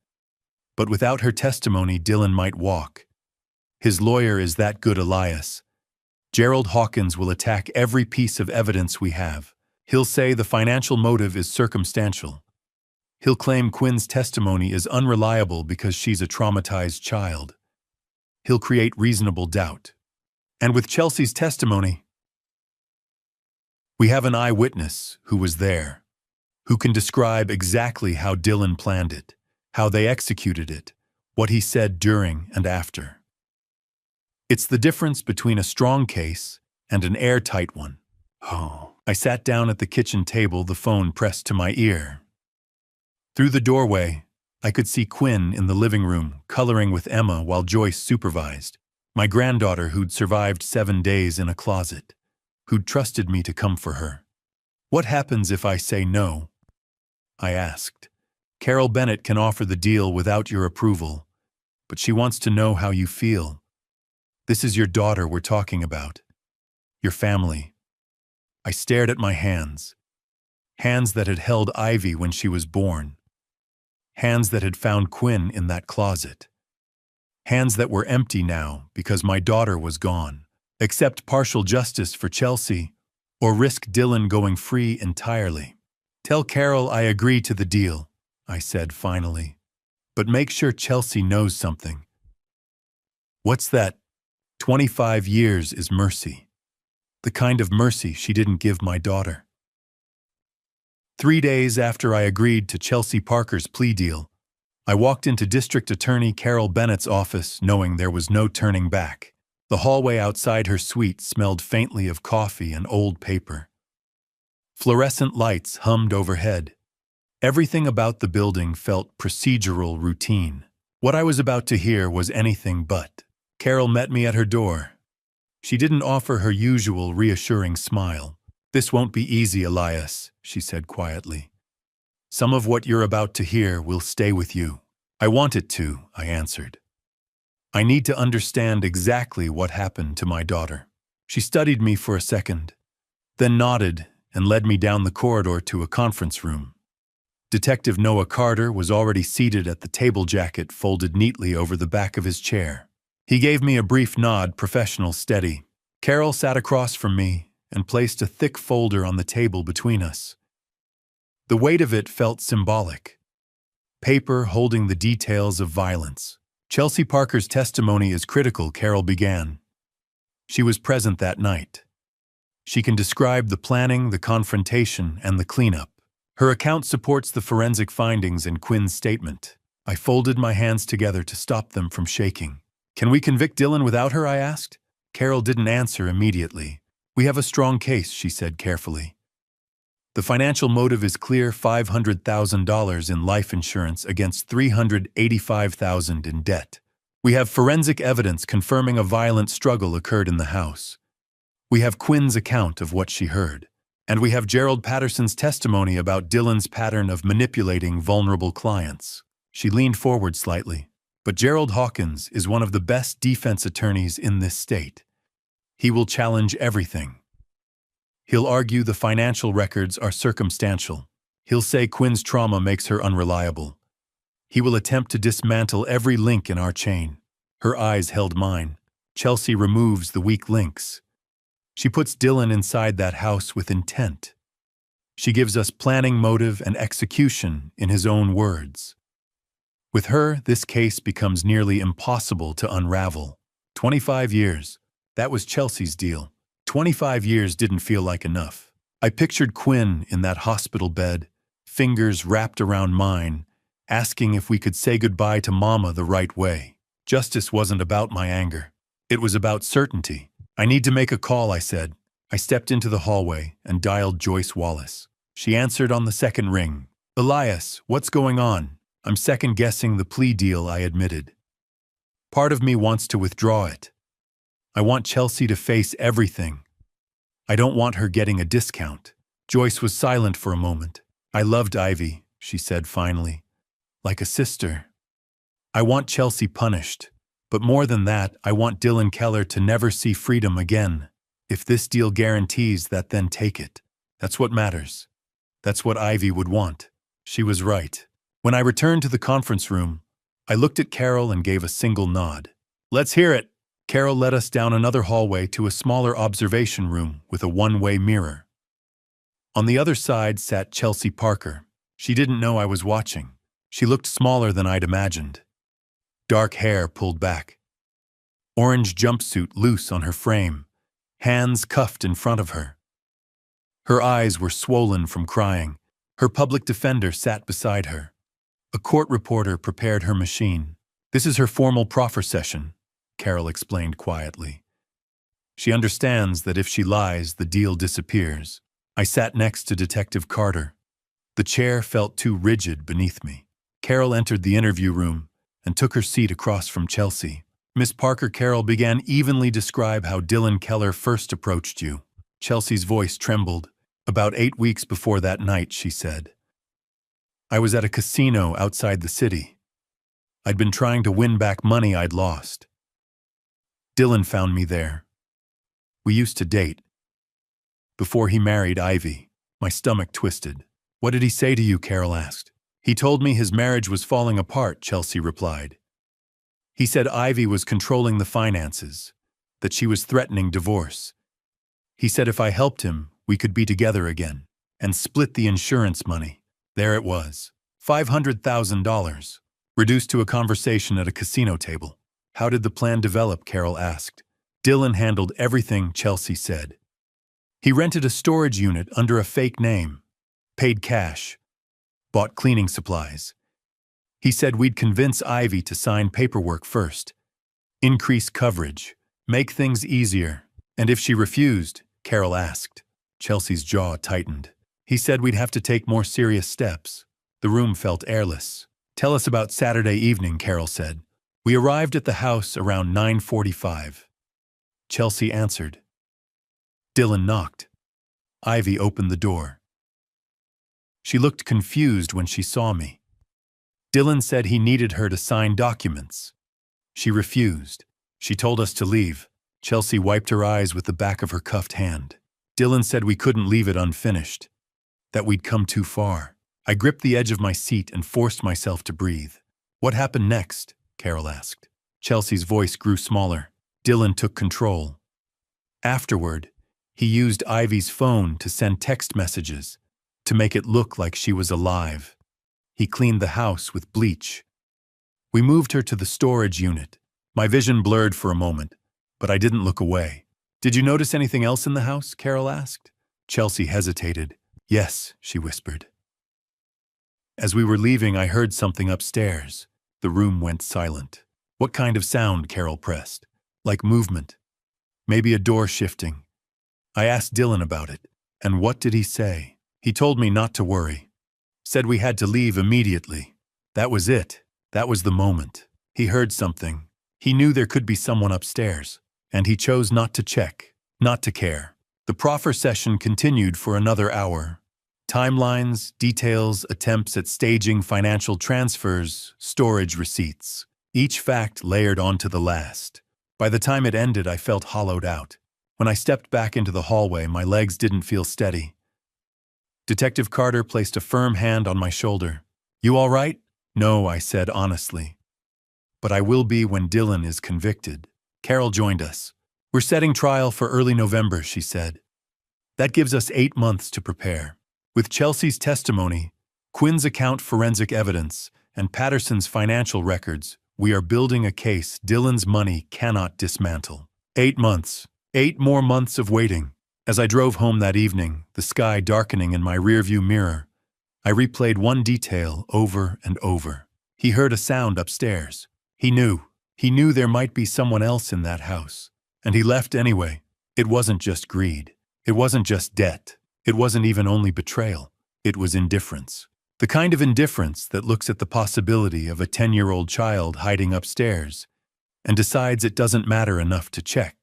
"But without her testimony, Dylan might walk. His lawyer is that good, Elias. Gerald Hawkins will attack every piece of evidence we have. He'll say the financial motive is circumstantial. He'll claim Quinn's testimony is unreliable because she's a traumatized child. He'll create reasonable doubt. And with Chelsea's testimony, we have an eyewitness who was there, who can describe exactly how Dylan planned it, how they executed it, what he said during and after. It's the difference between a strong case and an airtight one." I sat down at the kitchen table, the phone pressed to my ear. Through the doorway, I could see Quinn in the living room, coloring with Emma while Joyce supervised. My granddaughter who'd survived 7 days in a closet, who'd trusted me to come for her. "What happens if I say no?" I asked. "Carol Bennett can offer the deal without your approval, but she wants to know how you feel. This is your daughter we're talking about. Your family." I stared at my hands. Hands that had held Ivy when she was born. Hands that had found Quinn in that closet. Hands that were empty now because my daughter was gone. Accept partial justice for Chelsea, or risk Dylan going free entirely. "Tell Carol I agree to the deal," I said finally. "But make sure Chelsea knows something." "What's that?" 25 years is mercy. The kind of mercy she didn't give my daughter. 3 days after I agreed to Chelsea Parker's plea deal, I walked into District Attorney Carol Bennett's office knowing there was no turning back. The hallway outside her suite smelled faintly of coffee and old paper. Fluorescent lights hummed overhead. Everything about the building felt procedural routine. What I was about to hear was anything but. Carol met me at her door. She didn't offer her usual reassuring smile. "This won't be easy, Elias," she said quietly. "Some of what you're about to hear will stay with you." "I want it to," I answered. "I need to understand exactly what happened to my daughter." She studied me for a second, then nodded and led me down the corridor to a conference room. Detective Noah Carter was already seated at the table jacket folded neatly over the back of his chair. He gave me a brief nod, professional, steady. Carol sat across from me and placed a thick folder on the table between us. The weight of it felt symbolic. Paper holding the details of violence. "Chelsea Parker's testimony is critical," Carol began. "She was present that night. She can describe the planning, the confrontation, and the cleanup. Her account supports the forensic findings in Quinn's statement." I folded my hands together to stop them from shaking. "Can we convict Dylan without her?" I asked. Carol didn't answer immediately. "We have a strong case," she said carefully. The financial motive is clear: $500,000 in life insurance against $385,000 in debt. We have forensic evidence confirming a violent struggle occurred in the house. We have Quinn's account of what she heard. And we have Gerald Patterson's testimony about Dylan's pattern of manipulating vulnerable clients. She leaned forward slightly. But Gerald Hawkins is one of the best defense attorneys in this state. He will challenge everything. He'll argue the financial records are circumstantial. He'll say Quinn's trauma makes her unreliable. He will attempt to dismantle every link in our chain. Her eyes held mine. Chelsea removes the weak links. She puts Dylan inside that house with intent. She gives us planning, motive, and execution in his own words. With her, this case becomes nearly impossible to unravel. 25 years. That was Chelsea's deal. 25 years didn't feel like enough. I pictured Quinn in that hospital bed, fingers wrapped around mine, asking if we could say goodbye to Mama the right way. Justice wasn't about my anger. It was about certainty. I need to make a call, I said. I stepped into the hallway and dialed Joyce Wallace. She answered on the second ring. Elias, what's going on? I'm second-guessing the plea deal, I admitted. Part of me wants to withdraw it. I want Chelsea to face everything. I don't want her getting a discount. Joyce was silent for a moment. I loved Ivy, she said finally. Like a sister. I want Chelsea punished. But more than that, I want Dylan Keller to never see freedom again. If this deal guarantees that, then take it. That's what matters. That's what Ivy would want. She was right. When I returned to the conference room, I looked at Carol and gave a single nod. Let's hear it. Carol led us down another hallway to a smaller observation room with a one-way mirror. On the other side sat Chelsea Parker. She didn't know I was watching. She looked smaller than I'd imagined. Dark hair pulled back. Orange jumpsuit loose on her frame, hands cuffed in front of her. Her eyes were swollen from crying. Her public defender sat beside her. A court reporter prepared her machine. This is her formal proffer session, Carol explained quietly. She understands that if she lies, the deal disappears. I sat next to Detective Carter. The chair felt too rigid beneath me. Carol entered the interview room and took her seat across from Chelsea. Miss Parker, Carol began evenly describe how Dylan Keller first approached you. Chelsea's voice trembled. About 8 weeks before that night, she said. I was at a casino outside the city. I'd been trying to win back money I'd lost. Dylan found me there. We used to date. Before he married Ivy, my stomach twisted. What did he say to you? Carol asked. He told me his marriage was falling apart, Chelsea replied. He said Ivy was controlling the finances, that she was threatening divorce. He said if I helped him, we could be together again, and split the insurance money. There it was, $500,000, reduced to a conversation at a casino table. How did the plan develop? Carol asked. Dylan handled everything, Chelsea said. He rented a storage unit under a fake name, paid cash, bought cleaning supplies. He said we'd convince Ivy to sign paperwork first, increase coverage, make things easier. And if she refused, Carol asked. Chelsea's jaw tightened. He said we'd have to take more serious steps. The room felt airless. Tell us about Saturday evening, Carol said. We arrived at the house around 9:45. Chelsea answered. Dylan knocked. Ivy opened the door. She looked confused when she saw me. Dylan said he needed her to sign documents. She refused. She told us to leave. Chelsea wiped her eyes with the back of her cuffed hand. Dylan said we couldn't leave it unfinished, that we'd come too far. I gripped the edge of my seat and forced myself to breathe. What happened next? Carol asked. Chelsea's voice grew smaller. Dylan took control. Afterward, he used Ivy's phone to send text messages, to make it look like she was alive. He cleaned the house with bleach. We moved her to the storage unit. My vision blurred for a moment, but I didn't look away. Did you notice anything else in the house? Carol asked. Chelsea hesitated. Yes, she whispered. As we were leaving, I heard something upstairs. The room went silent. What kind of sound? Carol pressed. Like movement. Maybe a door shifting. I asked Dylan about it. And what did he say? He told me not to worry. Said we had to leave immediately. That was it. That was the moment. He heard something. He knew there could be someone upstairs. And he chose not to check, not to care. The proffer session continued for another hour. Timelines, details, attempts at staging financial transfers, storage receipts. Each fact layered onto the last. By the time it ended, I felt hollowed out. When I stepped back into the hallway, my legs didn't feel steady. Detective Carter placed a firm hand on my shoulder. "You all right?" "No," I said honestly. "But I will be when Dylan is convicted." Carol joined us. "We're setting trial for early November," she said. "That gives us 8 months to prepare. With Chelsea's testimony, Quinn's account forensic evidence, and Patterson's financial records, we are building a case Dylan's money cannot dismantle. 8 months. 8 more months of waiting." As I drove home that evening, the sky darkening in my rearview mirror, I replayed one detail over and over. He heard a sound upstairs. He knew there might be someone else in that house. And he left anyway. It wasn't just greed. It wasn't just debt. It wasn't even only betrayal. It was indifference. The kind of indifference that looks at the possibility of a 10-year-old child hiding upstairs and decides it doesn't matter enough to check.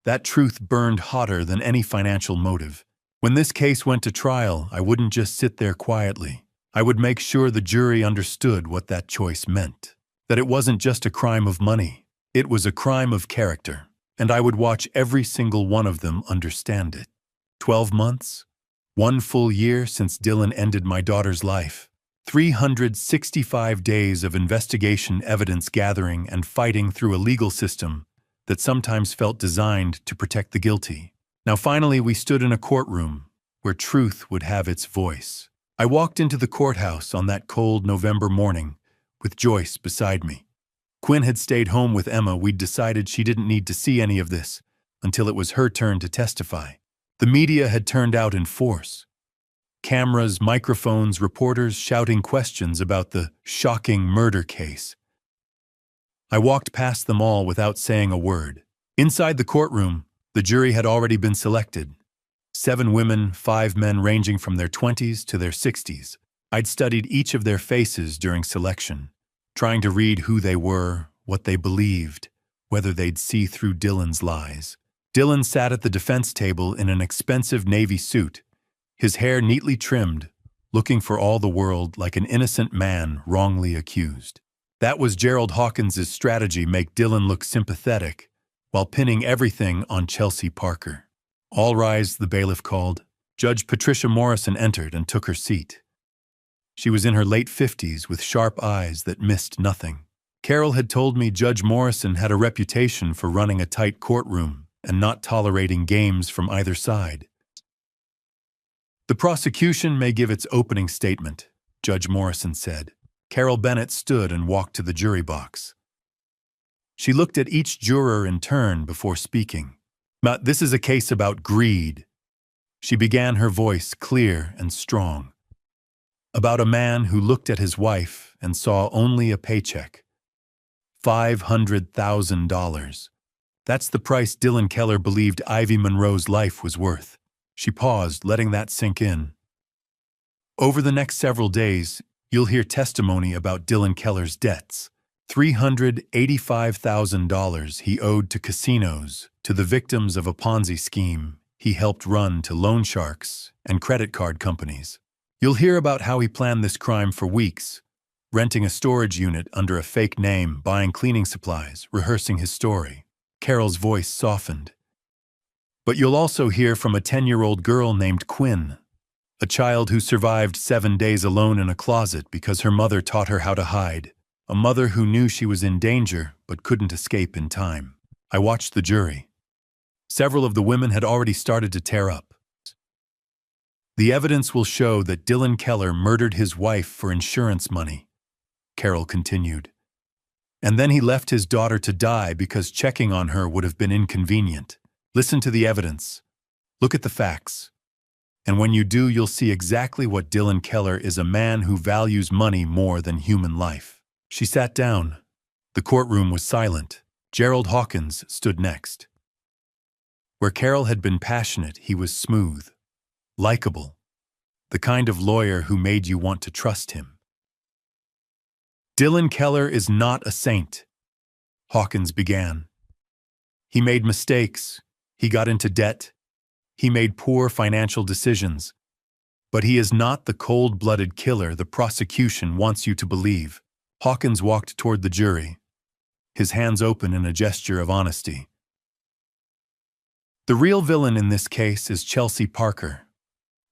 That truth burned hotter than any financial motive. When this case went to trial, I wouldn't just sit there quietly. I would make sure the jury understood what that choice meant. That it wasn't just a crime of money. It was a crime of character. And I would watch every single one of them understand it. 12 months? 1 full year since Dylan ended my daughter's life. 365 days of investigation, evidence gathering, and fighting through a legal system that sometimes felt designed to protect the guilty. Now finally we stood in a courtroom where truth would have its voice. I walked into the courthouse on that cold November morning with Joyce beside me. Quinn had stayed home with Emma. We'd decided she didn't need to see any of this until it was her turn to testify. The media had turned out in force. Cameras, microphones, reporters shouting questions about the shocking murder case. I walked past them all without saying a word. Inside the courtroom, the jury had already been selected. 7 women, 5 men ranging from their 20s to their 60s. I'd studied each of their faces during selection, trying to read who they were, what they believed, whether they'd see through Dylan's lies. Dylan sat at the defense table in an expensive navy suit, his hair neatly trimmed, looking for all the world like an innocent man wrongly accused. That was Gerald Hawkins's strategy: make Dylan look sympathetic, while pinning everything on Chelsea Parker. "All rise," the bailiff called. Judge Patricia Morrison entered and took her seat. She was in her late 50s with sharp eyes that missed nothing. Carol had told me Judge Morrison had a reputation for running a tight courtroom and not tolerating games from either side. "The prosecution may give its opening statement," Judge Morrison said. Carol Bennett stood and walked to the jury box. She looked at each juror in turn before speaking. "This is a case about greed." She began, her voice clear and strong. "About a man who looked at his wife and saw only a paycheck. $500,000. That's the price Dylan Keller believed Ivy Monroe's life was worth." She paused, letting that sink in. "Over the next several days, you'll hear testimony about Dylan Keller's debts. $385,000 he owed to casinos, to the victims of a Ponzi scheme he helped run, to loan sharks and credit card companies. You'll hear about how he planned this crime for weeks, renting a storage unit under a fake name, buying cleaning supplies, rehearsing his story." Carol's voice softened. "But you'll also hear from a 10-year-old girl named Quinn, a child who survived 7 days alone in a closet because her mother taught her how to hide, a mother who knew she was in danger but couldn't escape in time." I watched the jury. Several of the women had already started to tear up. "The evidence will show that Dylan Keller murdered his wife for insurance money," Carol continued. "And then he left his daughter to die because checking on her would have been inconvenient. Listen to the evidence. Look at the facts. And when you do, you'll see exactly what Dylan Keller is: a man who values money more than human life." She sat down. The courtroom was silent. Gerald Hawkins stood next. Where Carol had been passionate, he was smooth, likable. The kind of lawyer who made you want to trust him. Dylan Keller is not a saint, Hawkins began. He made mistakes. He got into debt. He made poor financial decisions. But he is not the cold-blooded killer the prosecution wants you to believe. Hawkins walked toward the jury, his hands open in a gesture of honesty. The real villain in this case is Chelsea Parker,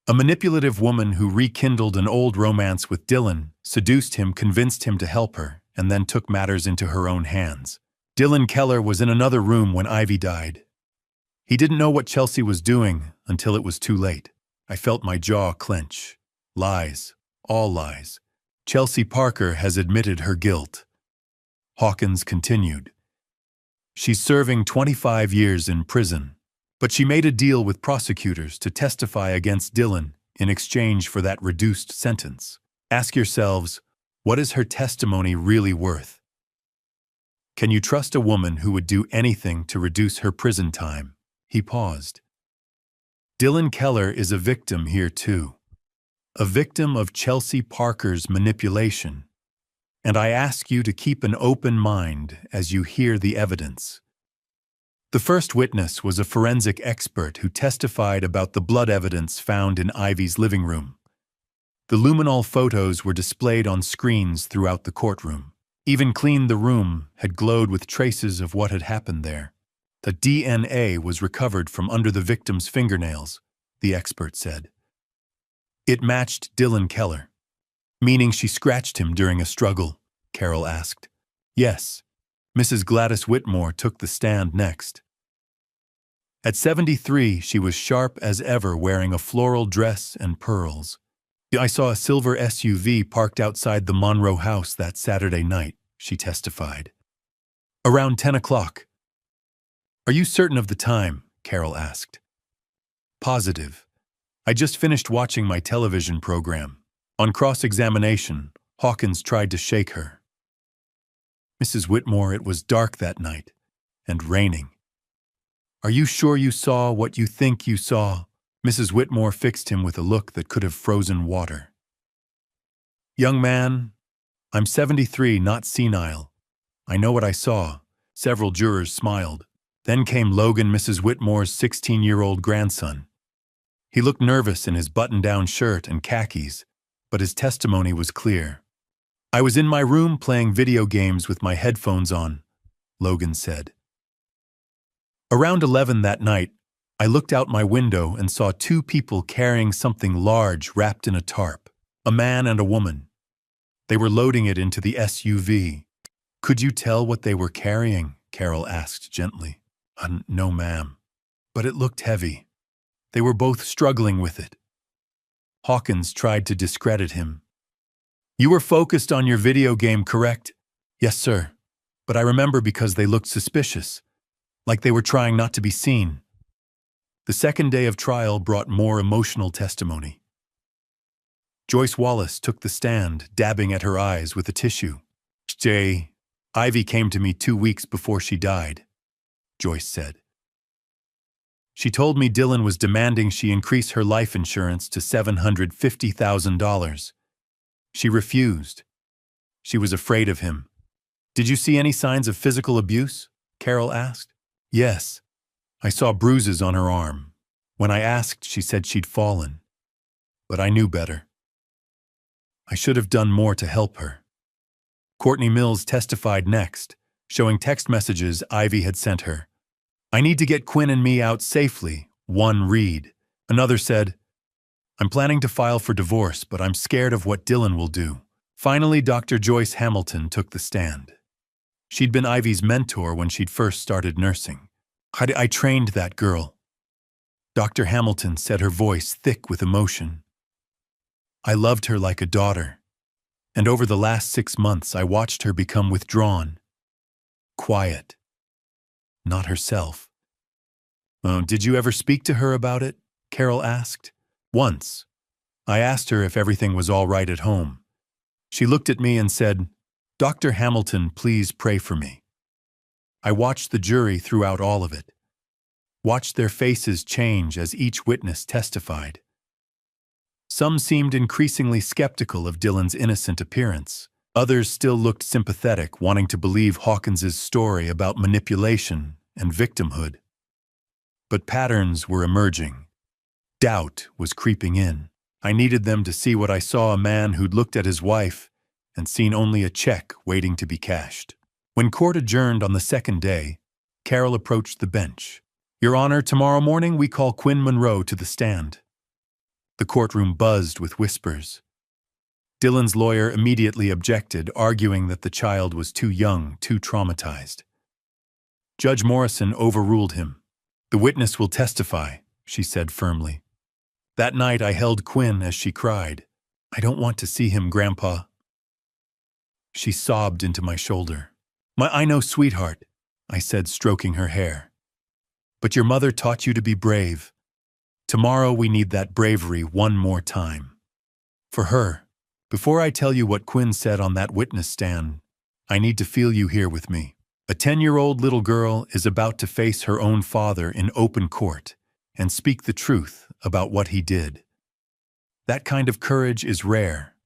a manipulative woman who rekindled an old romance with Dylan, seduced him, convinced him to help her, and then took matters into her own hands. Dylan Keller was in another room when Ivy died. He didn't know what Chelsea was doing until it was too late. I felt my jaw clench. Lies, all lies. Chelsea Parker has admitted her guilt. Hawkins continued. She's serving 25 years in prison, but she made a deal with prosecutors to testify against Dylan in exchange for that reduced sentence. Ask yourselves, what is her testimony really worth? Can you trust a woman who would do anything to reduce her prison time? He paused. Dylan Keller is a victim here too. A victim of Chelsea Parker's manipulation. And I ask you to keep an open mind as you hear the evidence. The first witness was a forensic expert who testified about the blood evidence found in Ivy's living room. The luminol photos were displayed on screens throughout the courtroom. Even cleaned the room had glowed with traces of what had happened there. The DNA was recovered from under the victim's fingernails, the expert said. It matched Dylan Keller. Meaning she scratched him during a struggle, Carol asked. Yes. Mrs. Gladys Whitmore took the stand next. At 73, she was sharp as ever, wearing a floral dress and pearls. I saw a silver SUV parked outside the Monroe house that Saturday night, she testified. Around 10 o'clock. Are you certain of the time? Carol asked. Positive. I just finished watching my television program. On cross-examination, Hawkins tried to shake her. Mrs. Whitmore, it was dark that night, and raining. Are you sure you saw what you think you saw? Mrs. Whitmore fixed him with a look that could have frozen water. Young man, I'm 73, not senile. I know what I saw. Several jurors smiled. Then came Logan, Mrs. Whitmore's 16-year-old grandson. He looked nervous in his button-down shirt and khakis, but his testimony was clear. I was in my room playing video games with my headphones on, Logan said. Around 11 that night, I looked out my window and saw two people carrying something large wrapped in a tarp, a man and a woman. They were loading it into the SUV. Could you tell what they were carrying? Carol asked gently. No, ma'am. But it looked heavy. They were both struggling with it. Hawkins tried to discredit him. You were focused on your video game, correct? Yes, sir. But I remember because they looked suspicious, like they were trying not to be seen. The second day of trial brought more emotional testimony. Joyce Wallace took the stand, dabbing at her eyes with a tissue. Ivy came to me 2 weeks before she died, Joyce said. She told me Dylan was demanding she increase her life insurance to $750,000. She refused. She was afraid of him. Did you see any signs of physical abuse? Carol asked. Yes. I saw bruises on her arm. When I asked, she said she'd fallen. But I knew better. I should have done more to help her. Courtney Mills testified next, showing text messages Ivy had sent her. I need to get Quinn and me out safely, one read. Another said, I'm planning to file for divorce, but I'm scared of what Dylan will do. Finally, Dr. Joyce Hamilton took the stand. She'd been Ivy's mentor when she'd first started nursing. I trained that girl. Dr. Hamilton said, her voice thick with emotion. I loved her like a daughter, and over the last 6 months I watched her become withdrawn, quiet, not herself. Oh, did you ever speak to her about it? Carol asked. Once. I asked her if everything was all right at home. She looked at me and said, Dr. Hamilton, please pray for me. I watched the jury throughout all of it, watched their faces change as each witness testified. Some seemed increasingly skeptical of Dylan's innocent appearance. Others still looked sympathetic, wanting to believe Hawkins's story about manipulation and victimhood. But patterns were emerging. Doubt was creeping in. I needed them to see what I saw: a man who'd looked at his wife and seen only a check waiting to be cashed. When court adjourned on the second day, Carol approached the bench. "Your Honor, tomorrow morning we call Quinn Monroe to the stand." The courtroom buzzed with whispers. Dylan's lawyer immediately objected, arguing that the child was too young, too traumatized. Judge Morrison overruled him. "The witness will testify," she said firmly. That night I held Quinn as she cried. "I don't want to see him, Grandpa." She sobbed into my shoulder. I know, sweetheart," I said, stroking her hair. "But your mother taught you to be brave. Tomorrow we need that bravery one more time. For her. Before I tell you what Quinn said on that witness stand, I need to feel you here with me. A 10-year-old little girl is about to face her own father in open court and speak the truth about what he did. That kind of courage is rare.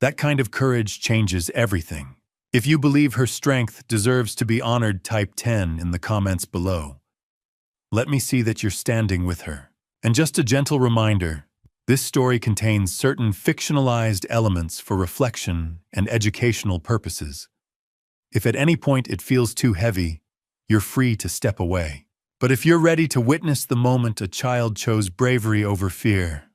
That kind of courage changes everything. If you believe her strength deserves to be honored, type 10 in the comments below. Let me see that you're standing with her. And just a gentle reminder, this story contains certain fictionalized elements for reflection and educational purposes. If at any point it feels too heavy, you're free to step away. But if you're ready to witness the moment a child chose bravery over fear,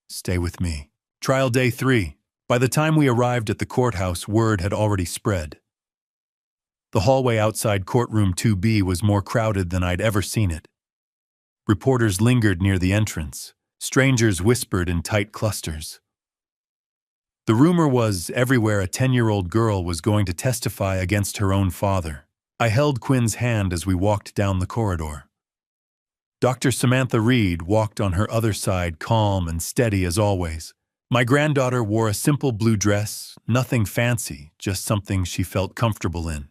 stay with me. Trial day 3. By the time we arrived at the courthouse, word had already spread. The hallway outside courtroom 2B was more crowded than I'd ever seen it. Reporters lingered near the entrance. Strangers whispered in tight clusters. The rumor was everywhere a 10-year-old girl was going to testify against her own father. I held Quinn's hand as we walked down the corridor. Dr. Samantha Reed walked on her other side, calm and steady as always. My granddaughter wore a simple blue dress, nothing fancy, just something she felt comfortable in.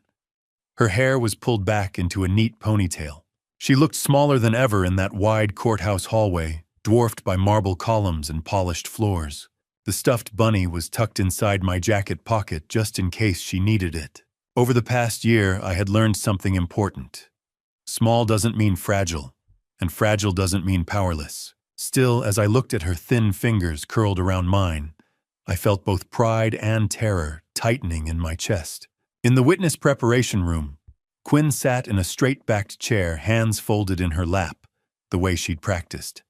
Her hair was pulled back into a neat ponytail. She looked smaller than ever in that wide courthouse hallway, dwarfed by marble columns and polished floors. The stuffed bunny was tucked inside my jacket pocket just in case she needed it. Over the past year, I had learned something important. Small doesn't mean fragile, and fragile doesn't mean powerless. Still, as I looked at her thin fingers curled around mine, I felt both pride and terror tightening in my chest. In the witness preparation room, Quinn sat in a straight-backed chair, hands folded in her lap, the way she'd practiced.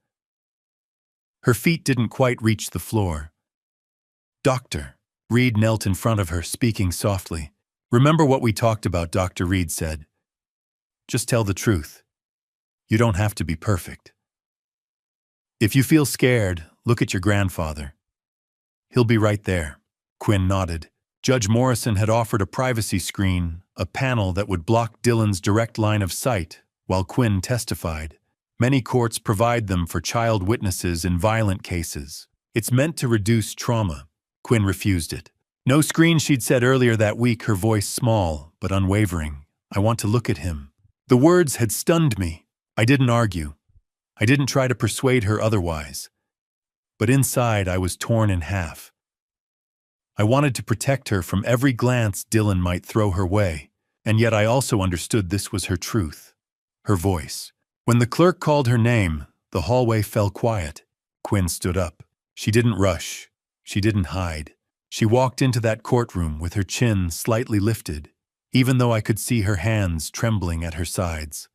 Her feet didn't quite reach the floor. "Doctor," Reed knelt in front of her, speaking softly. "Remember what we talked about," Dr. Reed said. "Just tell the truth. You don't have to be perfect. If you feel scared, look at your grandfather. He'll be right there." Quinn nodded. Judge Morrison had offered a privacy screen, a panel that would block Dylan's direct line of sight while Quinn testified. Many courts provide them for child witnesses in violent cases. It's meant to reduce trauma. Quinn refused it. "No screen," she'd said earlier that week, her voice small but unwavering. "I want to look at him." The words had stunned me. I didn't argue. I didn't try to persuade her otherwise. But inside, I was torn in half. I wanted to protect her from every glance Dylan might throw her way, and yet I also understood this was her truth, her voice. When the clerk called her name, the hallway fell quiet. Quinn stood up. She didn't rush. She didn't hide. She walked into that courtroom with her chin slightly lifted, even though I could see her hands trembling at her sides.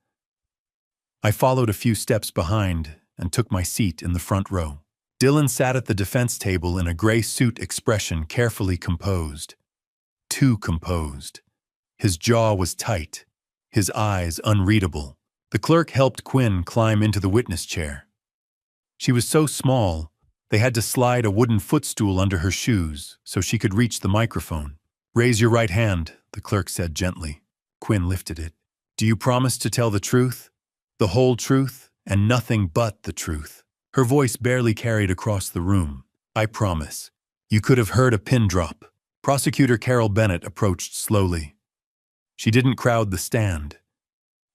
I followed a few steps behind and took my seat in the front row. Dylan sat at the defense table in a gray suit, expression carefully composed. Too composed. His jaw was tight, his eyes unreadable. The clerk helped Quinn climb into the witness chair. She was so small, they had to slide a wooden footstool under her shoes so she could reach the microphone. "Raise your right hand," the clerk said gently. Quinn lifted it. "Do you promise to tell the truth? The whole truth, and nothing but the truth?" Her voice barely carried across the room. "I promise." You could have heard a pin drop. Prosecutor Carol Bennett approached slowly. She didn't crowd the stand.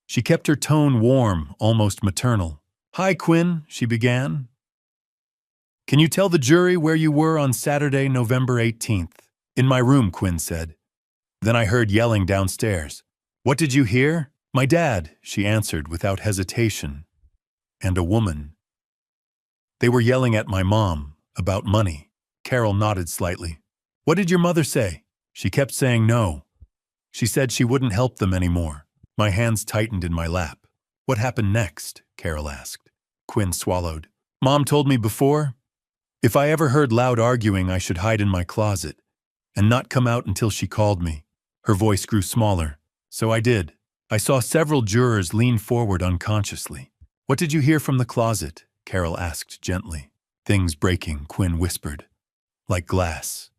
She kept her tone warm, almost maternal. "Hi, Quinn," she began. Can you tell the jury where you were on Saturday, November 18th? In my room, Quinn said. Then I heard yelling downstairs. What did you hear? My dad, she answered without hesitation. And a woman. They were yelling at my mom about money. Carol nodded slightly. What did your mother say? She kept saying no. She said she wouldn't help them anymore. My hands tightened in my lap. What happened next? Carol asked. Quinn swallowed. Mom told me before, if I ever heard loud arguing, I should hide in my closet and not come out until she called me. Her voice grew smaller. So I did. I saw several jurors lean forward unconsciously. What did you hear from the closet? Carol asked gently. Things breaking, Quinn whispered. Like glass.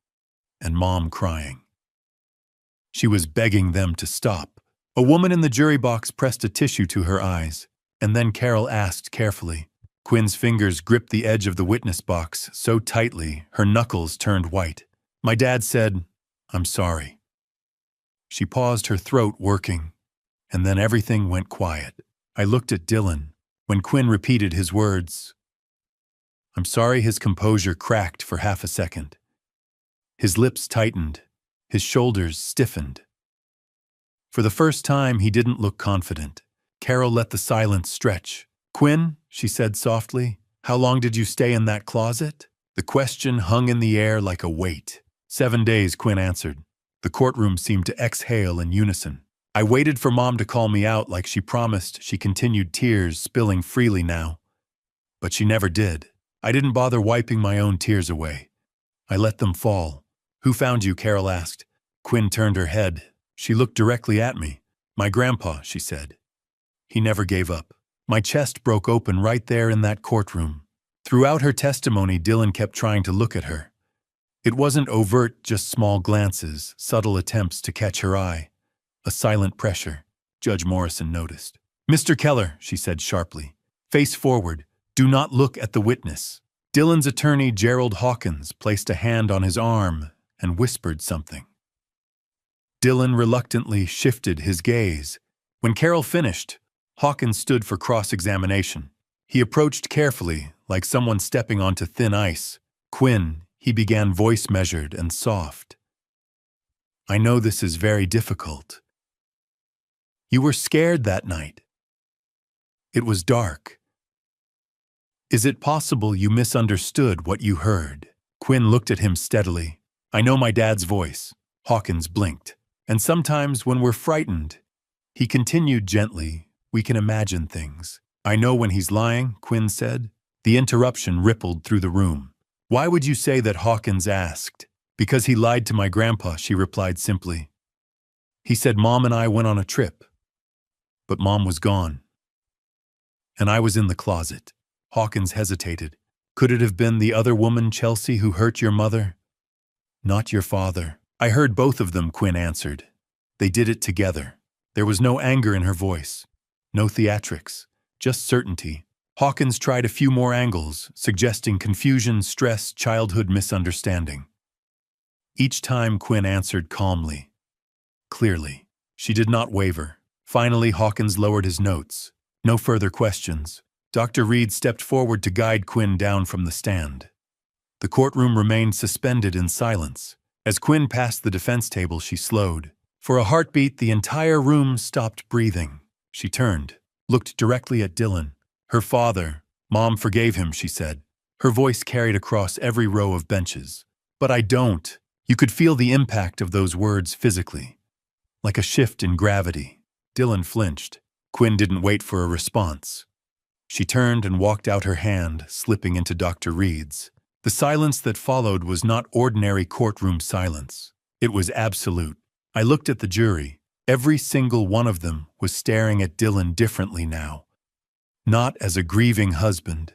And Mom crying. She was begging them to stop. A woman in the jury box pressed a tissue to her eyes, and then Carol asked carefully. Quinn's fingers gripped the edge of the witness box so tightly her knuckles turned white. My dad said, I'm sorry. She paused, her throat working, and then everything went quiet. I looked at Dylan. When Quinn repeated his words, I'm sorry, his composure cracked for half a second. His lips tightened, his shoulders stiffened. For the first time, he didn't look confident. Carol let the silence stretch. Quinn, she said softly, how long did you stay in that closet? The question hung in the air like a weight. 7 days, Quinn answered. The courtroom seemed to exhale in unison. I waited for Mom to call me out like she promised. She continued, tears spilling freely now. But she never did. I didn't bother wiping my own tears away. I let them fall. Who found you? Carol asked. Quinn turned her head. She looked directly at me. My grandpa, she said. He never gave up. My chest broke open right there in that courtroom. Throughout her testimony, Dylan kept trying to look at her. It wasn't overt, just small glances, subtle attempts to catch her eye. A silent pressure, Judge Morrison noticed. Mr. Keller, she said sharply, face forward. Do not look at the witness. Dylan's attorney, Gerald Hawkins, placed a hand on his arm and whispered something. Dylan reluctantly shifted his gaze. When Carol finished, Hawkins stood for cross-examination. He approached carefully, like someone stepping onto thin ice. Quinn, he began, voice measured and soft. I know this is very difficult. You were scared that night. It was dark. Is it possible you misunderstood what you heard? Quinn looked at him steadily. I know my dad's voice. Hawkins blinked. And sometimes when we're frightened, he continued gently, we can imagine things. I know when he's lying, Quinn said. The interruption rippled through the room. Why would you say that? Hawkins asked. Because he lied to my grandpa, she replied simply. He said Mom and I went on a trip. But Mom was gone. And I was in the closet. Hawkins hesitated. Could it have been the other woman, Chelsea, who hurt your mother? Not your father. I heard both of them, Quinn answered. They did it together. There was no anger in her voice. No theatrics. Just certainty. Hawkins tried a few more angles, suggesting confusion, stress, childhood misunderstanding. Each time Quinn answered calmly. Clearly. She did not waver. Finally, Hawkins lowered his notes. No further questions. Dr. Reed stepped forward to guide Quinn down from the stand. The courtroom remained suspended in silence. As Quinn passed the defense table, she slowed. For a heartbeat, the entire room stopped breathing. She turned, looked directly at Dylan. Her father. Mom forgave him, she said. Her voice carried across every row of benches. But I don't. You could feel the impact of those words physically. Like a shift in gravity. Dylan flinched. Quinn didn't wait for a response. She turned and walked out her hand, slipping into Dr. Reed's. The silence that followed was not ordinary courtroom silence. It was absolute. I looked at the jury. Every single one of them was staring at Dylan differently now. Not as a grieving husband.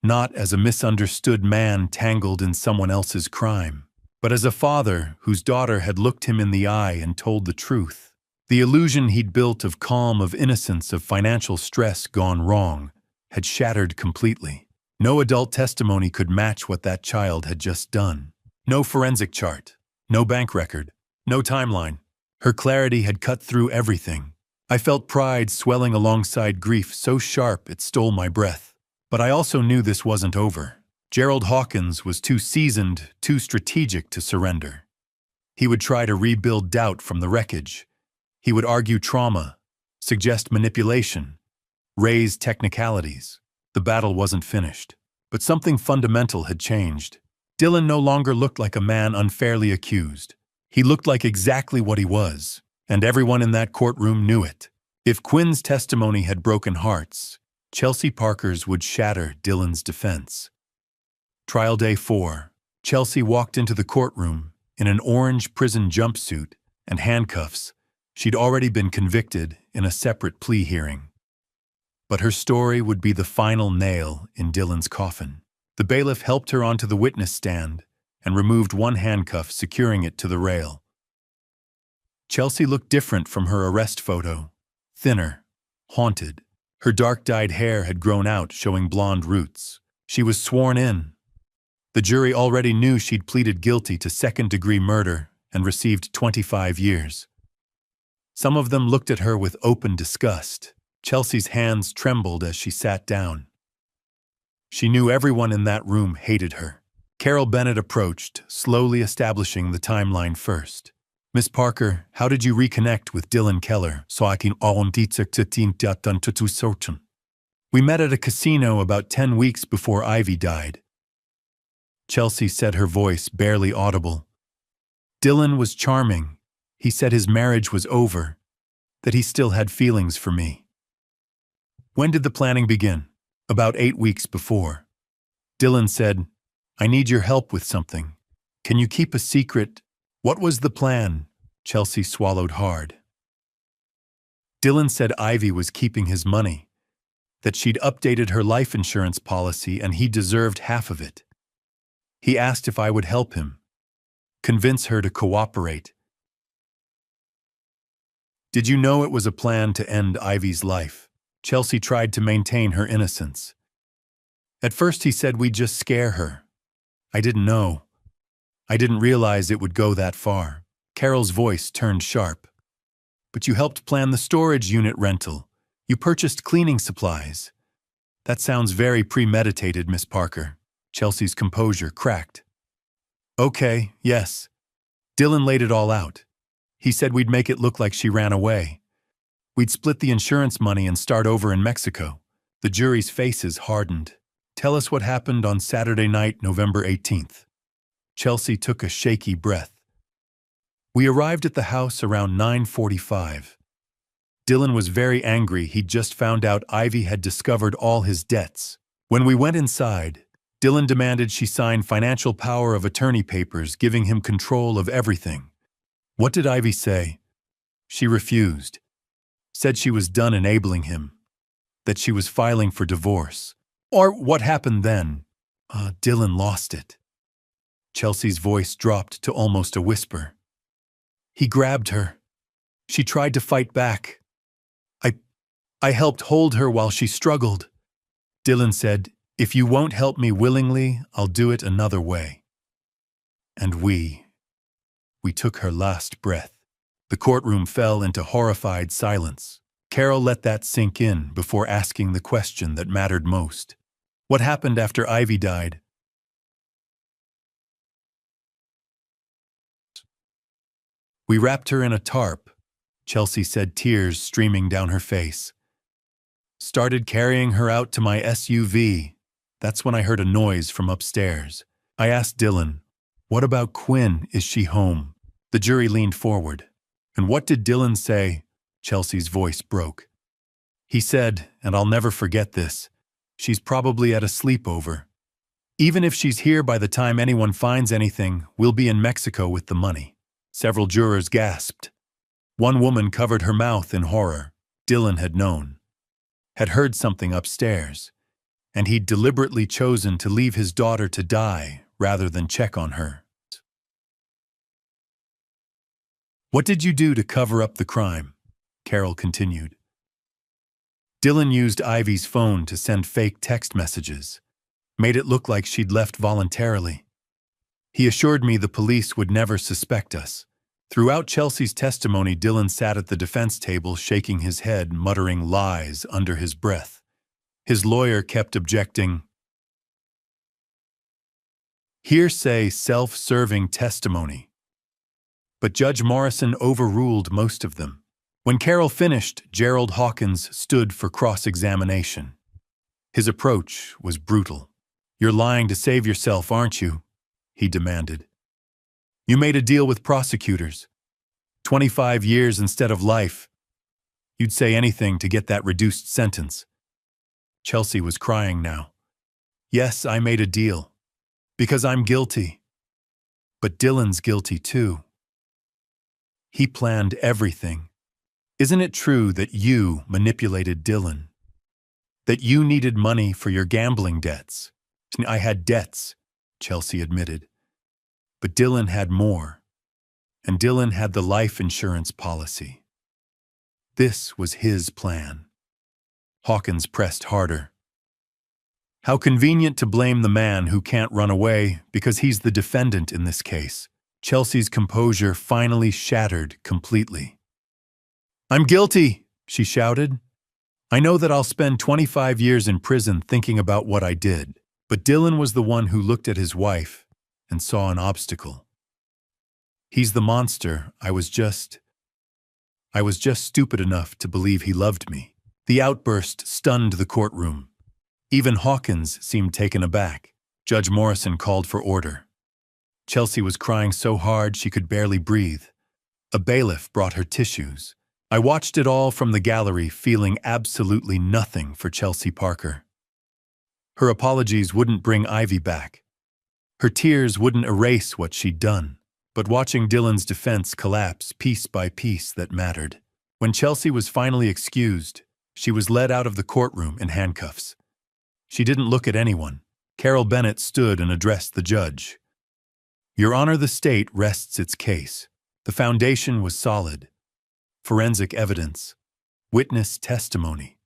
Not as a misunderstood man tangled in someone else's crime. But as a father whose daughter had looked him in the eye and told the truth. The illusion he'd built of calm, of innocence, of financial stress gone wrong, had shattered completely. No adult testimony could match what that child had just done. No forensic chart, no bank record, no timeline. Her clarity had cut through everything. I felt pride swelling alongside grief so sharp it stole my breath. But I also knew this wasn't over. Gerald Hawkins was too seasoned, too strategic to surrender. He would try to rebuild doubt from the wreckage. He would argue trauma, suggest manipulation, raise technicalities. The battle wasn't finished, but something fundamental had changed. Dylan no longer looked like a man unfairly accused. He looked like exactly what he was, and everyone in that courtroom knew it. If Quinn's testimony had broken hearts, Chelsea Parker's would shatter Dylan's defense. Trial day 4. Chelsea walked into the courtroom in an orange prison jumpsuit and handcuffs. She'd already been convicted in a separate plea hearing. But her story would be the final nail in Dylan's coffin. The bailiff helped her onto the witness stand and removed one handcuff, securing it to the rail. Chelsea looked different from her arrest photo. Thinner, haunted. Her dark-dyed hair had grown out, showing blonde roots. She was sworn in. The jury already knew she'd pleaded guilty to second-degree murder and received 25 years. Some of them looked at her with open disgust. Chelsea's hands trembled as she sat down. She knew everyone in that room hated her. Carol Bennett approached, slowly establishing the timeline first. Miss Parker, how did you reconnect with Dylan Keller? We met at a casino about 10 weeks before Ivy died. Chelsea said, her voice barely audible. Dylan was charming. He said his marriage was over, that he still had feelings for me. When did the planning begin? About 8 weeks before. Dylan said, I need your help with something. Can you keep a secret? What was the plan? Chelsea swallowed hard. Dylan said Ivy was keeping his money, that she'd updated her life insurance policy and he deserved half of it. He asked if I would help him, convince her to cooperate. Did you know it was a plan to end Ivy's life? Chelsea tried to maintain her innocence. At first he said we'd just scare her. I didn't know. I didn't realize it would go that far. Carol's voice turned sharp. But you helped plan the storage unit rental. You purchased cleaning supplies. That sounds very premeditated, Miss Parker. Chelsea's composure cracked. Okay, yes. Dylan laid it all out. He said we'd make it look like she ran away. We'd split the insurance money and start over in Mexico. The jury's faces hardened. Tell us what happened on Saturday night, November 18th. Chelsea took a shaky breath. We arrived at the house around 9:45. Dylan was very angry. He'd just found out Ivy had discovered all his debts. When we went inside, Dylan demanded she sign financial power of attorney papers giving him control of everything. What did Ivy say? She refused. Said she was done enabling him. That she was filing for divorce. Or what happened then? Dylan lost it. Chelsea's voice dropped to almost a whisper. He grabbed her. She tried to fight back. I helped hold her while she struggled. Dylan said, if you won't help me willingly, I'll do it another way. And we took her last breath. The courtroom fell into horrified silence. Carol let that sink in before asking the question that mattered most. What happened after Ivy died? We wrapped her in a tarp, Chelsea said, tears streaming down her face. Started carrying her out to my SUV. That's when I heard a noise from upstairs. I asked Dylan, what about Quinn? Is she home? The jury leaned forward. And what did Dylan say? Chelsea's voice broke. He said, and I'll never forget this, she's probably at a sleepover. Even if she's here by the time anyone finds anything, we'll be in Mexico with the money. Several jurors gasped. One woman covered her mouth in horror. Dylan had known. Had heard something upstairs. And he'd deliberately chosen to leave his daughter to die rather than check on her. What did you do to cover up the crime? Carol continued. Dylan used Ivy's phone to send fake text messages. Made it look like she'd left voluntarily. He assured me the police would never suspect us. Throughout Chelsea's testimony, Dylan sat at the defense table shaking his head, muttering lies under his breath. His lawyer kept objecting. Hearsay, self-serving testimony. But Judge Morrison overruled most of them. When Carol finished, Gerald Hawkins stood for cross-examination. His approach was brutal. "You're lying to save yourself, aren't you?" he demanded. "You made a deal with prosecutors. 25 years instead of life. You'd say anything to get that reduced sentence." Chelsea was crying now. "Yes, I made a deal. Because I'm guilty. But Dylan's guilty too. He planned everything. Isn't it true that you manipulated Dylan? That you needed money for your gambling debts?" "I had debts," Chelsea admitted. "But Dylan had more. And Dylan had the life insurance policy. This was his plan." Hawkins pressed harder. "How convenient to blame the man who can't run away because he's the defendant in this case." Chelsea's composure finally shattered completely. "I'm guilty," she shouted. "I know that I'll spend 25 years in prison thinking about what I did." But Dylan was the one who looked at his wife and saw an obstacle. "He's the monster. I was just stupid enough to believe he loved me." The outburst stunned the courtroom. Even Hawkins seemed taken aback. Judge Morrison called for order. Chelsea was crying so hard she could barely breathe. A bailiff brought her tissues. I watched it all from the gallery, feeling absolutely nothing for Chelsea Parker. Her apologies wouldn't bring Ivy back. Her tears wouldn't erase what she'd done. But watching Dylan's defense collapse piece by piece that mattered. When Chelsea was finally excused, she was led out of the courtroom in handcuffs. She didn't look at anyone. Carol Bennett stood and addressed the judge. "Your Honor, the state rests its case. The foundation was solid. Forensic evidence, witness testimony,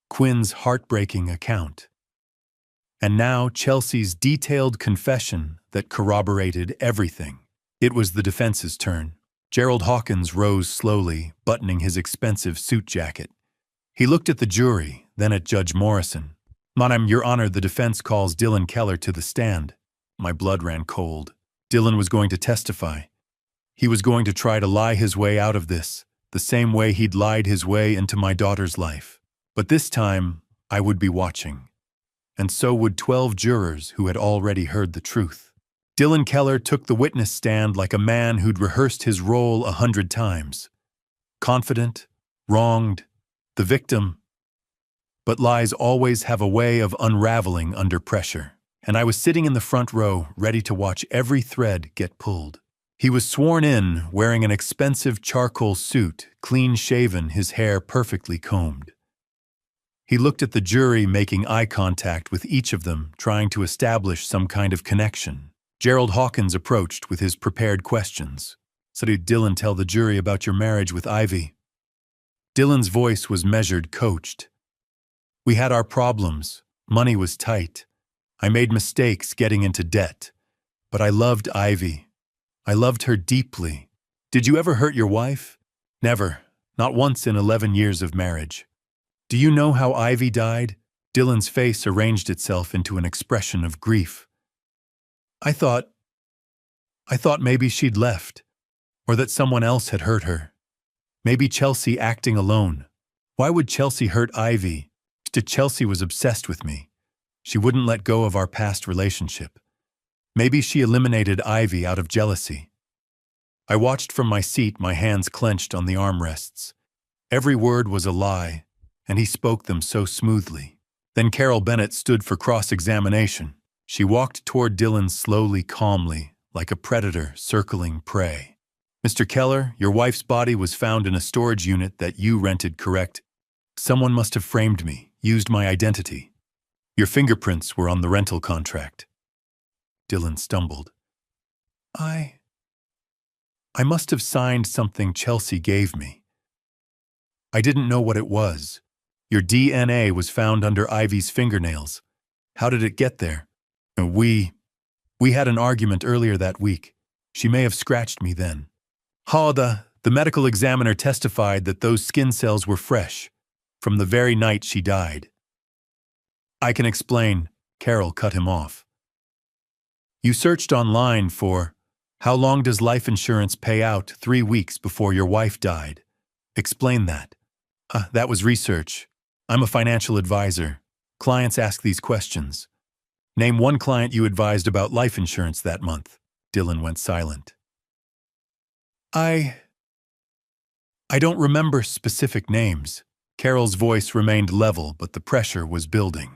Quinn's heartbreaking account. And now Chelsea's detailed confession that corroborated everything." It was the defense's turn. Gerald Hawkins rose slowly, buttoning his expensive suit jacket. He looked at the jury, then at Judge Morrison. "Madam, Your Honor, the defense calls Dylan Keller to the stand." My blood ran cold. Dylan was going to testify. He was going to try to lie his way out of this, the same way he'd lied his way into my daughter's life. But this time, I would be watching. And so would 12 jurors who had already heard the truth. Dylan Keller took the witness stand like a man who'd rehearsed his role 100 times. Confident, wronged, the victim. But lies always have a way of unraveling under pressure. And I was sitting in the front row, ready to watch every thread get pulled. He was sworn in, wearing an expensive charcoal suit, clean-shaven, his hair perfectly combed. He looked at the jury, making eye contact with each of them, trying to establish some kind of connection. Gerald Hawkins approached with his prepared questions. "So did Dylan tell the jury about your marriage with Ivy?" Dylan's voice was measured, coached. "We had our problems. Money was tight. I made mistakes getting into debt. But I loved Ivy. I loved her deeply. Did you ever hurt your wife?" "Never. Not once in 11 years of marriage." "Do you know how Ivy died?" Dylan's face arranged itself into an expression of grief. I thought maybe she'd left, or that someone else had hurt her. Maybe Chelsea acting alone. Why would Chelsea hurt Ivy? Chelsea was obsessed with me. She wouldn't let go of our past relationship. Maybe she eliminated Ivy out of jealousy. I watched from my seat, my hands clenched on the armrests. Every word was a lie, and he spoke them so smoothly. Then Carol Bennett stood for cross-examination. She walked toward Dylan slowly, calmly, like a predator circling prey. "Mr. Keller, your wife's body was found in a storage unit that you rented, correct? Someone must have framed me, used my identity. Your fingerprints were on the rental contract." Dylan stumbled. I must have signed something Chelsea gave me. I didn't know what it was. Your DNA was found under Ivy's fingernails. How did it get there? We had an argument earlier that week. She may have scratched me then. The medical examiner testified that those skin cells were fresh, from the very night she died. "I can explain," Carol cut him off. You searched online for, how long does life insurance pay out 3 weeks before your wife died? Explain that. That was research. I'm a financial advisor. Clients ask these questions. Name one client you advised about life insurance that month. Dylan went silent. I don't remember specific names. Carol's voice remained level, but the pressure was building.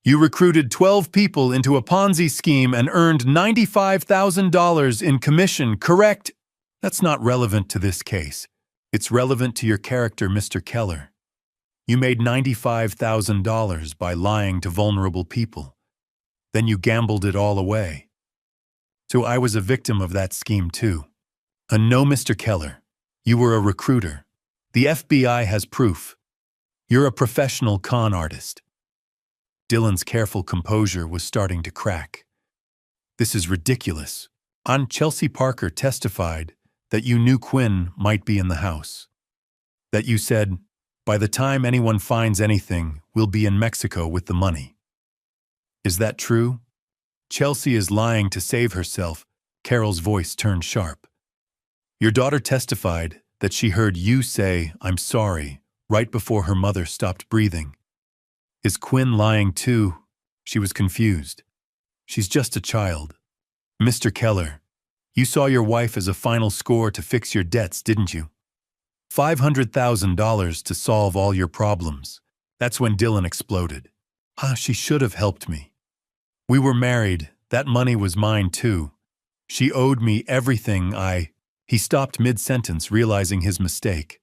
You recruited 12 people into a Ponzi scheme and earned $95,000 in commission, correct? That's not relevant to this case. It's relevant to your character, Mr. Keller. You made $95,000 by lying to vulnerable people. Then you gambled it all away. So I was a victim of that scheme too. No, Mr. Keller. You were a recruiter. The FBI has proof. You're a professional con artist. Dylan's careful composure was starting to crack. This is ridiculous. Aunt Chelsea Parker testified that you knew Quinn might be in the house. That you said, by the time anyone finds anything, we'll be in Mexico with the money. Is that true? Chelsea is lying to save herself. Carol's voice turned sharp. Your daughter testified that she heard you say, I'm sorry, right before her mother stopped breathing. Is Quinn lying too? She was confused. She's just a child. Mr. Keller, you saw your wife as a final score to fix your debts, didn't you? $500,000 to solve all your problems. That's when Dylan exploded. She should have helped me. We were married. That money was mine too. She owed me everything. He stopped mid-sentence, realizing his mistake.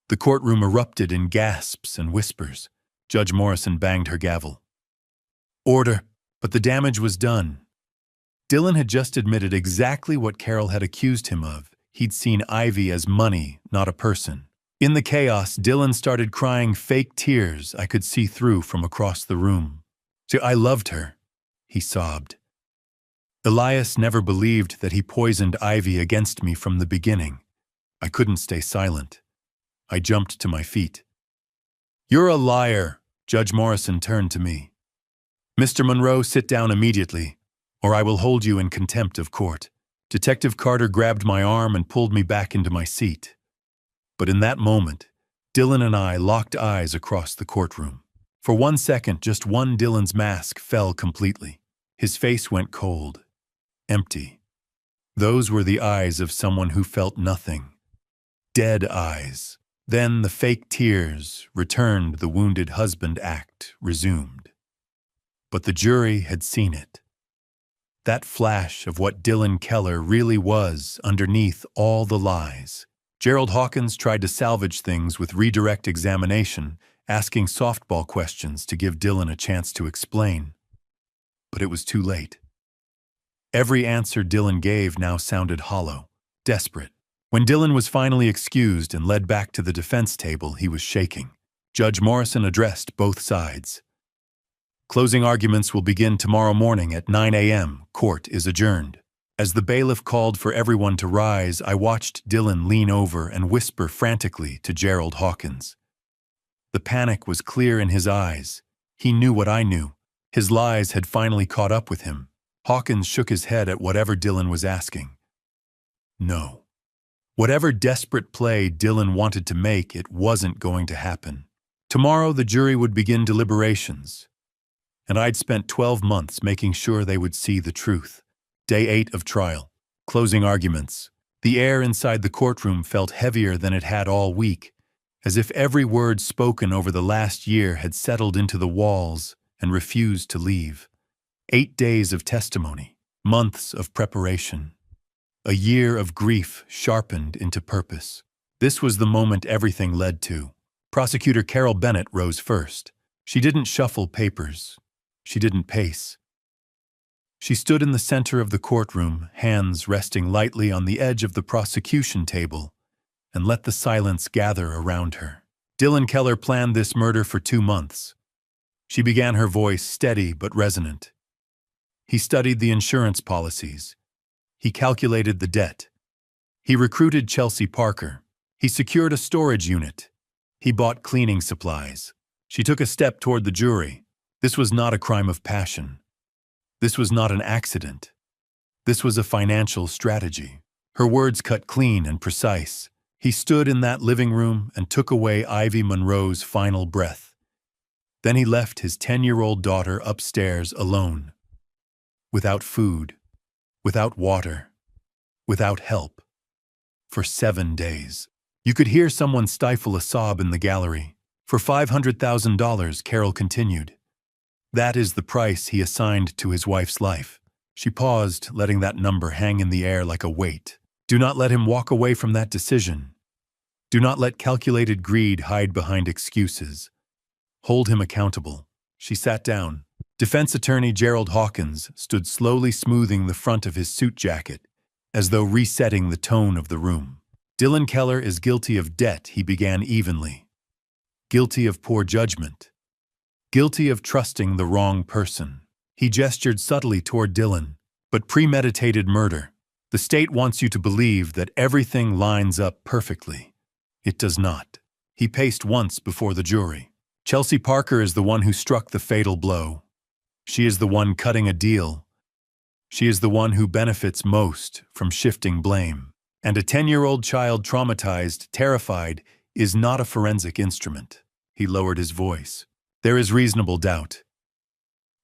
The courtroom erupted in gasps and whispers. Judge Morrison banged her gavel. Order, but the damage was done. Dylan had just admitted exactly what Carol had accused him of. He'd seen Ivy as money, not a person. In the chaos, Dylan started crying fake tears I could see through from across the room. See, I loved her, he sobbed. Elias never believed that he poisoned Ivy against me from the beginning. I couldn't stay silent. I jumped to my feet. You're a liar, Judge Morrison turned to me. Mr. Monroe, sit down immediately, or I will hold you in contempt of court. Detective Carter grabbed my arm and pulled me back into my seat. But in that moment, Dylan and I locked eyes across the courtroom. For 1 second, just one, Dylan's mask fell completely. His face went cold, empty. Those were the eyes of someone who felt nothing. Dead eyes. Then the fake tears returned, the wounded husband act resumed. But the jury had seen it. That flash of what Dylan Keller really was underneath all the lies. Gerald Hawkins tried to salvage things with redirect examination, asking softball questions to give Dylan a chance to explain. But it was too late. Every answer Dylan gave now sounded hollow, desperate. When Dylan was finally excused and led back to the defense table, he was shaking. Judge Morrison addressed both sides. Closing arguments will begin tomorrow morning at 9 a.m. Court is adjourned. As the bailiff called for everyone to rise, I watched Dylan lean over and whisper frantically to Gerald Hawkins. The panic was clear in his eyes. He knew what I knew. His lies had finally caught up with him. Hawkins shook his head at whatever Dylan was asking. No. Whatever desperate play Dylan wanted to make, it wasn't going to happen. Tomorrow the jury would begin deliberations, and I'd spent 12 months making sure they would see the truth. Day 8 of trial. Closing arguments. The air inside the courtroom felt heavier than it had all week, as if every word spoken over the last year had settled into the walls and refused to leave. 8 days of testimony, months of preparation. A year of grief sharpened into purpose. This was the moment everything led to. Prosecutor Carol Bennett rose first. She didn't shuffle papers. She didn't pace. She stood in the center of the courtroom, hands resting lightly on the edge of the prosecution table, and let the silence gather around her. Dylan Keller planned this murder for 2 months. She began, her voice steady but resonant. He studied the insurance policies. He calculated the debt. He recruited Chelsea Parker. He secured a storage unit. He bought cleaning supplies. She took a step toward the jury. This was not a crime of passion. This was not an accident. This was a financial strategy. Her words cut clean and precise. He stood in that living room and took away Ivy Monroe's final breath. Then he left his 10-year-old daughter upstairs alone, without food, without water, without help, for 7 days. You could hear someone stifle a sob in the gallery. For $500,000, Carol continued. That is the price he assigned to his wife's life. She paused, letting that number hang in the air like a weight. Do not let him walk away from that decision. Do not let calculated greed hide behind excuses. Hold him accountable. She sat down. Defense attorney Gerald Hawkins stood slowly smoothing the front of his suit jacket, as though resetting the tone of the room. Dylan Keller is guilty of debt, he began evenly. Guilty of poor judgment. Guilty of trusting the wrong person. He gestured subtly toward Dylan, but premeditated murder. The state wants you to believe that everything lines up perfectly. It does not. He paced once before the jury. Chelsea Parker is the one who struck the fatal blow. She is the one cutting a deal. She is the one who benefits most from shifting blame. And a 10-year-old child traumatized, terrified, is not a forensic instrument. He lowered his voice. There is reasonable doubt.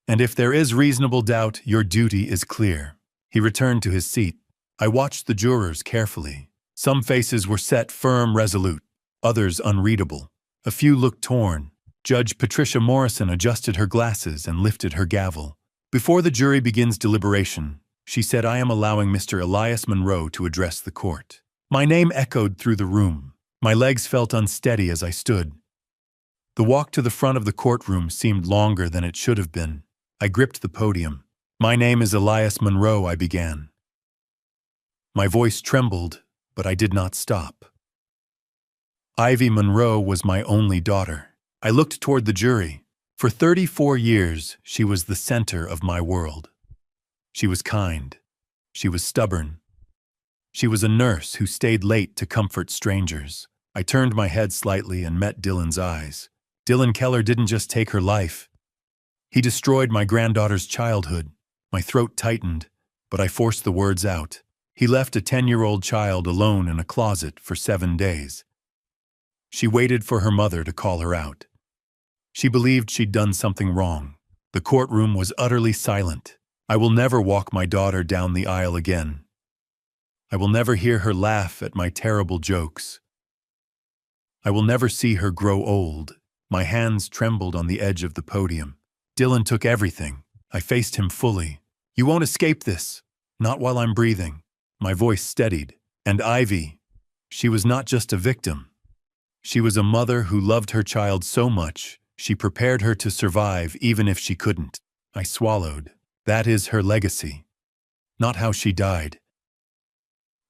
And if there is reasonable doubt, your duty is clear. He returned to his seat. I watched the jurors carefully. Some faces were set firm, resolute, others unreadable. A few looked torn. Judge Patricia Morrison adjusted her glasses and lifted her gavel. Before the jury begins deliberation, she said, I am allowing Mr. Elias Monroe to address the court. My name echoed through the room. My legs felt unsteady as I stood. The walk to the front of the courtroom seemed longer than it should have been. I gripped the podium. My name is Elias Monroe, I began. My voice trembled, but I did not stop. Ivy Monroe was my only daughter. I looked toward the jury. For 34 years, she was the center of my world. She was kind. She was stubborn. She was a nurse who stayed late to comfort strangers. I turned my head slightly and met Dylan's eyes. Dylan Keller didn't just take her life. He destroyed my granddaughter's childhood. My throat tightened, but I forced the words out. He left a 10-year-old child alone in a closet for 7 days. She waited for her mother to call her out. She believed she'd done something wrong. The courtroom was utterly silent. I will never walk my daughter down the aisle again. I will never hear her laugh at my terrible jokes. I will never see her grow old. My hands trembled on the edge of the podium. Dylan took everything. I faced him fully. You won't escape this. Not while I'm breathing. My voice steadied. And Ivy, she was not just a victim. She was a mother who loved her child so much, she prepared her to survive even if she couldn't. I swallowed. That is her legacy. Not how she died,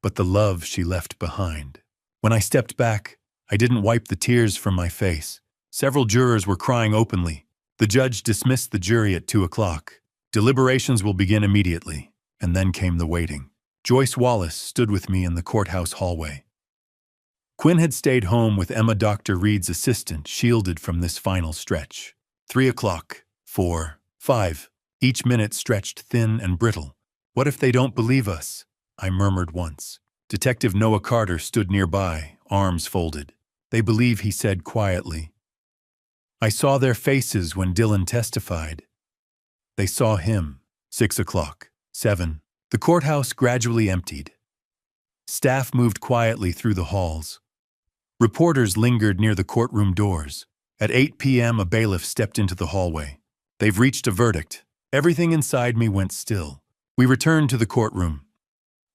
but the love she left behind. When I stepped back, I didn't wipe the tears from my face. Several jurors were crying openly. The judge dismissed the jury at 2 o'clock. Deliberations will begin immediately. And then came the waiting. Joyce Wallace stood with me in the courthouse hallway. Quinn had stayed home with Emma, Dr. Reed's assistant, shielded from this final stretch. 3 o'clock, 4, 5. Each minute stretched thin and brittle. What if they don't believe us? I murmured once. Detective Noah Carter stood nearby, arms folded. They believe, he said quietly. I saw their faces when Dylan testified. They saw him. 6 o'clock, 7. The courthouse gradually emptied. Staff moved quietly through the halls. Reporters lingered near the courtroom doors. At 8 p.m., a bailiff stepped into the hallway. They've reached a verdict. Everything inside me went still. We returned to the courtroom.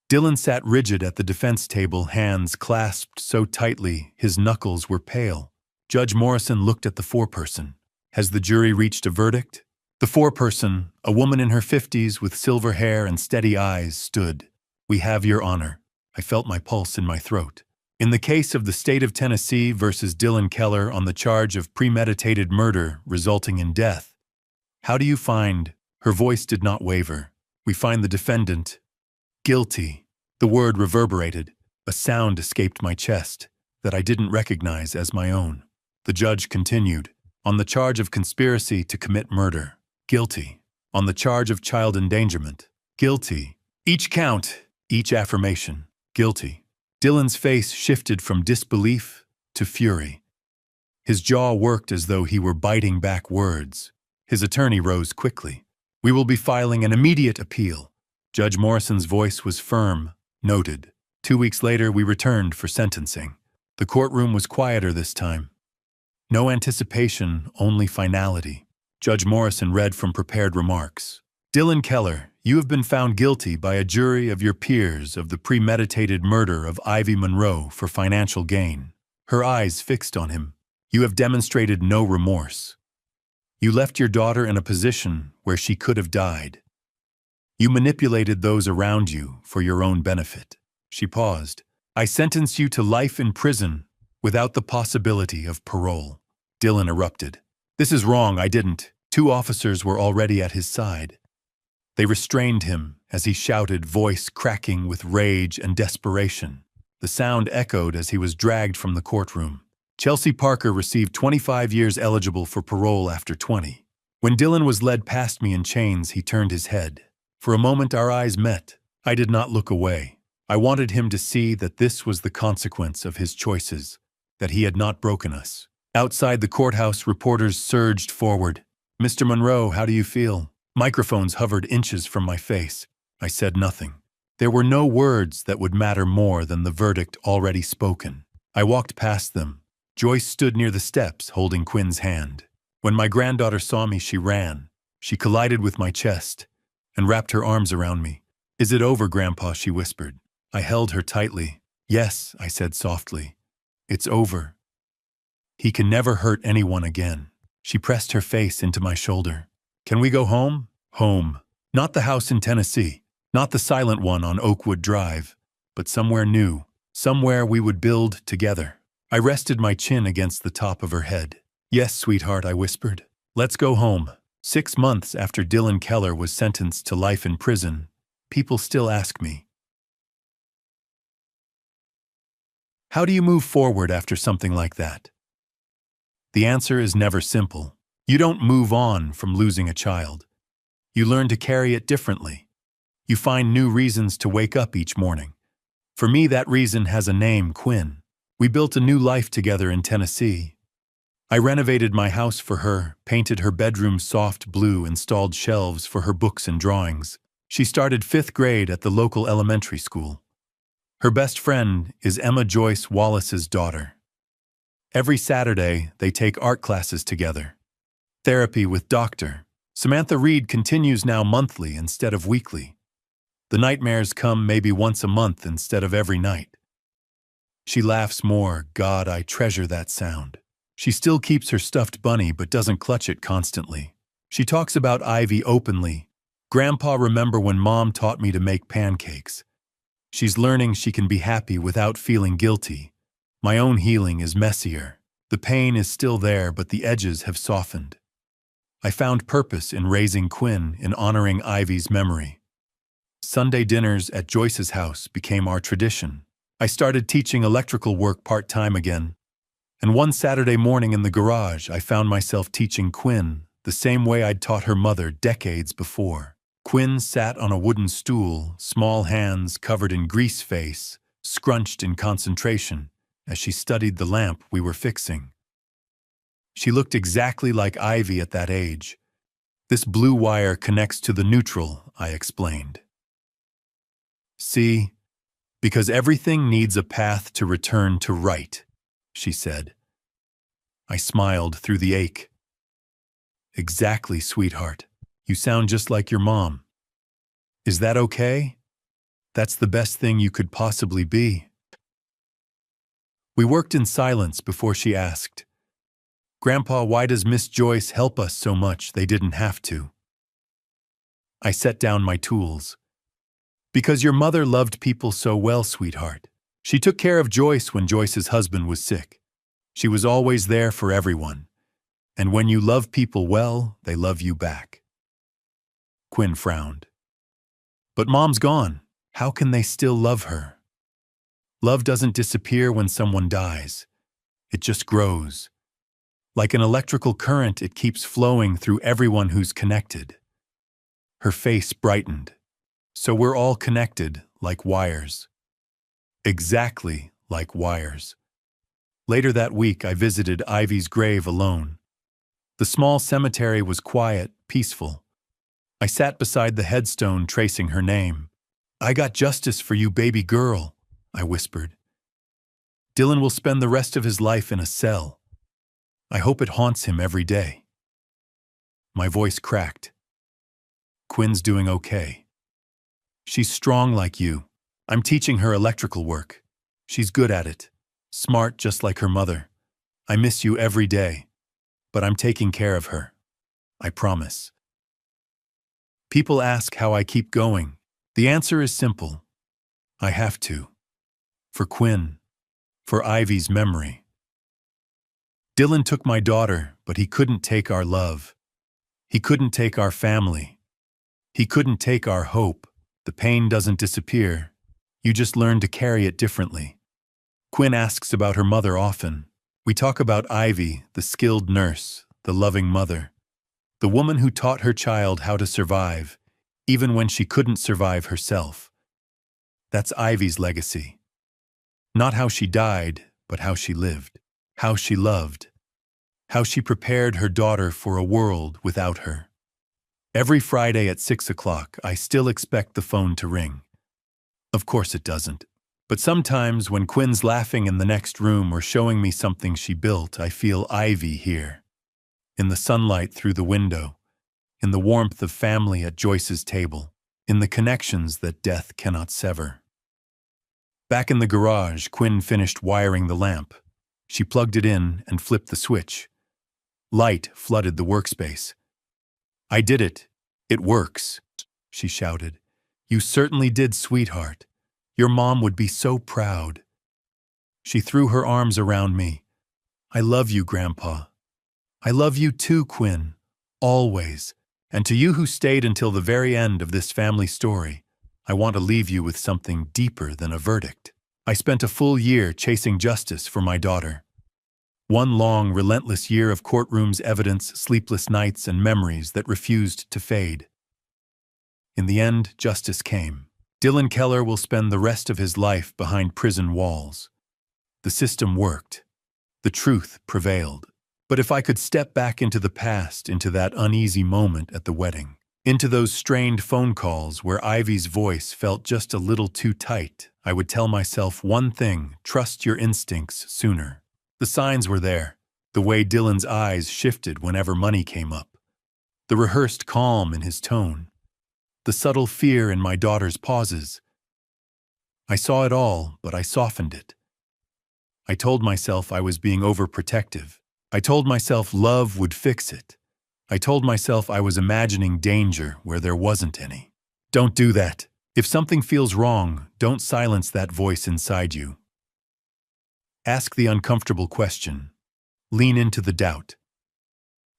Dylan sat rigid at the defense table, hands clasped so tightly his knuckles were pale. Judge Morrison looked at the foreperson. Has the jury reached a verdict? The foreperson, a woman in her 50s with silver hair and steady eyes, stood. We have your honor. I felt my pulse in my throat. In the case of the state of Tennessee versus Dylan Keller on the charge of premeditated murder resulting in death, how do you find? Her voice did not waver. We find the defendant guilty. The word reverberated. A sound escaped my chest that I didn't recognize as my own. The judge continued. On the charge of conspiracy to commit murder, guilty. on the charge of child endangerment. Guilty. Each count, each affirmation. Guilty. Dylan's face shifted from disbelief to fury. His jaw worked as though he were biting back words. His attorney rose quickly. "We will be filing an immediate appeal." Judge Morrison's voice was firm, noted. 2 weeks later, we returned for sentencing. The courtroom was quieter this time. No anticipation, only finality. Judge Morrison read from prepared remarks. "Dylan Keller, you have been found guilty by a jury of your peers of the premeditated murder of Ivy Monroe for financial gain." Her eyes fixed on him. "You have demonstrated no remorse. You left your daughter in a position where she could have died. You manipulated those around you for your own benefit." She paused. "I sentence you to life in prison without the possibility of parole." Dylan erupted. "This is wrong, I didn't." 2 officers were already at his side. They restrained him as he shouted, voice cracking with rage and desperation. The sound echoed as he was dragged from the courtroom. Chelsea Parker received 25 years eligible for parole after 20. When Dylan was led past me in chains, he turned his head. For a moment our eyes met. I did not look away. I wanted him to see that this was the consequence of his choices, that he had not broken us. Outside the courthouse, reporters surged forward. "Mr. Monroe, how do you feel?" Microphones hovered inches from my face. I said nothing. There were no words that would matter more than the verdict already spoken. I walked past them. Joyce stood near the steps, holding Quinn's hand. When my granddaughter saw me, she ran. She collided with my chest and wrapped her arms around me. "Is it over, Grandpa?" she whispered. I held her tightly. "Yes," I said softly. "It's over. He can never hurt anyone again." She pressed her face into my shoulder. "Can we go home?" Home. Not the house in Tennessee. Not the silent one on Oakwood Drive. But somewhere new. Somewhere we would build together. I rested my chin against the top of her head. "Yes, sweetheart," I whispered. "Let's go home." 6 months after Dylan Keller was sentenced to life in prison, people still ask me, "How do you move forward after something like that?" The answer is never simple. You don't move on from losing a child. You learn to carry it differently. You find new reasons to wake up each morning. For me, that reason has a name, Quinn. We built a new life together in Tennessee. I renovated my house for her, painted her bedroom soft blue, installed shelves for her books and drawings. She started 5th grade at the local elementary school. Her best friend is Emma Joyce Wallace's daughter. Every Saturday, they take art classes together. Therapy with Dr. Samantha Reed continues now monthly instead of weekly. The nightmares come maybe once a month instead of every night. She laughs more. God, I treasure that sound. She still keeps her stuffed bunny but doesn't clutch it constantly. She talks about Ivy openly. "Grandpa, remember when Mom taught me to make pancakes?" She's learning she can be happy without feeling guilty. My own healing is messier. The pain is still there, but the edges have softened. I found purpose in raising Quinn, in honoring Ivy's memory. Sunday dinners at Joyce's house became our tradition. I started teaching electrical work part-time again. And one Saturday morning in the garage, I found myself teaching Quinn the same way I'd taught her mother decades before. Quinn sat on a wooden stool, small hands covered in grease face, scrunched in concentration, as she studied the lamp we were fixing. She looked exactly like Ivy at that age. "This blue wire connects to the neutral," I explained. "See, because everything needs a path to return to right," she said. I smiled through the ache. "Exactly, sweetheart. You sound just like your mom. Is that okay? That's the best thing you could possibly be." We worked in silence before she asked, "Grandpa, why does Miss Joyce help us so much they didn't have to?" I set down my tools. "Because your mother loved people so well, sweetheart. She took care of Joyce when Joyce's husband was sick. She was always there for everyone. And when you love people well, they love you back." Quinn frowned. "But Mom's gone. How can they still love her?" Love doesn't disappear when someone dies. It just grows. Like an electrical current, it keeps flowing through everyone who's connected. Her face brightened. So we're all connected, like wires. Exactly like wires. Later that week, I visited Ivy's grave alone. The small cemetery was quiet, peaceful. I sat beside the headstone tracing her name. "I got justice for you, baby girl," I whispered. "Dylan will spend the rest of his life in a cell. I hope it haunts him every day." My voice cracked. "Quinn's doing okay. She's strong like you. I'm teaching her electrical work. She's good at it. Smart just like her mother. I miss you every day, but I'm taking care of her. I promise." People ask how I keep going. The answer is simple. I have to. For Quinn. For Ivy's memory. Dylan took my daughter, but he couldn't take our love. He couldn't take our family. He couldn't take our hope. The pain doesn't disappear. You just learn to carry it differently. Quinn asks about her mother often. We talk about Ivy, the skilled nurse, the loving mother, the woman who taught her child how to survive, even when she couldn't survive herself. That's Ivy's legacy. Not how she died, but how she lived, how she loved, how she prepared her daughter for a world without her. Every Friday at 6 o'clock, I still expect the phone to ring. Of course it doesn't. But sometimes when Quinn's laughing in the next room or showing me something she built, I feel Ivy here. In the sunlight through the window, in the warmth of family at Joyce's table, in the connections that death cannot sever. Back in the garage, Quinn finished wiring the lamp. She plugged it in and flipped the switch. Light flooded the workspace. "I did it. It works," she shouted. "You certainly did, sweetheart. Your mom would be so proud." She threw her arms around me. "I love you, Grandpa. I love you too, Quinn. Always. And to you who stayed until the very end of this family story, I want to leave you with something deeper than a verdict. I spent a full year chasing justice for my daughter. One long, relentless year of courtrooms, evidence, sleepless nights, and memories that refused to fade. In the end, justice came. Dylan Keller will spend the rest of his life behind prison walls. The system worked. The truth prevailed. But if I could step back into the past, into that uneasy moment at the wedding, into those strained phone calls where Ivy's voice felt just a little too tight, I would tell myself one thing: trust your instincts sooner. The signs were there. The way Dylan's eyes shifted whenever money came up. The rehearsed calm in his tone. The subtle fear in my daughter's pauses. I saw it all, but I softened it. I told myself I was being overprotective. I told myself love would fix it. I told myself I was imagining danger where there wasn't any. Don't do that. If something feels wrong, don't silence that voice inside you. Ask the uncomfortable question. Lean into the doubt.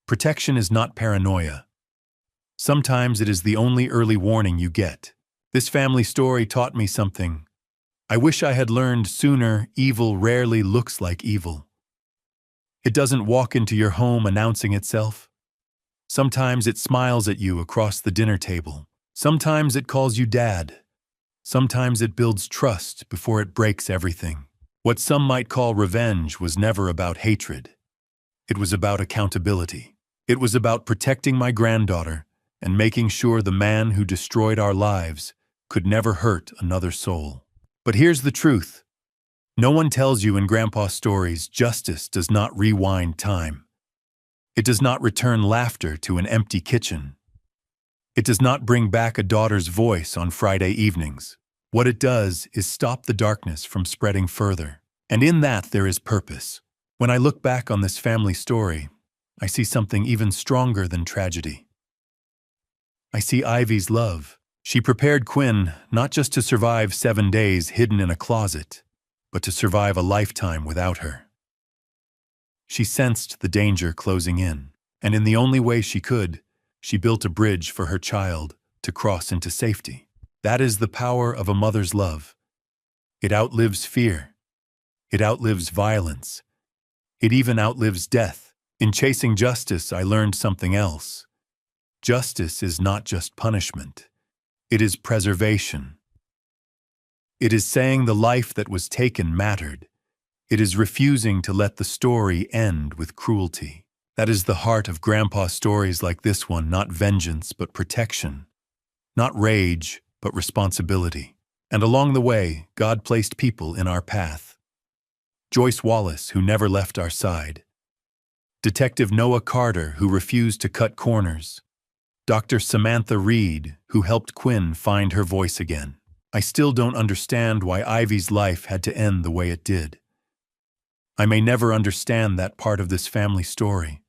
Protection is not paranoia. Sometimes it is the only early warning you get. This family story taught me something. I wish I had learned sooner. Evil rarely looks like evil. It doesn't walk into your home announcing itself. Sometimes it smiles at you across the dinner table. Sometimes it calls you Dad. Sometimes it builds trust before it breaks everything. What some might call revenge was never about hatred. It was about accountability. It was about protecting my granddaughter and making sure the man who destroyed our lives could never hurt another soul. But here's the truth. No one tells you in Grandpa's stories justice does not rewind time. It does not return laughter to an empty kitchen. It does not bring back a daughter's voice on Friday evenings. What it does is stop the darkness from spreading further. And in that there is purpose. When I look back on this family story, I see something even stronger than tragedy. I see Ivy's love. She prepared Quinn not just to survive 7 days hidden in a closet, but to survive a lifetime without her. She sensed the danger closing in, and in the only way she could, she built a bridge for her child to cross into safety. That is the power of a mother's love. It outlives fear. It outlives violence. It even outlives death. In chasing justice, I learned something else. Justice is not just punishment. It is preservation. It is saying the life that was taken mattered. It is refusing to let the story end with cruelty. That is the heart of Grandpa stories like this one, not vengeance but protection, not rage but responsibility. And along the way, God placed people in our path. Joyce Wallace, who never left our side. Detective Noah Carter, who refused to cut corners. Dr. Samantha Reed, who helped Quinn find her voice again. I still don't understand why Ivy's life had to end the way it did. I may never understand that part of this family story.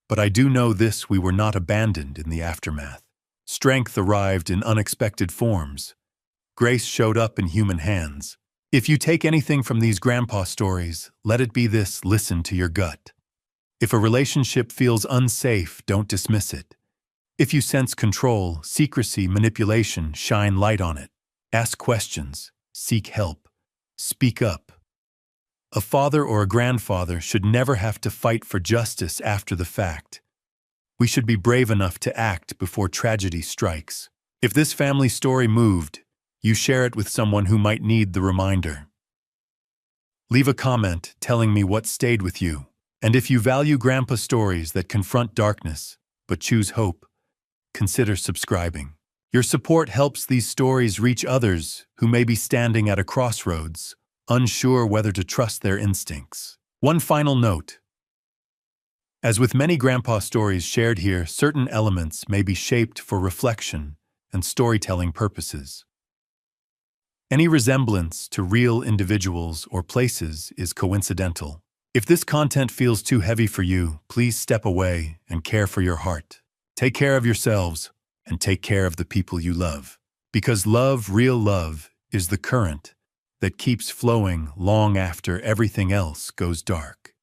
But I do know this: we were not abandoned in the aftermath. Strength arrived in unexpected forms. Grace showed up in human hands. If you take anything from these grandpa stories, let it be this: listen to your gut. If a relationship feels unsafe, don't dismiss it. If you sense control, secrecy, manipulation, shine light on it. Ask questions, seek help, speak up. A father or a grandfather should never have to fight for justice after the fact. We should be brave enough to act before tragedy strikes. If this family story moved, you share it with someone who might need the reminder. Leave a comment telling me what stayed with you. And if you value grandpa stories that confront darkness but choose hope, consider subscribing. Your support helps these stories reach others who may be standing at a crossroads, unsure whether to trust their instincts. One final note. As with many grandpa stories shared here, certain elements may be shaped for reflection and storytelling purposes. Any resemblance to real individuals or places is coincidental. If this content feels too heavy for you, please step away and care for your heart. Take care of yourselves and take care of the people you love. Because love, real love, is the current that keeps flowing long after everything else goes dark.